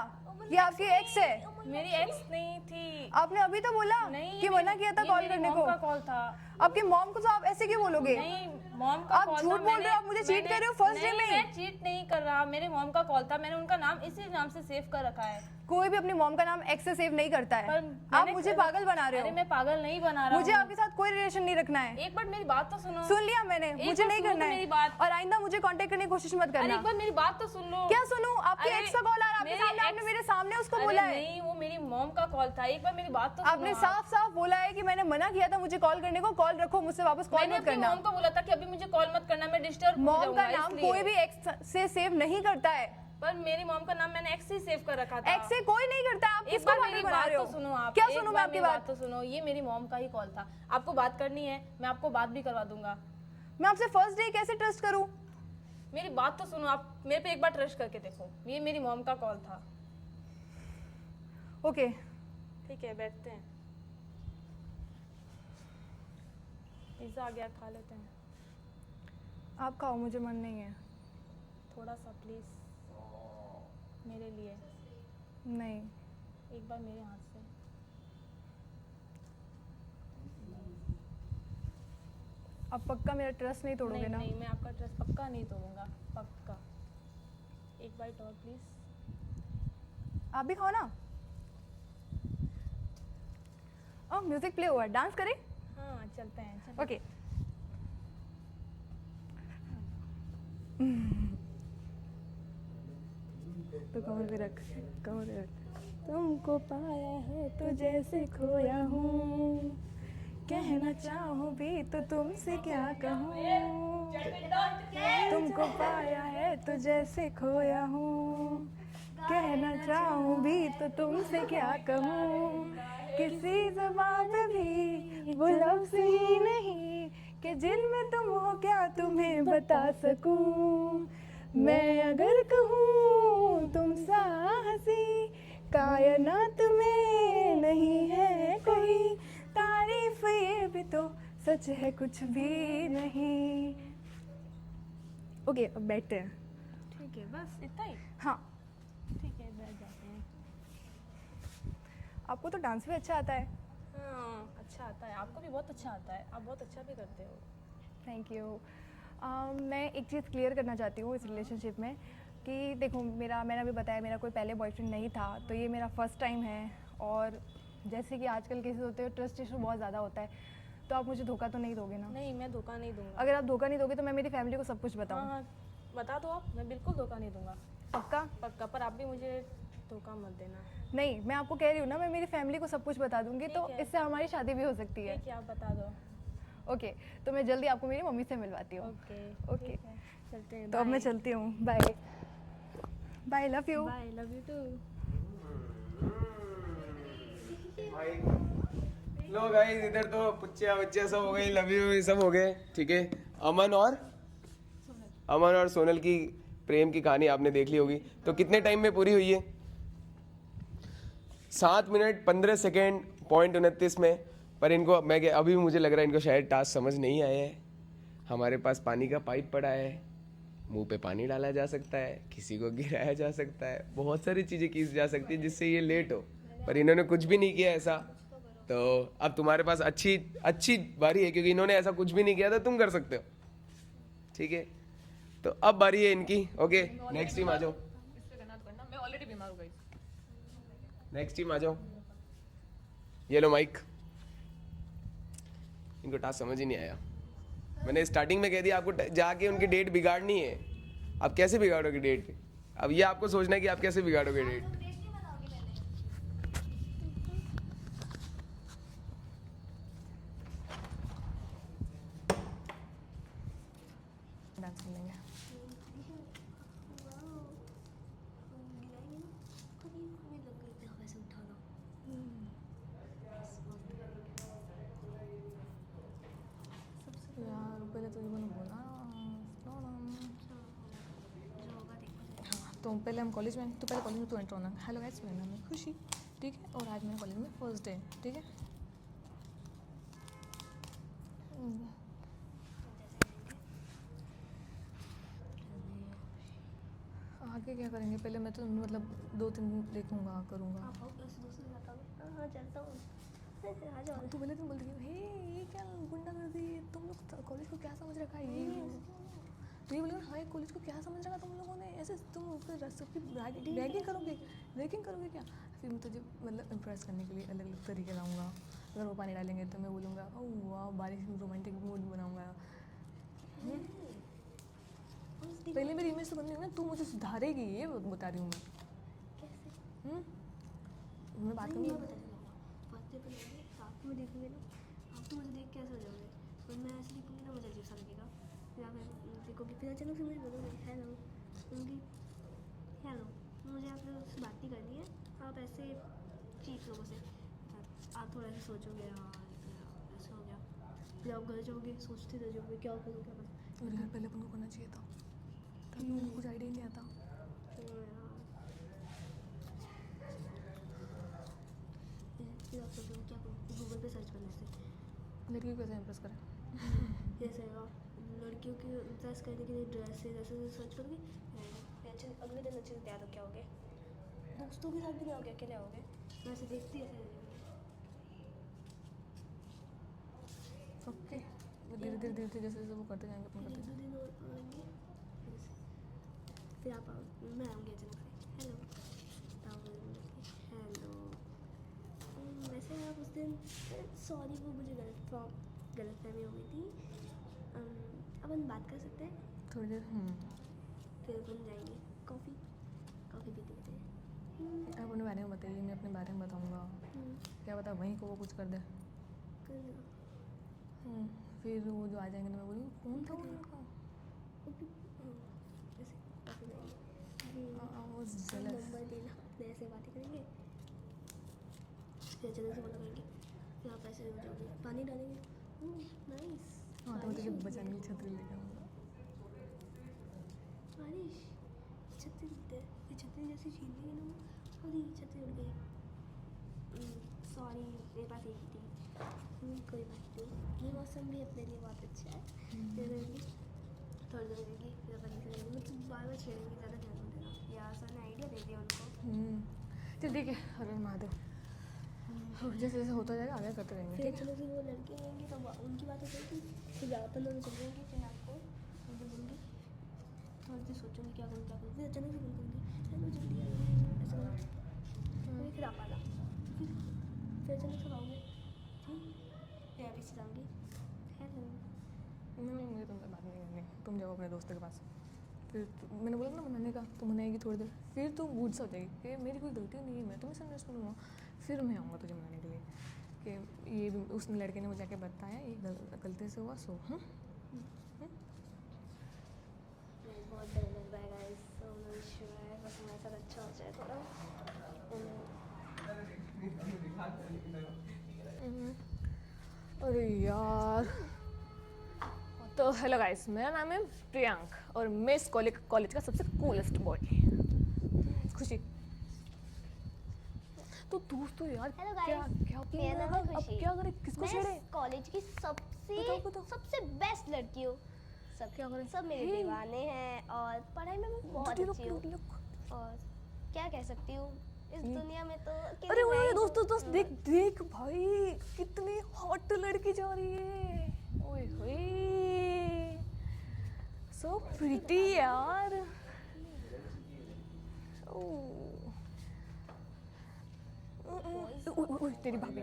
ये आपकी एक्स है। मेरी एक्स नहीं थी। आपने अभी तो बोला नहीं, कि मना किया था ये कॉल मेरी करने मॉम को। का कॉल था। आपकी मॉम को तो आप ऐसे क्यों बोलोगे? नहीं, मॉम का आप कॉल झूठ था। बोल रहे हो, आप मुझे चीट कर रहे हो फर्स्ट डे में। मैं चीट नहीं कर रहा, मेरे मॉम का कॉल था, मैंने उनका नाम इसी नाम से सेव कर रखा है। कोई भी अपनी मॉम का नाम एक्स से सेव नहीं करता है। पर आप मुझे पागल बना रहे अरे हो। मैं पागल नहीं बना रहा मुझे हूँ। आपके साथ कोई रिलेशन नहीं रखना है। एक बार मेरी बात तो सुनो। सुन लिया मैंने, मुझे बार नहीं सुनो करना तो मेरी है। बात। और आइंदा मुझे कांटेक्ट करने की कोशिश मत अरे करना। एक बार मेरी बात तो सुन लो। क्या सुनूं? आपके अरे एक्स का कॉल आ रहा है आपके मेरे सामने, आपने ex- मेरे सामने उसको अरे बोला है। नहीं, वो मेरी मॉम का कॉल था। एक बार मेरी बात तो सुनो। आपने साफ साफ बोला है कि मैंने मना किया था मुझे कॉल करने को। कॉल रखो, मुझसे वापस कॉल मैंने मत अपनी करना। मॉम को बोला था कि अभी मुझे कॉल मत करना, मैं डिस्टर्ब हो मॉम का जाऊंगा नाम इसलिए। कोई भी एक्स से सेव नहीं करता है। पर मेरी मॉम का नाम मैंने एक्स से सेव कर रखा था। एक्स से कोई नहीं करता है। आप एक किसको बार पागल मेरी बना बात रहे हो? तो सुनो आप। क्या एक सुनूं मैं बार आपकी मेरी बात? तो सुनो, ये मेरी मॉम का ही कॉल था। आपको बात करनी है, मैं आपको बात भी करवा दूंगा। मैं आपसे फर्स्ट डे कैसे ट्रस्ट करूं? मेरी बात तो सुनो, आप मेरे पे एक बार ट्रस्ट करके देखो। ये मेरी मॉम का कॉल था। ओके ठीक है, बैठते हैं। पिज्जा आ गया, खा लेते हैं। आप खाओ, मुझे मन नहीं है। थोड़ा सा प्लीज मेरे लिए, नहीं, एक बार मेरे हाथ से। आप पक्का मेरा ट्रस्ट नहीं तोड़ोगे नहीं ना? नहीं, मैं आपका ट्रस्ट पक्का नहीं तोड़ूंगा, पक्का। एक बाइट और प्लीज। आप भी खाओ ना। ओह, म्यूजिक प्ले हुआ है, डांस करें? हाँ चलते हैं, चलते ओके। तो कमर पे रख, कमर पे रख। तुमको पाया है तो जैसे खोया हूँ, कहना चाहूँ भी तो तुमसे क्या कहूँ। तुमको पाया है तो जैसे खोया हूँ, कहना चाहूँ भी तो तुमसे क्या कहूँ। किसी ज़बान पे भी वो लफ्ज़ ही नहीं कि जिनमें तुम हो क्या तुम्हें बता सकूं। मैं अगर कहूँ तुम सा हंसी कायनात में नहीं है कोई, तारीफ ये भी तो सच है कुछ भी नहीं। ओके, अब बैठते हैं। ठीक है, बस इतना ही। हाँ, ठीक है, बैठ जाते हैं। आपको तो डांस भी अच्छा आता है। हाँ अच्छा आता है, आपको भी बहुत अच्छा आता है, आप बहुत अच्छा भी करते हो। Thank you. मैं एक चीज़ क्लियर करना चाहती हूँ इस रिलेशनशिप में कि देखो, मैंने अभी बताया मेरा कोई पहले बॉयफ्रेंड नहीं था, तो ये मेरा फर्स्ट टाइम है। और जैसे कि आजकल केसेस होते हैं, ट्रस्ट इशू बहुत ज़्यादा होता है, तो आप मुझे धोखा तो नहीं दोगे ना? नहीं, मैं धोखा नहीं दूंगा। अगर आप धोखा नहीं दोगे तो मैं मेरी फैमिली को सब कुछ हाँ बताऊँ। हाँ, बता दो आप, मैं बिल्कुल धोखा नहीं दूंगा, पक्का? पक्का। पर आप भी मुझे धोखा मत देना। नहीं, मैं आपको कह रही हूँ ना, मैं मेरी फैमिली को सब कुछ बता दूंगी, तो ठीक है। इससे हमारी शादी भी हो सकती है। ठीक है, आप बता दो। ओके, तो मैं जल्दी आपको मेरी मम्मी से मिलवाती हूँ। Okay okay. ठीक है, चलते हैं। तो अब मैं चलती हूँ। Bye bye, love you. Bye, love you too. लो गाइस, इधर तो पुच्चिया बच्चिया सब हो गई, लव यू सब हो गए। ठीक है, अमन और सोनल की प्रेम की कहानी आपने देख ली होगी। तो कितने टाइम में पूरी हुई है? 7 मिनट 15 सेकेंड .29 में। पर इनको अभी मुझे लग रहा है इनको शायद टास्क समझ नहीं आया है। हमारे पास पानी का पाइप पड़ा है, मुंह पे पानी डाला जा सकता है, किसी को गिराया जा सकता है, बहुत सारी चीज़ें की जा सकती है जिससे ये लेट हो, पर इन्होंने कुछ भी नहीं किया ऐसा। तो अब तुम्हारे पास अच्छी बारी है, क्योंकि इन्होंने ऐसा कुछ भी नहीं किया था, तुम कर सकते हो। ठीक है, तो अब बारी है इनकी। ओके, नेक्स्ट टीम आ जाओ। मैं ऑलरेडी बीमार हो गई। नेक्स्ट टीम आ जाओ। ये लो माइक। इनको टास्क समझ ही नहीं आया। मैंने स्टार्टिंग में कह दिया आपको जाके उनकी डेट बिगाड़नी है। आप कैसे बिगाड़ोगे डेट? अब ये आपको सोचना है कि आप कैसे बिगाड़ोगे डेट। डांस करेंगे। यार पहले तो ये मैंने बोला तो पहले हम कॉलेज में, तो पहले कॉलेज में तो एंटर होना। हेलो गाइस, मेरा नाम है खुशी, ठीक है, और आज मेरा कॉलेज में फर्स्ट डे, ठीक है। आगे क्या करेंगे? पहले मैं तो मतलब 2-3 देखूंगा, करूँगा। तू पहले तुम बोलती है ये क्या गुंडा कर दी, तुम लोग कॉलेज को क्या समझ रखा है? ये तो ये बोले हाँ ये कॉलेज को क्या समझ रखा तुम लोगों ने, ऐसे तुम फिर सबकी रैगिंग करोगे क्या? फिर मैं तुझे मतलब इम्प्रेस करने के लिए अलग अलग तरीके लाऊंगा। अगर वो पानी डालेंगे तो मैं बोलूँगा ओह वाह बारिश में रोमांटिक मूड बनाऊँगा। पहले मेरी इमेज तो बननी है ना, तू मुझे सुधारेगी ये बता रही हूँ मैं। मैं बात करूँगी में देखूंगे ना, आप तो मुझे देख के ऐसा हो जाओगे, और मैं ऐसे देखूंगी ना मुझे अजीब सा लगेगा। फिर आप देखोगे, फिर अचानक से मुझे बोलोगे हेलो, उनकी हेलो, मुझे आपसे उससे बात नहीं करनी है, आप ऐसे चीप लोगों से आप थोड़ा ऐसे सोचोगे हाँ ऐसा हो गया, फिर आप घर जाओगे सोचते रह जाओगे क्या करूँ क्या करूँ। और यार पहले अपन को करना चाहिए था, तभी उनको कुछ आइडिया नहीं आता। फिर आप सोचोगे क्या करूँ, गूगल पे सर्च करने से लड़की को कैसे इम्प्रेस करें? जैसे लड़कियों की इम्प्रेस करने के लिए ड्रेसेस ऐसे सर्च करोगे, अच्छे अगले दिन अच्छे से तैयार हो क्या होगे, दोस्तों के साथ भी नहीं होगे, अकेले होगे, वैसे देखती ऐसे ओके, धीरे धीरे जैसे जैसे वो करते जाएंगे अपन करते 1-2 दिन और आएंगे, फिर आप मैं आऊँगी अचानक से हेलो हेलो। वैसे आप उस दिन सॉरी वो मुझे गलतफहमी हो गई थी, अपन बात कर सकते हैं थोड़ी देर। फिर अपन जाएंगे कॉफ़ी पीते हैं। आप अपने बारे में बताइए, मैं अपने बारे में बताऊँगा, क्या पता वहीं को वो कुछ कर दे। फिर वो जो आ जाएंगे तो मैं बोलूँ कौन था वो लड़का? नंबर देना, मैं ऐसे बातें करेंगे, फिर अचानक से बोला करेंगे, फिर आप ऐसे हो जाओगे, पानी डालेंगे, नाइस। हाँ तो मुझे बचाने के लिए छतरी लेकर आऊँगा। बारिश छतरी दिखते हैं, ये छतरी जैसे छीन ली है ना, अरे छतरी उड़ गई, सॉरी मेरे पास एक ही थी, कोई बात नहीं, ये मौसम भी अपने लिए बहुत अच्छा है। थोड़ी देर रहेगी फिर अपन निकलेंगे, मतलब बार बार छेड़ेंगे, ज़्यादा ध्यान मत देना, यार सर ने आइडिया दे दिया उनको। चल ठीक है, हर महादेव, जैसे जैसे होता जाएगा आगे करते रहेंगे। फिर चलो फिर वो लड़के रहेंगे तो उनकी बात हो जाएगी, फिर अपन दोनों चल जाएंगे, फिर आपको बोलूँगी थोड़ी देर सोचूंगी क्या करूँ, फिर अचानक से बोलूँगी चलो जल्दी ऐसा करो, फिर आप आना, फिर अचानक से आओगे, ठीक मैं अभी से जाऊँगी हेलो। नहीं मुझे तुमसे बात नहीं करनी, तुम जाओ अपने दोस्त के पास। फिर मैंने बोला ना मनाने का, तो मनाएगी थोड़ी देर, फिर तुम गुस्सा हो जाएगी कि मेरी कोई गलती नहीं है, मैं तुम्हें समझ करूँगा, फिर मैं आऊँगा तुझे मनाने के लिए कि ये उस लड़के ने मुझे आके बताया ये गलती से हुआ, सो बहुत डर लग रहा है गाइस, सो मैं श्योर है बस हमारे साथ अच्छा हो जाए थोड़ा। अरे यार, तो हेलो गाइस, मेरा नाम है प्रियांक और मैं इस कॉलेज का सबसे कूलेस्ट बॉय खुशी। तो दोस्त हो यार। हेलो क्या गाइस, क्या मेरा नाम है अब खुशी। क्या करें, किसको मैं छेड़े? इस कॉलेज की सबसे बताओ। सबसे बेस्ट लड़की हूँ। सब क्या करें? सब मेरे दीवाने हैं और पढ़ाई में मैं बहुत अच्छी हूँ। और क्या कह सकती हूँ, इस दुनिया में तो अकेले अरे मैं ओए ही दोस्त हूँ। दोस्त देख देख भाई, कितनी हॉट लड़की जा रही है। ओए होए, सो प्रिटी यार। ओह तेरी भाभी,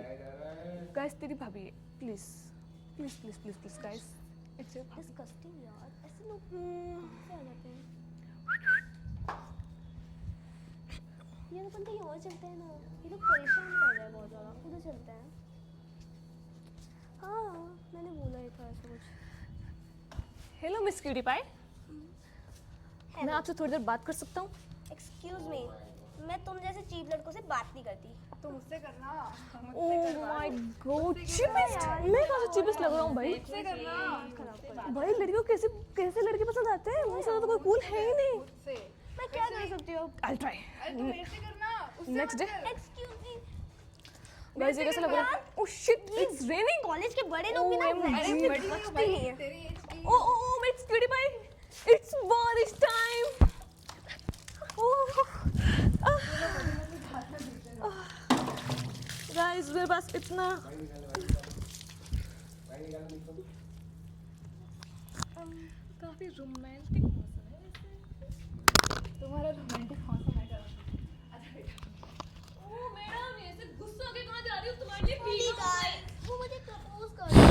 गाइस तेरी भाभी है। Please please please please please guys, it's your भाभी। डिस्गस्टिंग यार, ऐसे लोग कैसे आ जाते हैं। ये अपन कहीं और चलते हैं ना, ये लोग परेशान कर रहे हैं बहुत ज़्यादा। उधर चलते हैं। हाँ मैंने बोला ही था ऐसा कुछ। हेलो मिस क्यूटी पाई, मैं आपसे थोड़ी देर बात कर सकता हूँ? एक्सक्यूज मी, मैं तुम जैसे चीप लड़कों से बात नहीं करती। तो मुझसे करना, ओह माय गॉड, चीपेस्ट। मैं कहाँ से चीपेस्ट लग रहा हूँ भाई? मुझसे करना। भाई लड़कियों कैसे कैसे लड़के पसंद आते हैं? मुझसे तो कोई कूल है ही नहीं। मुझसे मैं क्या कर सकती हूँ? I'll try. अरे तो मेरे से करना, उससे Next day. Excuse me, guys ये कैसा लग रहा है? Oh shit, it's raining. College के बड़े लोग भी ना OMG. वैसे अरे बड़ी बचते भाई, नहीं है। तेरी एज की। Oh it's cutie pie, it's barish time. Guys मेरे पास इतना काफी रोमांटिक मौसम है वैसे। तुम्हारा रोमांटिक मौसम है क्या? ओह मैडम, ये ऐसे गुस्सा के कहाँ जा रही हो? तुम्हारे लिए पी लो। वो मुझे प्रपोज कर रहा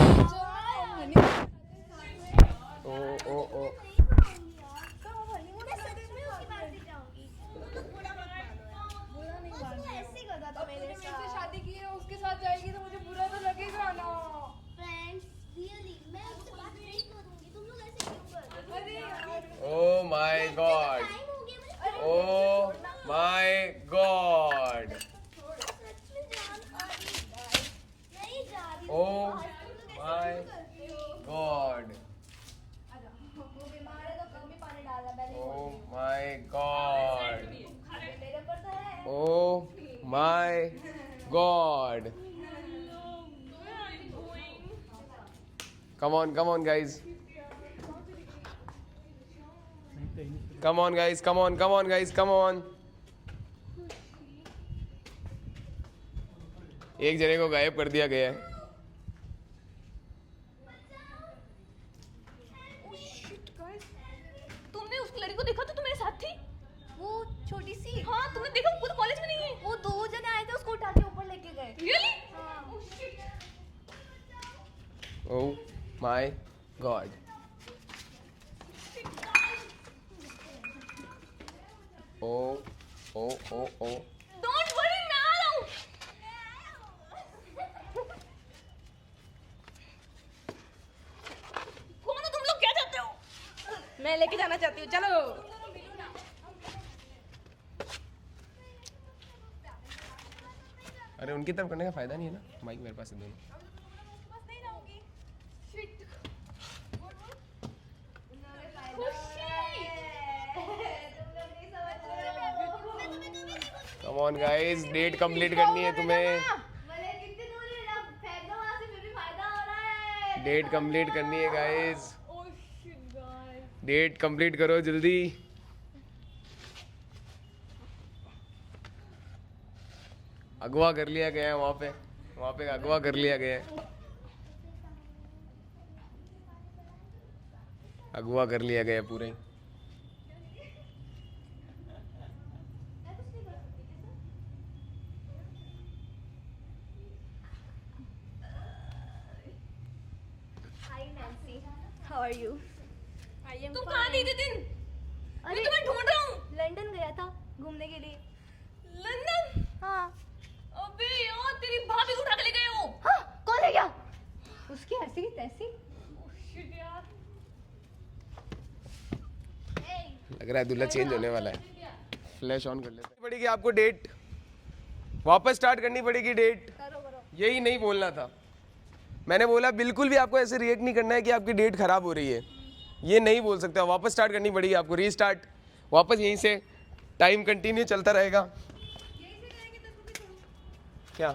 ओ ओ ओ मैं सच में उसकी बात नहीं चाहूंगी। तुम लोग बुरा मत मानो यार। उसको ऐसे ही करता था मेरे मेरे से साथ। शादी की है, उसके साथ जाएगी तो मुझे बुरा तो लगेगा ना। फ्रेंड्स, रियली मैं उससे बात नहीं करूंगी। तुम लोग ऐसे क्यों कर रहे हो? अरे यार, ओ माय गॉड, टाइम हो गया, मैं ओ माय गॉड, सच में जान आ रही नहीं जा रही हूँ। ओ तुम लोग ऐसे माय क्यों करते हो? गॉड, वो बीमार है तो कम ही पानी डालना, मैं नहीं ओ बोल रही हूँ। माय गॉड, मेरे पर तो है। ओ my God. Come on guys. Come on guys, come on guys, come on. एक जने को गायब कर दिया गया है। तुमने उस लड़की को देखा तो तुम्हारे साथ थी? वो छोटी सी, हाँ तुमने देखा? वो तो कॉलेज में नहीं है। वो दो जने आए थे, उसको उठा के ऊपर लेके गए। Really? Oh my God. Oh. Don't worry, मैं आ रहा हूँ। कौन हो तुम लोग, क्या चाहते हो? मैं लेके जाना चाहती हूँ, चलो। अरे उनकी तरफ करने का फायदा नहीं है ना, माइक मेरे पास है दोनों। Come on guys, date complete करनी है तुम्हें। डेट कंप्लीट करनी है गाइस, डेट कंप्लीट करो जल्दी। अगवा कर लिया गया है वहाँ पे अगवा कर लिया गया है, अगवा कर लिया गया है पूरे ही। How are you? तुम कहाँ थी दिन? मैं तुम्हें ढूंढ रहा हूँ। लंदन गया था घूमने के लिए। लंदन? हाँ। अबे यार, तेरी भाभी को उठा के ले गए हो। हाँ, कौन है क्या? उसकी ऐसी की तैसी। शिट यार। लग रहा है दूल्हा चेंज होने वाला है। फ्लैश ऑन कर लेते पड़ेगी आपको, डेट वापस स्टार्ट करनी पड़ेगी। डेट यही नहीं बोलना था, मैंने बोला बिल्कुल भी आपको ऐसे रिएक्ट नहीं करना है कि आपकी डेट खराब हो रही है, ये नहीं बोल सकते। वापस स्टार्ट करनी पड़ेगी आपको, रीस्टार्ट, वापस यहीं से टाइम कंटिन्यू चलता रहेगा। क्या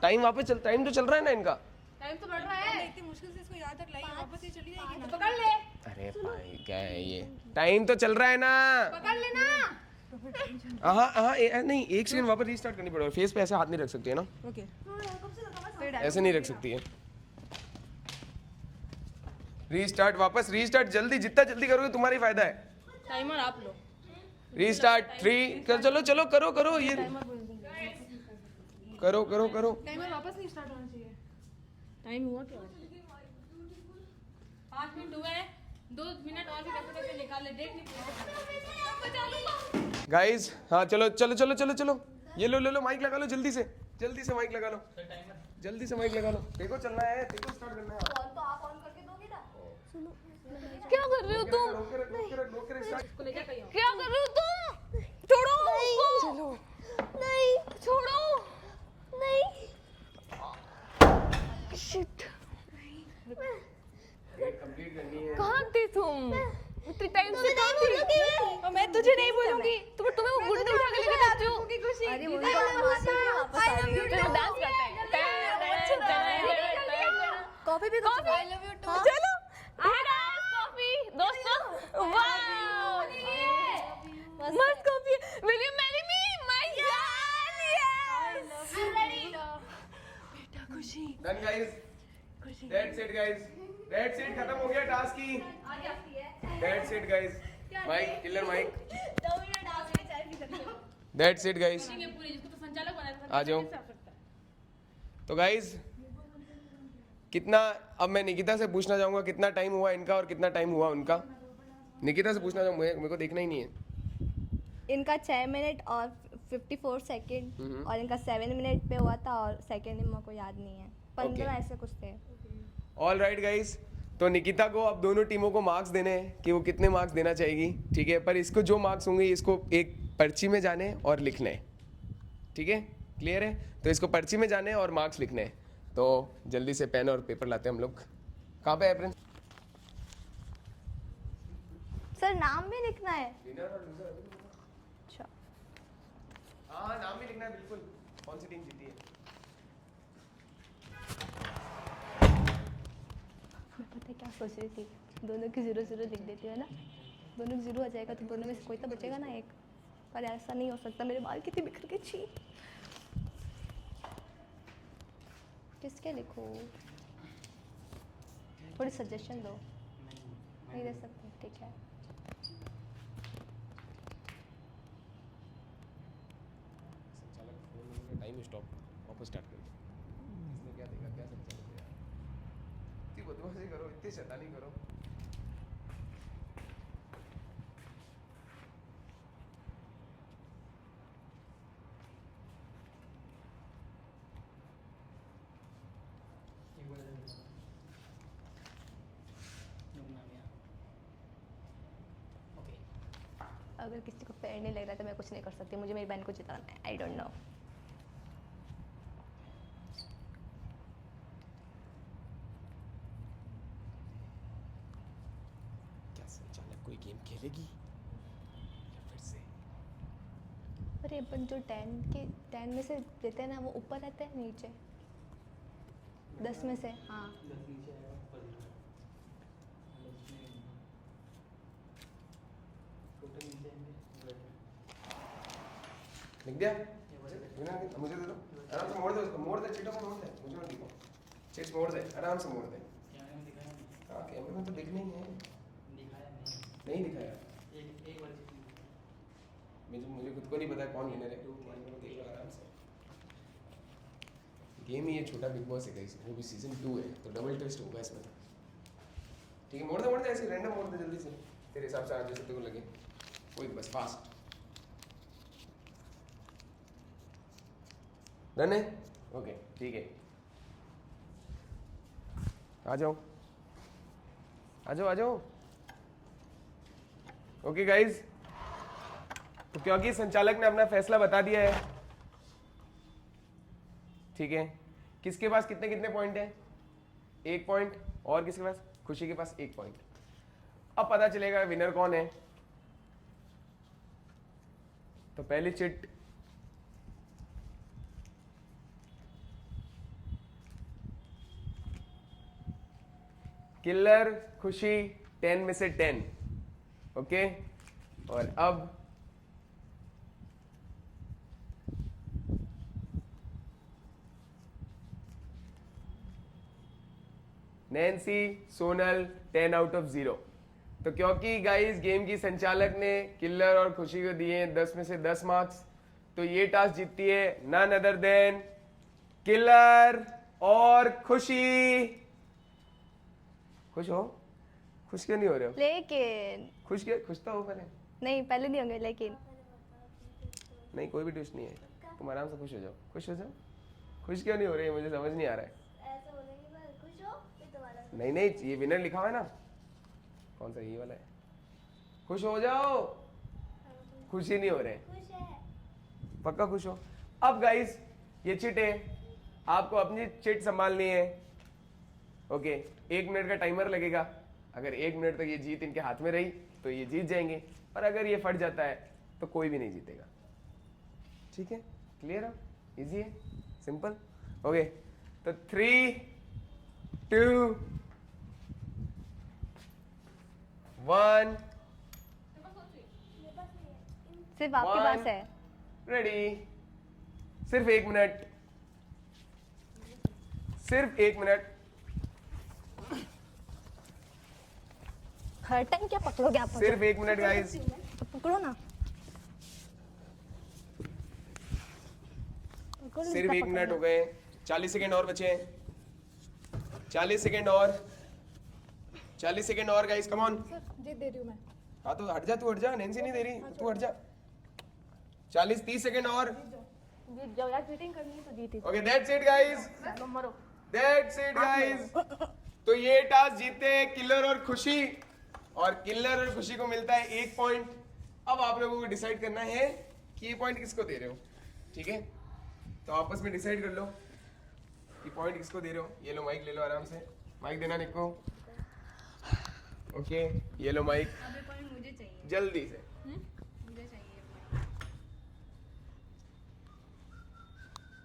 टाइम वापस चल, टाइम तो चल रहा है ना इनका। टाइम तो बढ़ रहा है। इतनी मुश्किल से इसको यहाँ तक लाई है, वापस ये चली जाएगी ना। तो पकड़ ले, अरे भाई क्या है ये, टाइम तो चल रहा है ना। पकड़ लेना। हाँ हाँ नहीं, एक सेकंड वापस रीस्टार्ट करनी पड़ेगा। फेस पे ऐसे हाथ नहीं रख सकती है ना, ओके ऐसे नहीं रख सकती है। रीस्टार्ट, वापस रीस्टार्ट, जल्दी, जितना जल्दी करोगे तुम्हारा ही फायदा है। टाइमर आप लो। रीस्टार्ट 3 कर, चलो चलो करो करो ये करो करो करो। टाइमर वापस नहीं स्टार्ट होना चाहिए। टाइम हुआ क्या? 5 मिनट हुए हैं, 2 मिनट और भी कैसे कैसे निकाल ले, देख नहीं गाइस हाँ चलो चलो चलो चलो चलो, ये लो लो लो, माइक लगा लो जल्दी से माइक लगा लो, जल्दी से माइक लगा लो। देखो चलना है, देखो स्टार्ट करना है। फोन तो आप ऑन करके दोगे ना? क्या कर रहे हो तुम? रोके रख, रोके रख, रोके रख, स्टार्ट। क्या कर रहे हो तुम? छोड़ो उसको। नहीं छोड़ो। नहीं शिट कंप्लीट करनी है। कहाँ थी तुम? इतने टाइम से कहाँ थी? और मैं तुझे नहीं बोलूंगी। तुम्हें वो गुड्डू उठा के लेकर जाती हूँ। अरे वो वापस आ रही है। चलो डांस करते हैं। कॉफी भी coffee. I love you too. चलो कॉफी दोस्तों। वाओ मस्त coffee. Will you marry me my god? Yes बेटा Khushi. Done guys, that's it guys, that's it, खत्म हो गया टास्क ही। That's it guys, mic killer mic, that's it guys. पूरी जिसको तो संचालक बनाया था। आ जाओ। तो गाइस कितना, अब मैं निकिता से पूछना चाहूंगा कितना टाइम हुआ इनका और कितना टाइम हुआ उनका। निकिता से पूछना चाहूंगा, मेरे को देखना ही नहीं है। इनका 6 मिनट और 54 सेकंड और इनका 7 मिनट पे हुआ था और सेकंड मेरे को याद नहीं है, 15 ऐसे कुछ थे। ऑल राइट गाइस, तो निकिता को अब दोनों टीमों को मार्क्स देने हैं कि वो कितने मार्क्स देना चाहेगी, ठीक है। पर इसको जो मार्क्स होंगे इसको एक पर्ची में जाने और लिखने हैं, ठीक है, क्लियर है। तो इसको पर्ची में जाने और मार्क्स लिखने हैं। तो जल्दी से पेन और पेपर लाते हैं हम लोग। कहाँ पे है प्रिंस? सर नाम भी लिखना है? अच्छा हाँ नाम भी लिखना है बिल्कुल, कौन सी टीम जीती है। मैं पता है क्या सोच रही थी, दोनों की 0-0 लिख देती है ना, दोनों की 0 आ जाएगा तो दोनों में से कोई तो बचेगा ना एक। पर ऐसा नहीं हो सकता, मेरे बाल कितने बिखर गए, छी। किसके लिखूं? थोड़ी सजेशन दो। नहीं दे सकते, ठीक है। टाइम स्टॉप, वापस स्टार्ट करो। इसने क्या देखा, क्या संचालक यार, इतनी बदमाशी करो, इतनी शैतानी करो। अगर किसी को फेयर नहीं लग रहा तो मैं कुछ नहीं कर सकती, मुझे मेरी बहन को जिताना है। I don't know. क्या संचालक कोई गेम खेलेगी या फिर से? अरे अपन जो 10 में से देते हैं ना, वो ऊपर रहते हैं नीचे 10 में से। हाँ लिख दिया? मुझे दे दो, आराम से मोड़ दे उसको, मोड़ दे, चीटों को मोड़ दे, मुझे मत दिखो, चिट्स मोड़ दे, आराम से मोड़ दे। हाँ कैमरे में तो दिखना ही है। नहीं दिखाया, मुझे खुद को नहीं पता कौन विनर है। देख लो आराम से, गेम ही ये छोटा बिग बॉस है गाइस, वो भी सीजन 2 है तो डबल ट्विस्ट होगा इसमें। ठीक है, मोड़ दे ऐसे रैंडम मोड़ दे जल्दी से, तेरे हिसाब से जैसे तेरे को लगे वही, बस फास्ट। डन है? ओके ठीक है, आ जाओ आ जाओ आ जाओ। ओके गाइज, तो क्योंकि संचालक ने अपना फैसला बता दिया है, ठीक है। किसके पास कितने कितने पॉइंट है? 1 पॉइंट, और किसके पास? खुशी के पास 1 पॉइंट। अब पता चलेगा विनर कौन है। तो पहली चिट किलर, खुशी 10 में से 10, ओके। और अब नैन्सी, सोनल 10 आउट ऑफ 0। तो क्योंकि गाइस गेम की संचालक ने किलर और खुशी को दिए 10 में से 10 मार्क्स, तो ये टास्क जीतती है नन अदर देन किलर और खुशी। खुश हो? खुश क्यों नहीं हो रहे हो? लेकिन खुश तो हो पहले। नहीं, पहले नहीं होंगे लेकिन। नहीं, कोई भी ट्विस्ट नहीं है, तुम आराम से खुश हो जाओ, खुश हो जाओ। खुश क्यों नहीं हो रही है, मुझे समझ नहीं आ रहा है। ऐसा बोलेंगे पर खुश हो फिर तुम्हारा नहीं नहीं, ये विनर लिखा हुआ है ना, कौन सा, ये वाला है। खुश हो जाओ, खुश ही नहीं हो रहे, खुश है। पक्का खुश हो। अब गाइस ये चिट है, आपको अपनी चिट संभालनी है, ओके। 1 मिनट का टाइमर लगेगा, अगर 1 मिनट तक ये जीत इनके हाथ में रही तो ये जीत जाएंगे, और अगर ये फट जाता है तो कोई भी नहीं जीतेगा, ठीक है? क्लियर है? इजी है, सिंपल, ओके। तो 3, 2, 1, सिर्फ आपके One. पास है। रेडी। सिर्फ 1 मिनट, सिर्फ 1 मिनट। हर टाइम क्या पकड़ोगे आप मुझे? सिर्फ 1 मिनट गाइस, तो पकड़ो ना। पकड़ो, सिर्फ जितना 1 मिनट पकड़ना। हो गए, 40 सेकेंड और बचे हैं, 40 सेकेंड और, 40 सेकेंड और गाइस, कम ऑन। जीत दे रही हूँ मैं। हाँ तो हट जा, तू हट जा, नैन्सी नहीं दे रही, तू हट जा। 40, 30 सेकेंड और, जीत जाओ यार, चीटिंग करनी है तो जीत ही ओके। दैट्स इट गाइस, जाओ, मरो। That's it guys. तो ये टास्क जीते हैं किलर और खुशी, और किलर और खुशी को मिलता है 1 पॉइंट। अब आप लोगों को डिसाइड करना है कि ये पॉइंट किसको दे रहे हो, ठीक है? तो आपस में डिसाइड कर लो कि पॉइंट किसको दे रहे हो। ये लो माइक ले लो, आराम से माइक देना निको, ओके। ये लो माइक, मुझे चाहिए, जल्दी से। मुझे चाहिए।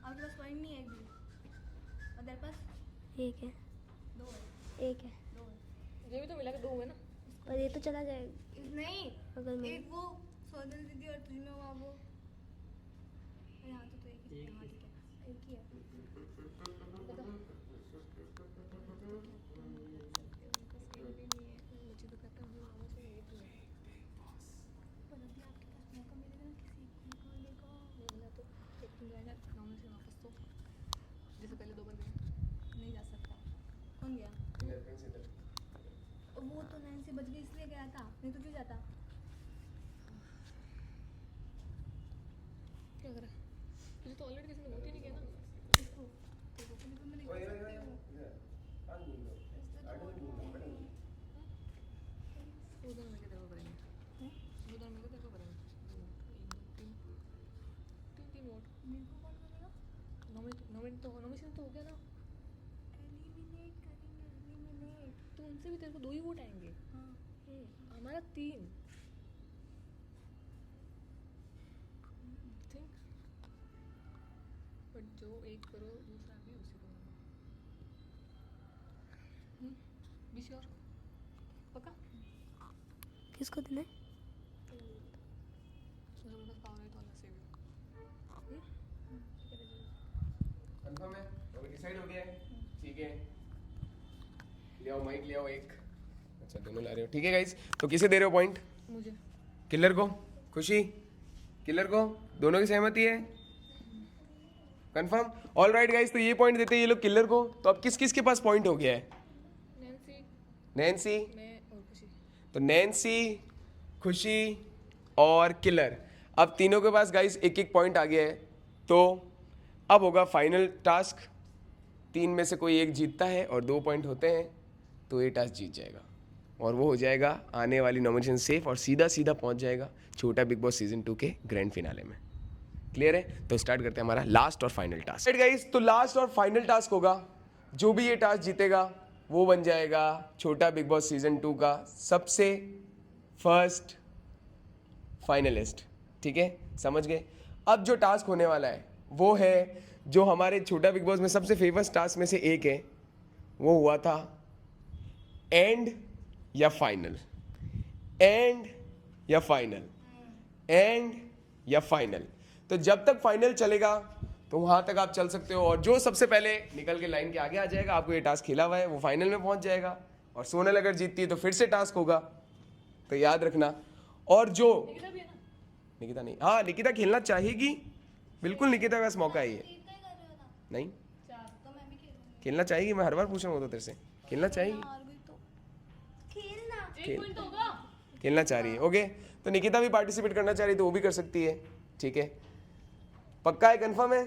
आपके पास पॉइंट नहीं है एक भी, और तेरे पास एक है, दो है। एक है, ये भी तो मिला के 2 हुए ना। और ये तो चला जाएगा नहीं, अगर मैं एक वो सोनल दीदी और तुझ में हुआ वो। अरे हाँ, तो एक ही है। हाँ, ठीक है, एक ही है। जैसे पहले 2 बंदे नहीं जा सकता। कौन गया? वो तो नैन्सी बच गई इसलिए गया था, नहीं तो क्यों जाता? क्या करा, तुझे तो ऑलरेडी किसी ने वोट ही नहीं किया ना। इसको तो वो भी मैंने कर सकती हूँ। 2 दोनों मिलकर तेरे को करेंगे। 2 दोनों मिलकर तेरे को करेंगे। 1, 2, 3 वोट। मेरे को कौन करेगा? नॉमिनेशन तो हो गया ना। एलिमिनेट करेंगे, एलिमिनेट। तो उनसे भी तेरे को 2 ही वोट आएंगे। हाँ। हमारा 3। थिंक, बट जो एक करो दूसरा भी उसी को बी श्योर, पक्का? किसको देना है? मेरे पास पावर है तो अलग से भी। कंफर्म है? ओके, डिसाइड हो गया है, ठीक है। ले आओ माइक, ले आओ एक। अच्छा, दोनों ला रहे हो, ठीक है गाइस। तो किसे दे रहे हो पॉइंट? मुझे। किलर को, खुशी, किलर को, दोनों की सहमति है? कंफर्म? ऑल राइट गाइस, तो ये पॉइंट देते हैं ये लोग किलर को। तो अब किस किस के पास पॉइंट हो गया है? नैन्सी, नैन्सी, मैं और खुशी। तो नैन्सी, खुशी और किलर, अब तीनों के पास गाइस 1-1 पॉइंट आ गया है। तो अब होगा फाइनल टास्क, 3 में से कोई एक जीतता है और 2 पॉइंट होते हैं तो ये टास्क जीत जाएगा, और वो हो जाएगा आने वाली नॉमिनेशन सेफ, और सीधा सीधा पहुंच जाएगा छोटा बिग बॉस सीजन 2 के ग्रैंड फिनाले में। क्लियर है? तो स्टार्ट करते हैं हमारा लास्ट और फाइनल टास्क। राइट गाइस, तो लास्ट और फाइनल टास्क होगा, जो भी ये टास्क जीतेगा वो बन जाएगा छोटा बिग बॉस सीजन 2 का सबसे फर्स्ट फाइनलिस्ट, ठीक है? समझ गए? अब जो टास्क होने वाला है वो है जो हमारे छोटा बिग बॉस में सबसे फेमस टास्क में से एक है, वो हुआ था एंड या फाइनल, एंड या फाइनल, एंड या फाइनल। तो जब तक फाइनल चलेगा तो वहां तक आप चल सकते हो, और जो सबसे पहले निकल के लाइन के आगे आ जाएगा, आपको ये टास्क खेला हुआ है, वो फाइनल में पहुंच जाएगा। और सोनल अगर जीतती है तो फिर से टास्क होगा, तो याद रखना। और जो निकिता नहीं, हाँ निकिता खेलना चाहेगी, बिल्कुल निकिता का बस मौका है ये। नहीं खेलना चाहेगी, मैं हर बार पूछ रहा हूँ तो तेरे से, खेलना चाहेगी, खेलना चाह रही है। ओके, तो निकिता भी पार्टिसिपेट करना चाह रही है तो वो भी कर सकती है, ठीक है, पक्का है, कंफर्म है?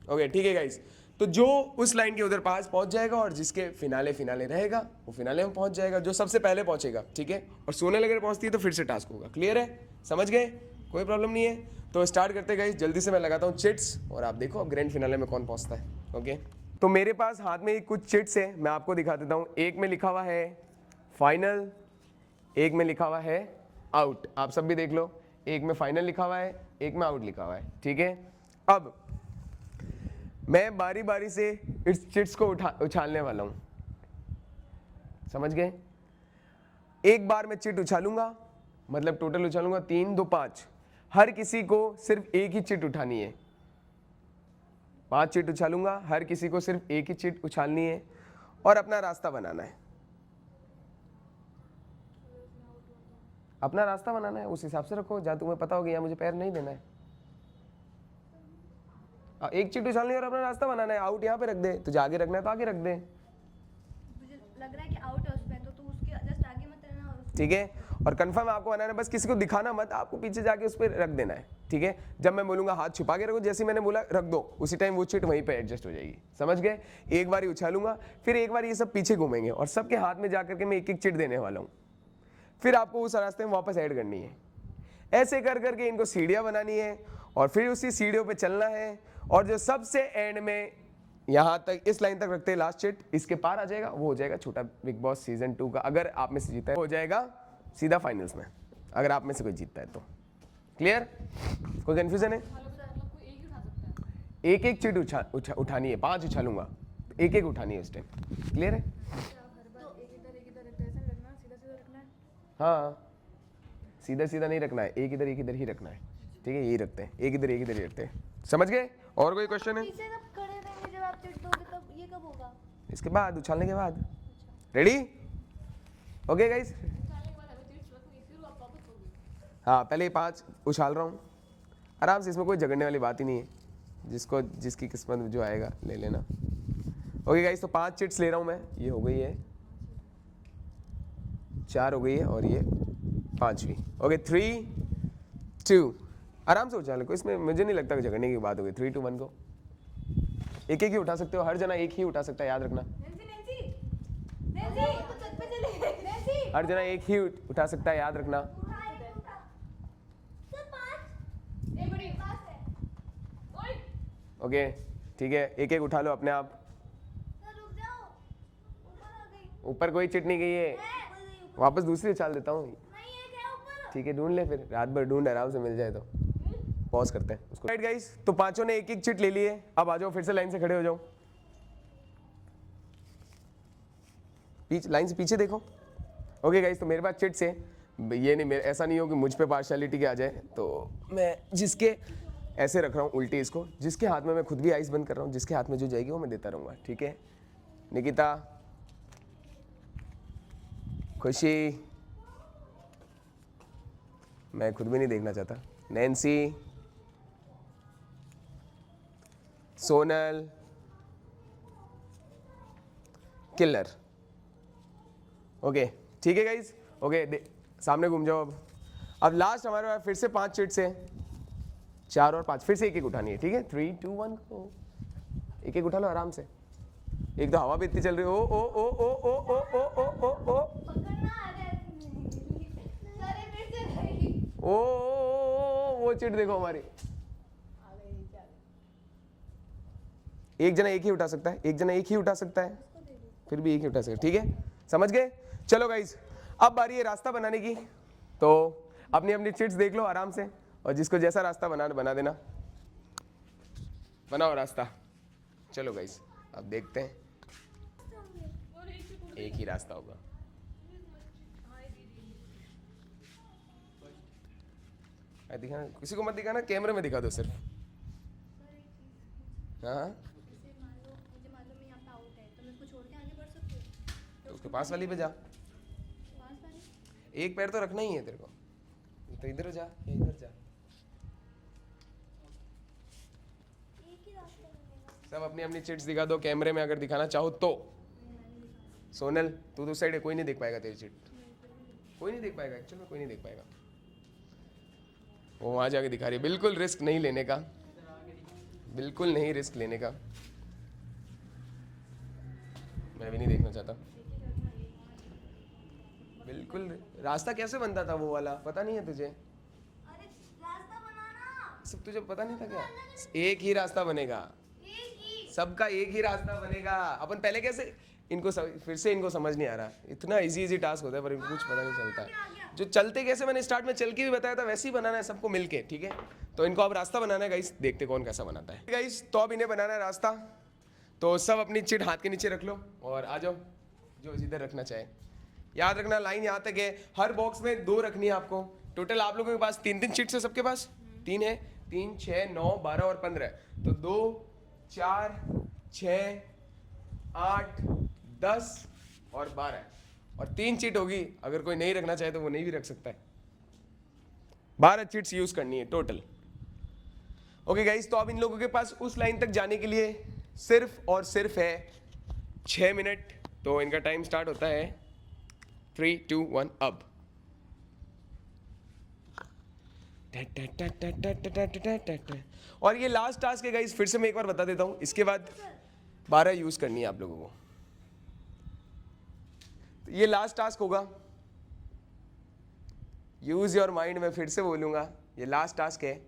ओके ठीक है गाइस। तो जो उस लाइन के उधर पास पहुंच जाएगा और जिसके फिनाले रहेगा वो फिनाले में पहुंच जाएगा, जो सबसे पहले पहुंचेगा, ठीक है। और सोनल अगर पहुंचती है तो फिर से टास्क होगा। क्लियर है, समझ गए, कोई प्रॉब्लम नहीं है। तो स्टार्ट करते गाइस, जल्दी से मैं लगाता हूँ चिट्स, और आप देखो अब ग्रैंड फिनाले में कौन पहुंचता है। ओके, तो मेरे पास हाथ में कुछ चिट्स है, मैं आपको दिखा देता हूँ। एक में लिखा हुआ है फाइनल, एक में लिखा हुआ है आउट, आप सब भी देख लो। एक में फाइनल लिखा हुआ है, एक में आउट लिखा हुआ है, ठीक है। अब मैं बारी बारी से इस चिट्स को उछालने वाला हूं, समझ गए। एक बार मैं चिट उछालूंगा, मतलब टोटल उछालूंगा 3, 2, 5। हर किसी को सिर्फ एक ही चिट उठानी है। 5 चिट उछालूंगा, हर किसी को सिर्फ एक ही चिट उछालनी है और अपना रास्ता बनाना है। अपना रास्ता बनाना है, उस हिसाब से रखो जहां तुम्हें पता होगा यहाँ मुझे पैर नहीं देना है। एक चिट उछालनी है और अपना रास्ता बनाना है। आउट यहाँ पे रख दे, तुझे आगे रखना है तो आगे रख दे, मुझे लग रहा है कि आउट है उसमें, तो तू उसके जस्ट आगे मत रहना। और ठीक है। और कंफर्म आपको बनाना है, बस किसी को दिखाना मत, आपको पीछे जाके उस पर रख देना है, ठीक है। जब मैं बोलूंगा हाथ छुपा के रखो, जैसे मैंने बोला रख दो, उसी टाइम वो चिट वहीं पे एडजस्ट हो जाएगी, समझ गए। एक बार ही उछालूंगा, फिर एक बार ये सब पीछे घूमेंगे और सबके हाथ में जाकर के मैं एक एक चिट देने वाला हूँ। फिर आपको उस रास्ते में वापस ऐड करनी है। ऐसे कर करके इनको सीढ़ियाँ बनानी है और फिर उसी सीढ़ियों पे चलना है। और जो सबसे एंड में यहाँ तक इस लाइन तक रखते हैं लास्ट चिट, इसके पार आ जाएगा, वो हो जाएगा छोटा बिग बॉस सीजन 2 का। अगर आप में से जीता है हो जाएगा सीधा फाइनल्स में, अगर आप में से कोई जीतता है तो। क्लियर, कोई कंफ्यूजन है? एक एक चिट उठानी है, 5 उछालूंगा, एक एक उठानी है उस टाइम। क्लियर है? हाँ, सीधा सीधा नहीं रखना है, एक इधर ही रखना है, ठीक है। यही रखते हैं, एक इधर ही रखते हैं, समझ गए। और कोई क्वेश्चन है? पीछे कब खड़े रहेंगे जब आप चिट दोगे, तब ये कब होगा? इसके बाद, उछालने के बाद। रेडी? ओके गाइस, हाँ पहले 5 उछाल रहा हूँ, आराम से, इसमें कोई झगड़ने वाली बात ही नहीं है, जिसकी किस्मत जो आएगा ले लेना। ओके गाइस, तो 5 चिट्स ले रहा हूँ मैं, ये हो गई है 4 हो गई है और ये 5वीं। ओके 3, 2, आराम से उछाल को, इसमें मुझे नहीं लगता कि झगड़ने की बात होगी। 3, 2, 1 को एक ही उठा सकते हो, हर जना एक ही उठा सकता है, याद रखना। हर जना एक ही उठा सकता है, याद रखना। ओके ठीक है, एक एक उठा लो अपने आप। ऊपर कोई चिट नहीं गई है, वापस दूसरी उछाल देता हूँ, ठीक है। ढूंढ ले, फिर रात भर ढूंढ, आराम से मिल जाए तो। पॉज करते हैं उसको। राइट गाइस, तो 5 ने एक एक चिट ले ली है। अब आ जाओ, फिर से लाइन से खड़े हो जाओ, लाइन से पीछे देखो। ओके गाइस, तो मेरे पास चिट्स है, ये नहीं, मेरे ऐसा नहीं हो कि मुझ पे पार्शियलिटी के आ जाए, तो मैं जिसके ऐसे रख रहा हूँ उल्टी इसको, जिसके हाथ में मैं खुद भी आइस बंद कर रहा हूँ, जिसके हाथ में जो जाएगी वो मैं देता रहूँगा, ठीक है। निकिता, खुशी, मैं खुद भी नहीं देखना चाहता, नैन्सी, सोनल, किलर। ओके ठीक है गाइज, ओके सामने घूम जाओ। अब लास्ट हमारे पास फिर से 5 चिट्स है, 4 और 5, फिर से एक एक उठानी है, ठीक है। 3, 2, 1 को एक एक उठा लो आराम से। एक तो हवा भी इतनी चल रही है, ओ oh oh oh oh oh oh oh oh oh ओ, वो चिट देखो हमारी। एक जना एक ही उठा सकता है, एक जना एक ही उठा सकता है, फिर भी एक ही उठा सकता है, ठीक है, समझ गए। चलो गाइस, अब बारी है रास्ता बनाने की, तो अपनी अपनी चिट्स देख लो आराम से, और जिसको जैसा रास्ता बना देना, बनाओ रास्ता। चलो गाइस, अब देखते हैं, एक ही रास्ता होगा, दिखाना, किसी को मत दिखाना, कैमरे में दिखा दो सिर्फ। हाँ जैसे मान लो मैं यहाँ पे आउट है तो मैं इसको छोड़ के आगे बढ़ सकती हूँ। तो उसके पास वाली पे जा, पास वाली एक पैर तो रखना ही है तेरे को, तो इधर जा या इधर जा। एक ही रास्ता बनेगा। सब अपनी अपनी चिट्स दिखा दो कैमरे में अगर दिखाना चाहो तो। सोनल तू तो साइड है, कोई नहीं देख पाएगा तेरी चिट, कोई नहीं देख पाएगा, एक्चुअली में कोई नहीं देख पाएगा। वो वहां जाके दिखा रही है, बिल्कुल रिस्क नहीं लेने का, बिल्कुल नहीं रिस्क लेने का। मैं भी नहीं देखना चाहता। बिल्कुल रास्ता कैसे बनता था वो वाला, पता नहीं है तुझे? अरे रास्ता बनाना सब तुझे पता नहीं था क्या? एक ही रास्ता बनेगा, एक ही। सबका एक ही रास्ता बनेगा। अपन पहले कैसे इनको फिर से इनको समझ नहीं आ रहा, इतना इजी टास्क होता है पर इनको कुछ पता नहीं चलता। जो चलते कैसे मैंने स्टार्ट में चल के भी बताया था वैसे ही बनाना है सबको मिलके, ठीक है? तो इनको अब रास्ता बनाना है गाइस, देखते कौन कैसा बनाता है गाइस। तो अब इन्हें बनाना है रास्ता, तो सब अपनी चिट हाथ के नीचे रख लो और आ जाओ जो जिधर रखना चाहे। याद रखना लाइन यहाँ तक है, हर बॉक्स में 2 रखनी है आपको। टोटल आप लोगों के पास 3 चिट्स है, सबके पास 3 है, 3 6 9 12 और 15। तो 2 4 6 8 10 और 12 और 3 चिट होगी। अगर कोई नहीं रखना चाहे तो वो नहीं भी रख सकता है। 12 चिट्स यूज करनी है टोटल। ओके गाइस, तो अब इन लोगों के पास उस लाइन तक जाने के लिए सिर्फ और सिर्फ है 6 मिनट। तो इनका टाइम स्टार्ट होता है 3 2 1 अब। और ये लास्ट टास्क है गाइस, फिर से मैं एक बार बता देता हूं, इसके बाद 12 यूज करनी है आप लोगों को। तो ये लास्ट टास्क होगा, यूज योर माइंड। मैं फिर से बोलूंगा, ये लास्ट टास्क है।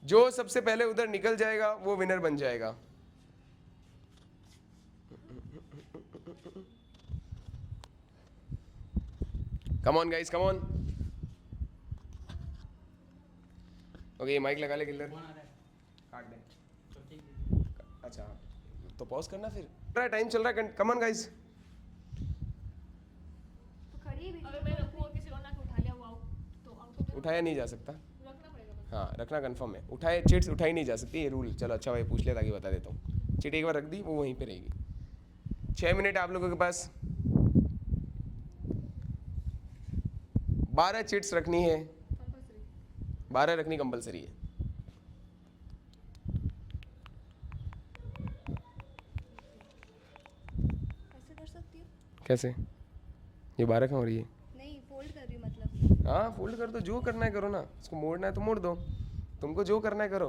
जो सबसे पहले उधर निकल जाएगा वो विनर बन जाएगा। Come on guys, come on. Okay mic लगा ले किल्लर, काट दे। अच्छा तो पॉज करना फिर, टाइम चल रहा है। Come on guys. तो खड़ी भी अगर मैं रखूँ और किसी और ना के उठा लिया वो आउट, तो आउट हो गया। उठाया नहीं जा सकता, रखना पड़ेगा बस। हाँ रखना कंफर्म है। उठाए चिट्स उठाई नहीं जा सकती, ये रूल। चलो अच्छा भाई पूछ लिया ताकि बता देता हूँ। चिट एक बार रख दी वो वहीं पे रहेगी। 6 मिनट आप लोगों के पास, 12 चिट्स रखनी है, 12 रखनी कंपलसरी है। ऐसे कर सकती हूँ? कैसे? ये 12 कहाँ हो रही है? नहीं फोल्ड कर रही हूँ मतलब। हाँ फोल्ड कर दो, जो करना है करो ना। इसको मोड़ना है तो मोड़ दो, तुमको जो करना है करो।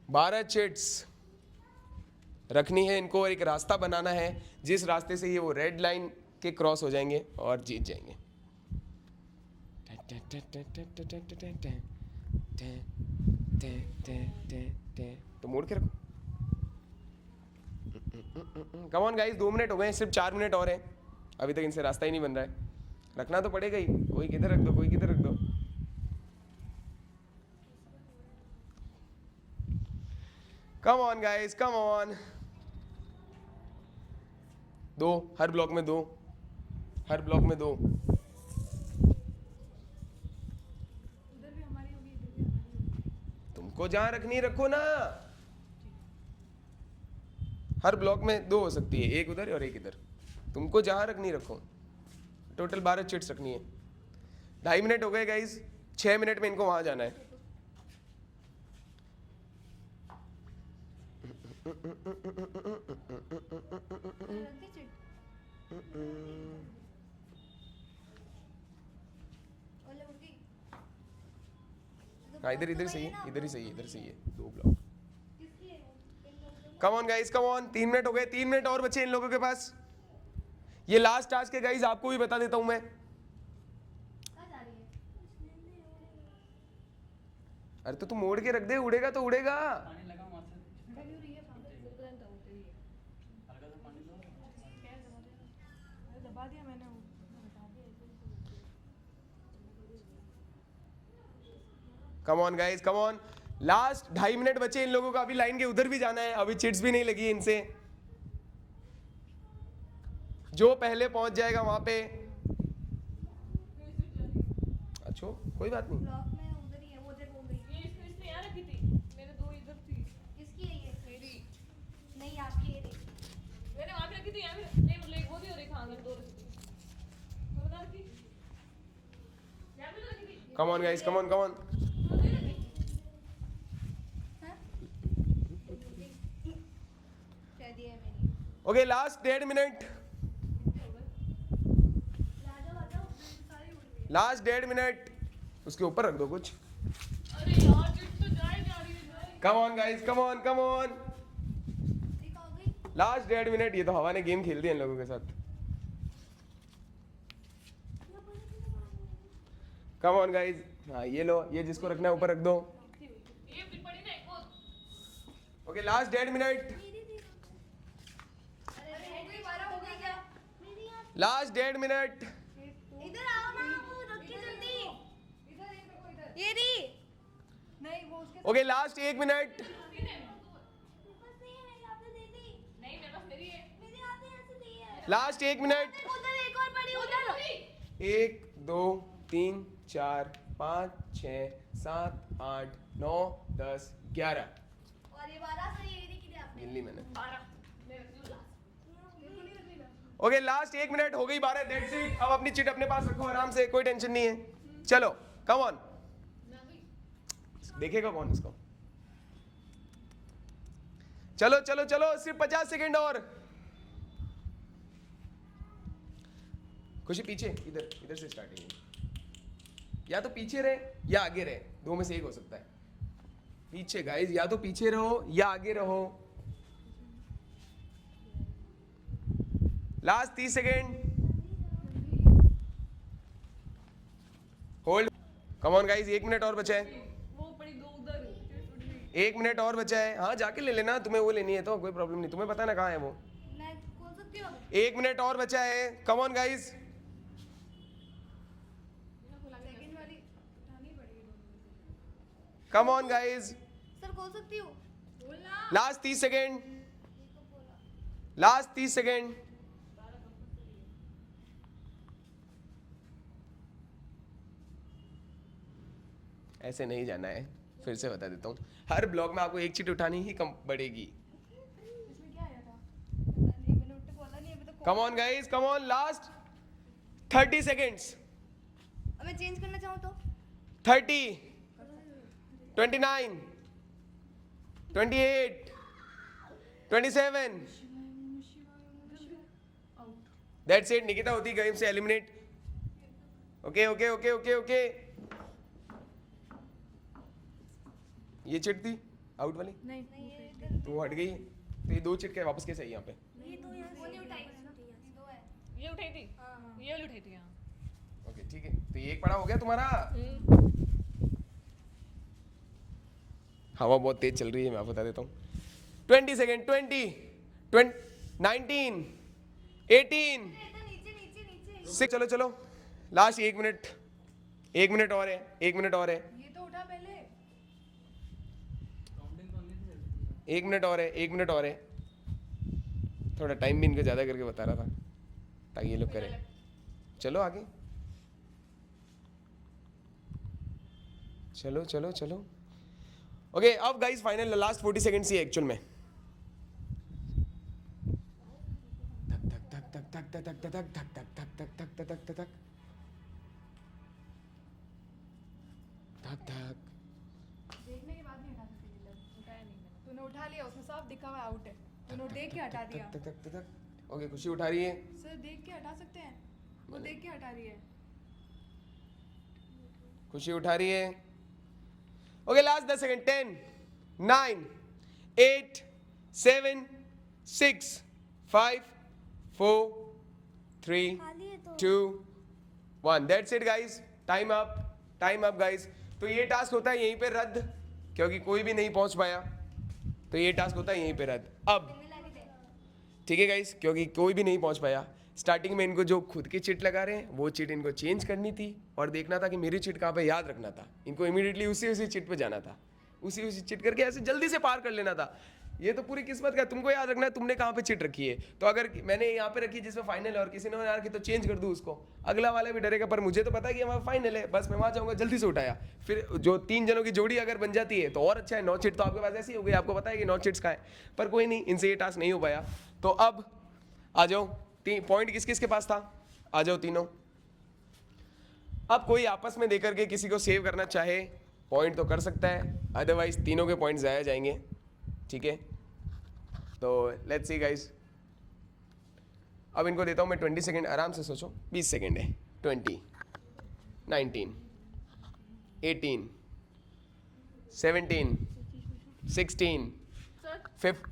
12 चिट्स रखनी है इनको और एक रास्ता बनाना है जिस रास्ते से ये वो रेड लाइन के क्रॉस हो जाएंगे और जीत जाएंगे। तो मोड़ के रखो। कम ऑन गाइस, 2 मिनट हो गए, सिर्फ 4 मिनट और हैं। अभी तक इनसे रास्ता ही नहीं बन रहा है। रखना तो पड़ेगा ही, कोई किधर रख दो, कोई किधर रख दो। कम on guys, come on. 2 her block में 2, हर ब्लॉक में 2। तुमको जहां रखनी है रखो ना। हर ब्लॉक में 2 हो सकती है, एक उधर और एक इधर। तुमको जहां रखनी रखो। टोटल 12 चिट्स रखनी है। 2.5 मिनट हो गए गाइस, 6 मिनट में इनको वहां जाना है। हाँ इधर इधर सही है, इधर ही सही है, इधर सही है। 2 block. Come on guys, come on. 3 minute हो गए, 3 मिनट और बचे इन लोगों के पास। ये लास्ट टास्क है गाइस, आपको भी बता देता हूं मैं। अरे तो तू मोड़ के रख दे, उड़ेगा तो उड़ेगा। दबा दिया मैंने वो। कम on guys, come on. Last 2.5 minute बचे इन लोगों का। अभी लाइन के उधर भी जाना है, अभी चिट्स भी नहीं लगी है इनसे। जो पहले पहुंच जाएगा वहां पे, अच्छा कोई बात नहीं, ब्लॉक में उधर ही है, वो उधर बोल रही है। ये इसने यहाँ रखी थी, मेरे दो इधर थी। किसकी है ये? मेरी नहीं आपकी है। मैंने वहाँ पे रखी थी, यहाँ पे नहीं, मतलब एक वो थी और एक हाँ मैंने दो रखी थी। तो बता रखी यहाँ पे तो रखी थी। कम on guys, come on, come on. तो नहीं रखी। कह दिया है मैंने। Okay last 1.5 minute, last 1.5 minute. उसके ऊपर रख दो कुछ। अरे यार चिट तो जाए जा रही है। Come on guys, come on, come on. Last 1.5 minute. ये तो हवा ने गेम खेल दिया इन लोगों के साथ। कम ऑन गाइस। हाँ ये लो, ये जिसको रखना है ऊपर रख दो। ये पड़ी ना एक और। Okay last 1.5 minute, last 1.5 minute. इधर आओ ना, वो रखी जल्दी। ये रही। नहीं वो उसके ओके लास्ट 1 मिनट, नहीं मेरे पास मेरी है। Last 1 minute. उधर एक और पड़ी उधर। 1 2 3 4 5 6 7 8 9 10 11। और ये 12 सही है, ये की आपने। गिन ली मैंने। 12 मैं रखती हूँ। ओके लास्ट 1 मिनट हो गई 12। That's it. अब अपनी चिट अपने पास रखो आराम से, कोई टेंशन नहीं है। चलो कम ऑन। देखेगा कौन इसको? चलो चलो चलो, सिर्फ 50 सेकंड और। खुशी पीछे, इधर इधर से स्टार्टिंग है। या तो पीछे रहे या आगे रहे, दो में से एक हो सकता है। पीछे गाइस, या तो पीछे रहो या आगे रहो। Last 30 second. Hold. Come on guys, 1 minute और बचा है। वो पड़ी दो उधर। 1 मिनट और बचा है। हाँ जाके ले लेना, तुम्हें वो लेनी है तो कोई प्रॉब्लम नहीं, तुम्हें पता ना कहाँ है वो। मैं खोल सकती हूँ? 1 मिनट और बचा है। Come on guys. सेकंड वाली उठानी पड़ेगी दोनों। कम ऑन गाइस। सर खोल सकती हूँ? Last 30 second, last 30 second. ऐसे नहीं जाना है, फिर से बता देता हूँ। हर ब्लॉग में आपको एक चीट उठानी ही कम पड़ेगी। इसमें क्या आया था? पता नहीं, मैंने उठ के बोला नहीं, अभी तो कम on guys, come on. Last 30 seconds. अब मैं चेंज करना चाहूँ तो? 30 29 28 27। That's it. निकिता होती गेम से eliminate. Okay okay okay okay okay. ये चिट थी आउट वाली, नहीं तो हट गई। तो ये 2 चिट के वापस कैसे आई यहाँ पे? ये तो यहाँ वो नहीं उठाई दो है। ये उठाई थी। ये वाली उठाई थी हाँ। ओके ठीक है, तो ये एक पड़ा हो गया तुम्हारा। हवा बहुत तेज चल रही है, मैं आपको बता देता हूँ। 20 सेकेंड। 20 19 18 नीचे नीचे नीचे। 6। चलो चलो, लास्ट 1 मिनट। 1 मिनट और है, 1 मिनट और है, ये तो उठा पहले। 1 मिनट और है, 1 मिनट और है। थोड़ा टाइम भी इनको ज़्यादा करके बता रहा था ताकि ये लोग करें। चलो आगे, चलो चलो चलो। ओके अब गाइस फाइनल लास्ट 40 सेकेंड्स ही एक्चुअल में। धक धक धक धक धक धक धक धक धक धक धक धक धक धक धक धक धक। देखने के बाद नहीं हटा सकती जिल्लत। उठाया नहीं मैंने। तूने उठा लिया, उसमें साफ दिखा हुआ आउट है। तूने देख के हटा दिया। धक धक धक धक। ओके खुशी उठा रही है। सर देख के हटा सकते हैं? वो देख के हटा रही है। खुशी उठा रही है। Okay last 10 second. 10 9 8 7 6 5 4 3 खाली है तो 2 1। That's it guys. Time up, time up guys. तो ये टास्क होता है यहीं पे रद्द, क्योंकि कोई भी नहीं पहुंच पाया। तो ये टास्क होता है यहीं पे रद्द। अब ठीक है गाइस, क्योंकि कोई भी नहीं पहुंच पाया। स्टार्टिंग में इनको जो खुद की चिट लगा रहे हैं वो चिट इनको चेंज करनी थी और देखना था कि मेरी चिट कहाँ पे, याद रखना था इनको। इमीडिएटली उसी चिट पे जाना था, उसी चिट करके ऐसे जल्दी से पार कर लेना था। ये तो पूरी किस्मत का, तुमको याद रखना है तुमने कहाँ पे चिट रखी है। तो अगर मैंने यहाँ पे रखी जिसमें फाइनल है और किसी ने वहाँ रखी तो चेंज कर दूँ उसको, अगला वाला भी डरेगा। पर मुझे तो पता है कि हमारा फाइनल है, बस मैं वहाँ जाऊँगा, जल्दी से उठाया। फिर जो 3 जनों की जोड़ी अगर बन जाती है तो और अच्छा है। 9 चिट तो आपके पास ऐसी हो गई, आपको पता है कि 9 चिट्स का है, पर कोई नहीं, इनसे ये टास्क नहीं हो पाया। तो अब आ जाओ, पॉइंट किस किस के पास था, आ जाओ तीनों। अब कोई आपस में देकर के किसी को सेव करना चाहे पॉइंट तो कर सकता है, अदरवाइज तीनों के पॉइंट ज़ाया जाएंगे, ठीक है। तो लेट्स सी गाइस, अब इनको देता हूँ मैं 20 सेकेंड, आराम से सोचो। 20 सेकेंड है। 20, 19, 18, 17, 16, 5।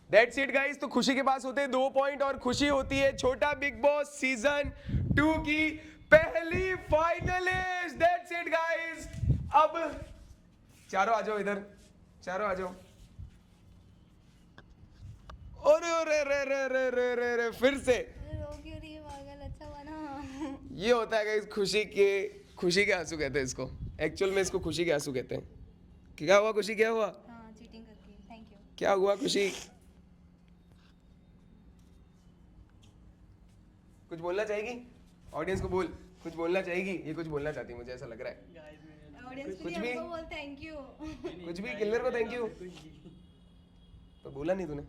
That's it guys. तो खुशी के पास होते हैं 2 पॉइंट और खुशी होती है छोटा बिग बॉस सीजन 2 की पहली फाइनलिस्ट। That's it guys. अब चारों आ जाओ इधर, चारों आ जाओ। अरे अरे रे रे रे रे रे रे फिर से रो क्यों रही है पागल, अच्छा बना। ये होता है गाइस खुशी के आंसू कहते हैं इसको, एक्चुअल में इसको खुशी के आंसू कहते हैं। क्या हुआ खुशी, क्या हुआ? हाँ चीटिंग करके, थैंक यू। क्या हुआ खुशी? कुछ बोलना चाहेगी ऑडियंस को? बोल, कुछ बोलना चाहेगी, ये कुछ बोलना चाहती है, मुझे ऐसा लग रहा है। ऑडियंस कुछ भी बोल थैंक यू। कुछ भी किलर को थैंक यू तो बोला नहीं तूने।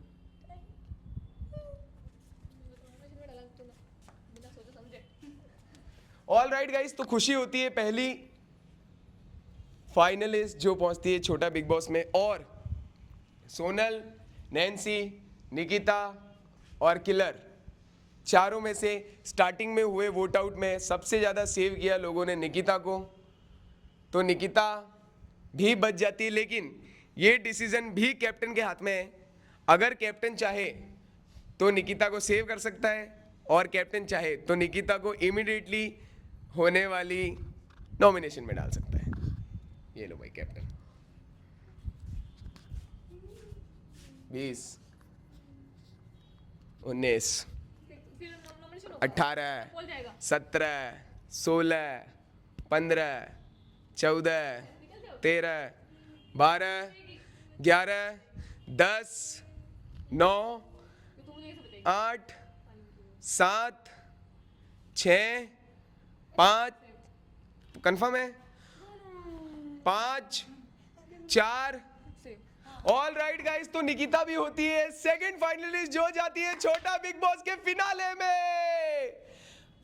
ऑल राइट गाइस, तो खुशी होती है पहली फाइनलिस्ट जो पहुंचती है छोटा बिग बॉस में, और सोनल, नैन्सी, निकिता और किलर, चारों में से स्टार्टिंग में हुए वोट आउट में सबसे ज़्यादा सेव किया लोगों ने निकिता को। तो निकिता भी बच जाती है, लेकिन ये डिसीजन भी कैप्टन के हाथ में है। अगर कैप्टन चाहे तो निकिता को सेव कर सकता है, और कैप्टन चाहे तो निकिता को इमीडिएटली होने वाली नॉमिनेशन में डाल सकता है। ये लो भाई कैप्टन। 20, 19, 18, 17, 16, 15, 14, 13, 12, 11, 10, 9, 8, 7, 6, 5, कंफर्म है? 5, 4। ऑल राइट गाइस, तो निकिता भी होती है सेकंड फाइनलिस्ट जो जाती है छोटा बिग बॉस के फिनाले में।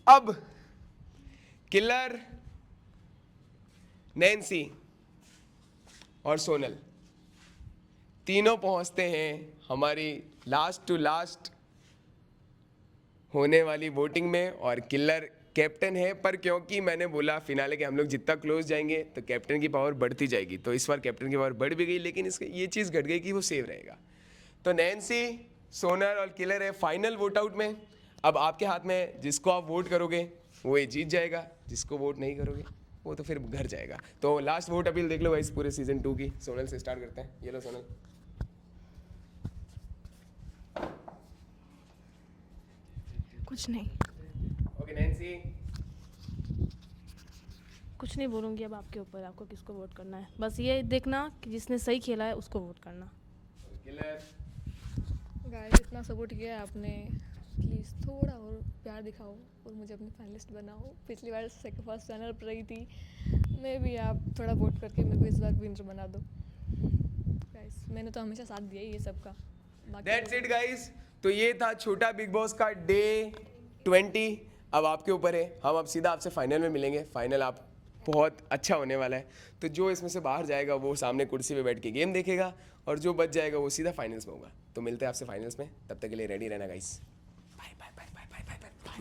अब किलर, नैन्सी और सोनल तीनों पहुंचते हैं हमारी लास्ट टू लास्ट होने वाली वोटिंग में, और किलर कैप्टन है। पर क्योंकि मैंने बोला फिनाले के हम लोग जितना क्लोज जाएंगे तो कैप्टन की पावर बढ़ती जाएगी, तो इस बार कैप्टन की पावर बढ़ भी गई, लेकिन इसके ये चीज़ घट गई कि वो सेव रहेगा। तो नैन्सी, सोनल और किलर है फाइनल वोट आउट में। अब आपके हाथ में है, जिसको आप वोट करोगे वो ये जीत जाएगा, जिसको वोट नहीं करोगे वो तो फिर घर जाएगा। तो लास्ट वोट अपील देख लो भाई इस पूरे सीजन 2 की। सोनल से स्टार्ट करते हैं। ये लो सोनल। कुछ नहीं, ओके नैन्सी। कुछ नहीं बोलूँगी। अब आपके ऊपर, आपको किसको वोट करना है। बस ये देखना कि जिसने सही खेला है उसको वोट करना। किलर। गाइस इतना सपोर्ट किया है आपने, प्लीज़ थोड़ा और प्यार दिखाओ और मुझे अपनी फाइनलिस्ट बनाओ। पिछली बार फर्स्ट रनर पर रही थी मैं भी, आप थोड़ा वोट करके मेरे को इस बार विनर बना दो गाइस। मैंने तो हमेशा साथ दिया ही ये सबका। That's it guys. तो ये था छोटा बिग बॉस का डे 20। अब आपके ऊपर है, हम अब सीधा आपसे फाइनल में मिलेंगे। फाइनल आप बहुत अच्छा होने वाला है। तो जो इसमें से बाहर जाएगा वो सामने कुर्सी पे बैठ के गेम देखेगा, और जो बच जाएगा वो सीधा फाइनल्स में होगा। तो मिलते हैं आपसे फाइनल्स में, तब तक के लिए रेडी रहना गाइस। Bye bye.